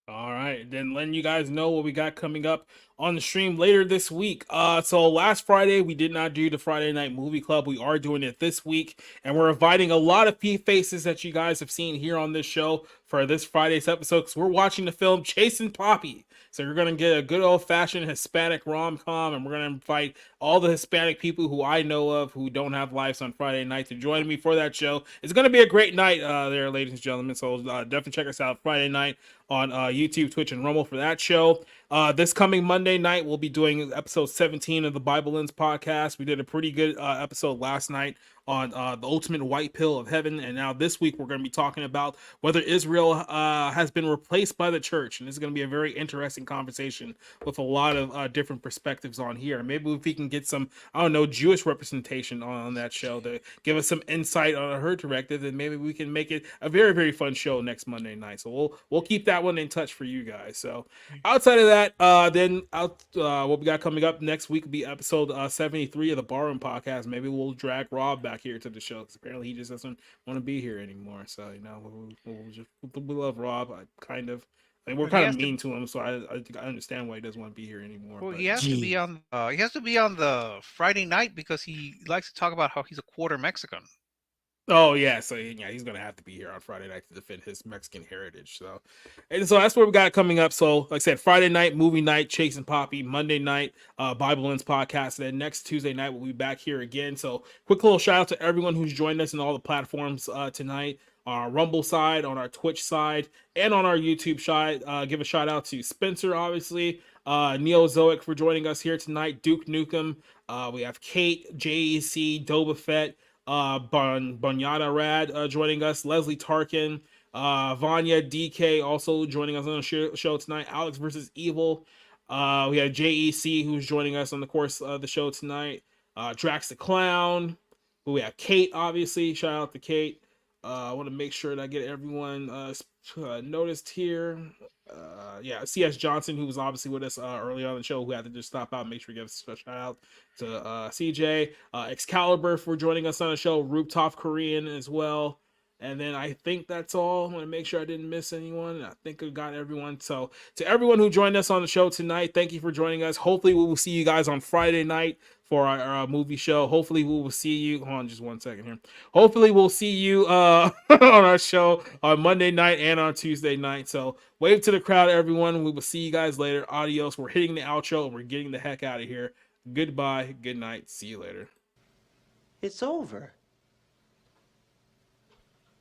S1: All right, then letting you guys know what we got coming up on the stream later this week. So last Friday we did not do the Friday Night Movie Club. We are doing it this week, and we're inviting a lot of faces that you guys have seen here on this show for this Friday's episode, because we're watching the film Chasing Poppy. So you're gonna get a good old-fashioned Hispanic rom-com, and we're gonna invite all the Hispanic people who I know of who don't have lives on Friday night to join me for that show. It's gonna be a great night there, ladies and gentlemen. So definitely check us out Friday night on YouTube, Twitch, and Rumble for that show. This coming Monday night, we'll be doing episode 17 of the Bible Lens podcast. We did a pretty good episode last night on the ultimate white pill of heaven, and now this week we're going to be talking about whether Israel has been replaced by the church, and this is going to be a very interesting conversation with a lot of different perspectives on here. Maybe if we can get some, I don't know, Jewish representation on that show to give us some insight on her directive, and maybe we can make it a very, very fun show next Monday night. So we'll keep that one in touch for you guys. So outside of that, what we got coming up next week will be episode 73 of the Barroom podcast. Maybe we'll drag Rob back here to the show because apparently he just doesn't want to be here anymore. So we love Rob. We're kind of mean to him, so I understand why he doesn't want to be here anymore.
S17: Well, he has to be on. He has to be on the Friday night because he likes to talk about how he's a quarter Mexican.
S1: Oh yeah, so yeah, he's gonna have to be here on Friday night to defend his Mexican heritage. So that's what we got coming up. So like I said, Friday night movie night, Chasing Poppy. Monday night, Bible Lens podcast. And then next Tuesday night we'll be back here again. So quick little shout out to everyone who's joined us in all the platforms tonight. On our Rumble side, on our Twitch side, and on our YouTube side. Give a shout out to Spencer, obviously, Neozoic for joining us here tonight. Duke Nukem. We have Kate, JEC, Doba Fett. Bonyada Rad joining us, Leslie Tarkin, Vanya DK also joining us on the show tonight, Alex versus Evil. We have JEC who's joining us on the course of the show tonight, Drax the Clown. We have Kate, obviously. Shout out to Kate. I want to make sure that I get everyone noticed here. CS Johnson, who was obviously with us early on in the show, who had to just stop out. Make sure you give us a shout out to CJ, Excalibur for joining us on the show, Rooftop Korean as well. And then I think that's all. I want to make sure I didn't miss anyone. I think I got everyone. So to everyone who joined us on the show tonight, thank you for joining us. Hopefully we will see you guys on Friday night for our movie show. Hopefully we will see you. Hold on just 1 second here. Hopefully we'll see you on our show on Monday night and on Tuesday night. So wave to the crowd, everyone. We will see you guys later. Adios. We're hitting the outro and we're getting the heck out of here. Goodbye. Good night. See you later.
S20: It's over.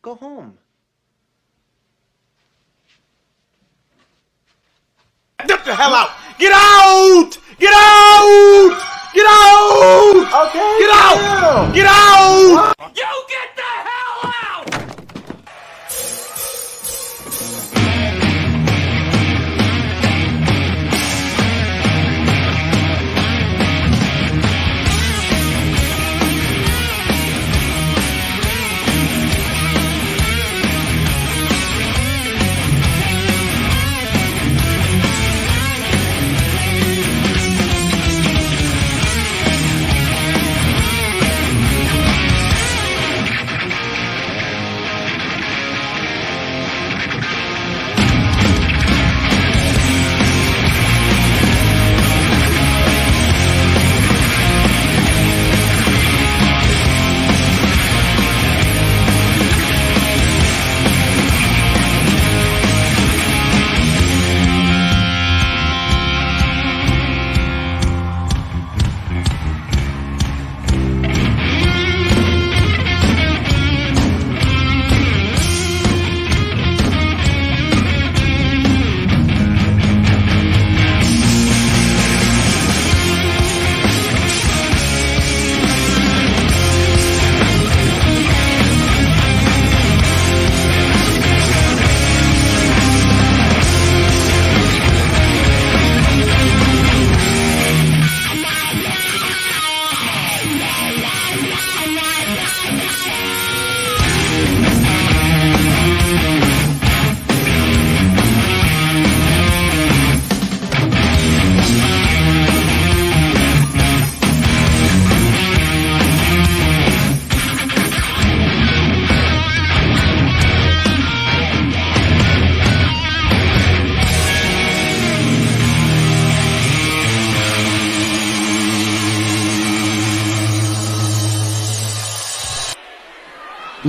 S20: Go home.
S8: Get the hell out! Get out! Get out! Get out!
S20: Okay.
S8: Get out! Get out!
S9: You get the hell out!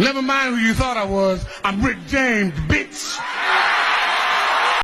S16: Never mind who you thought I was. I'm Rick James,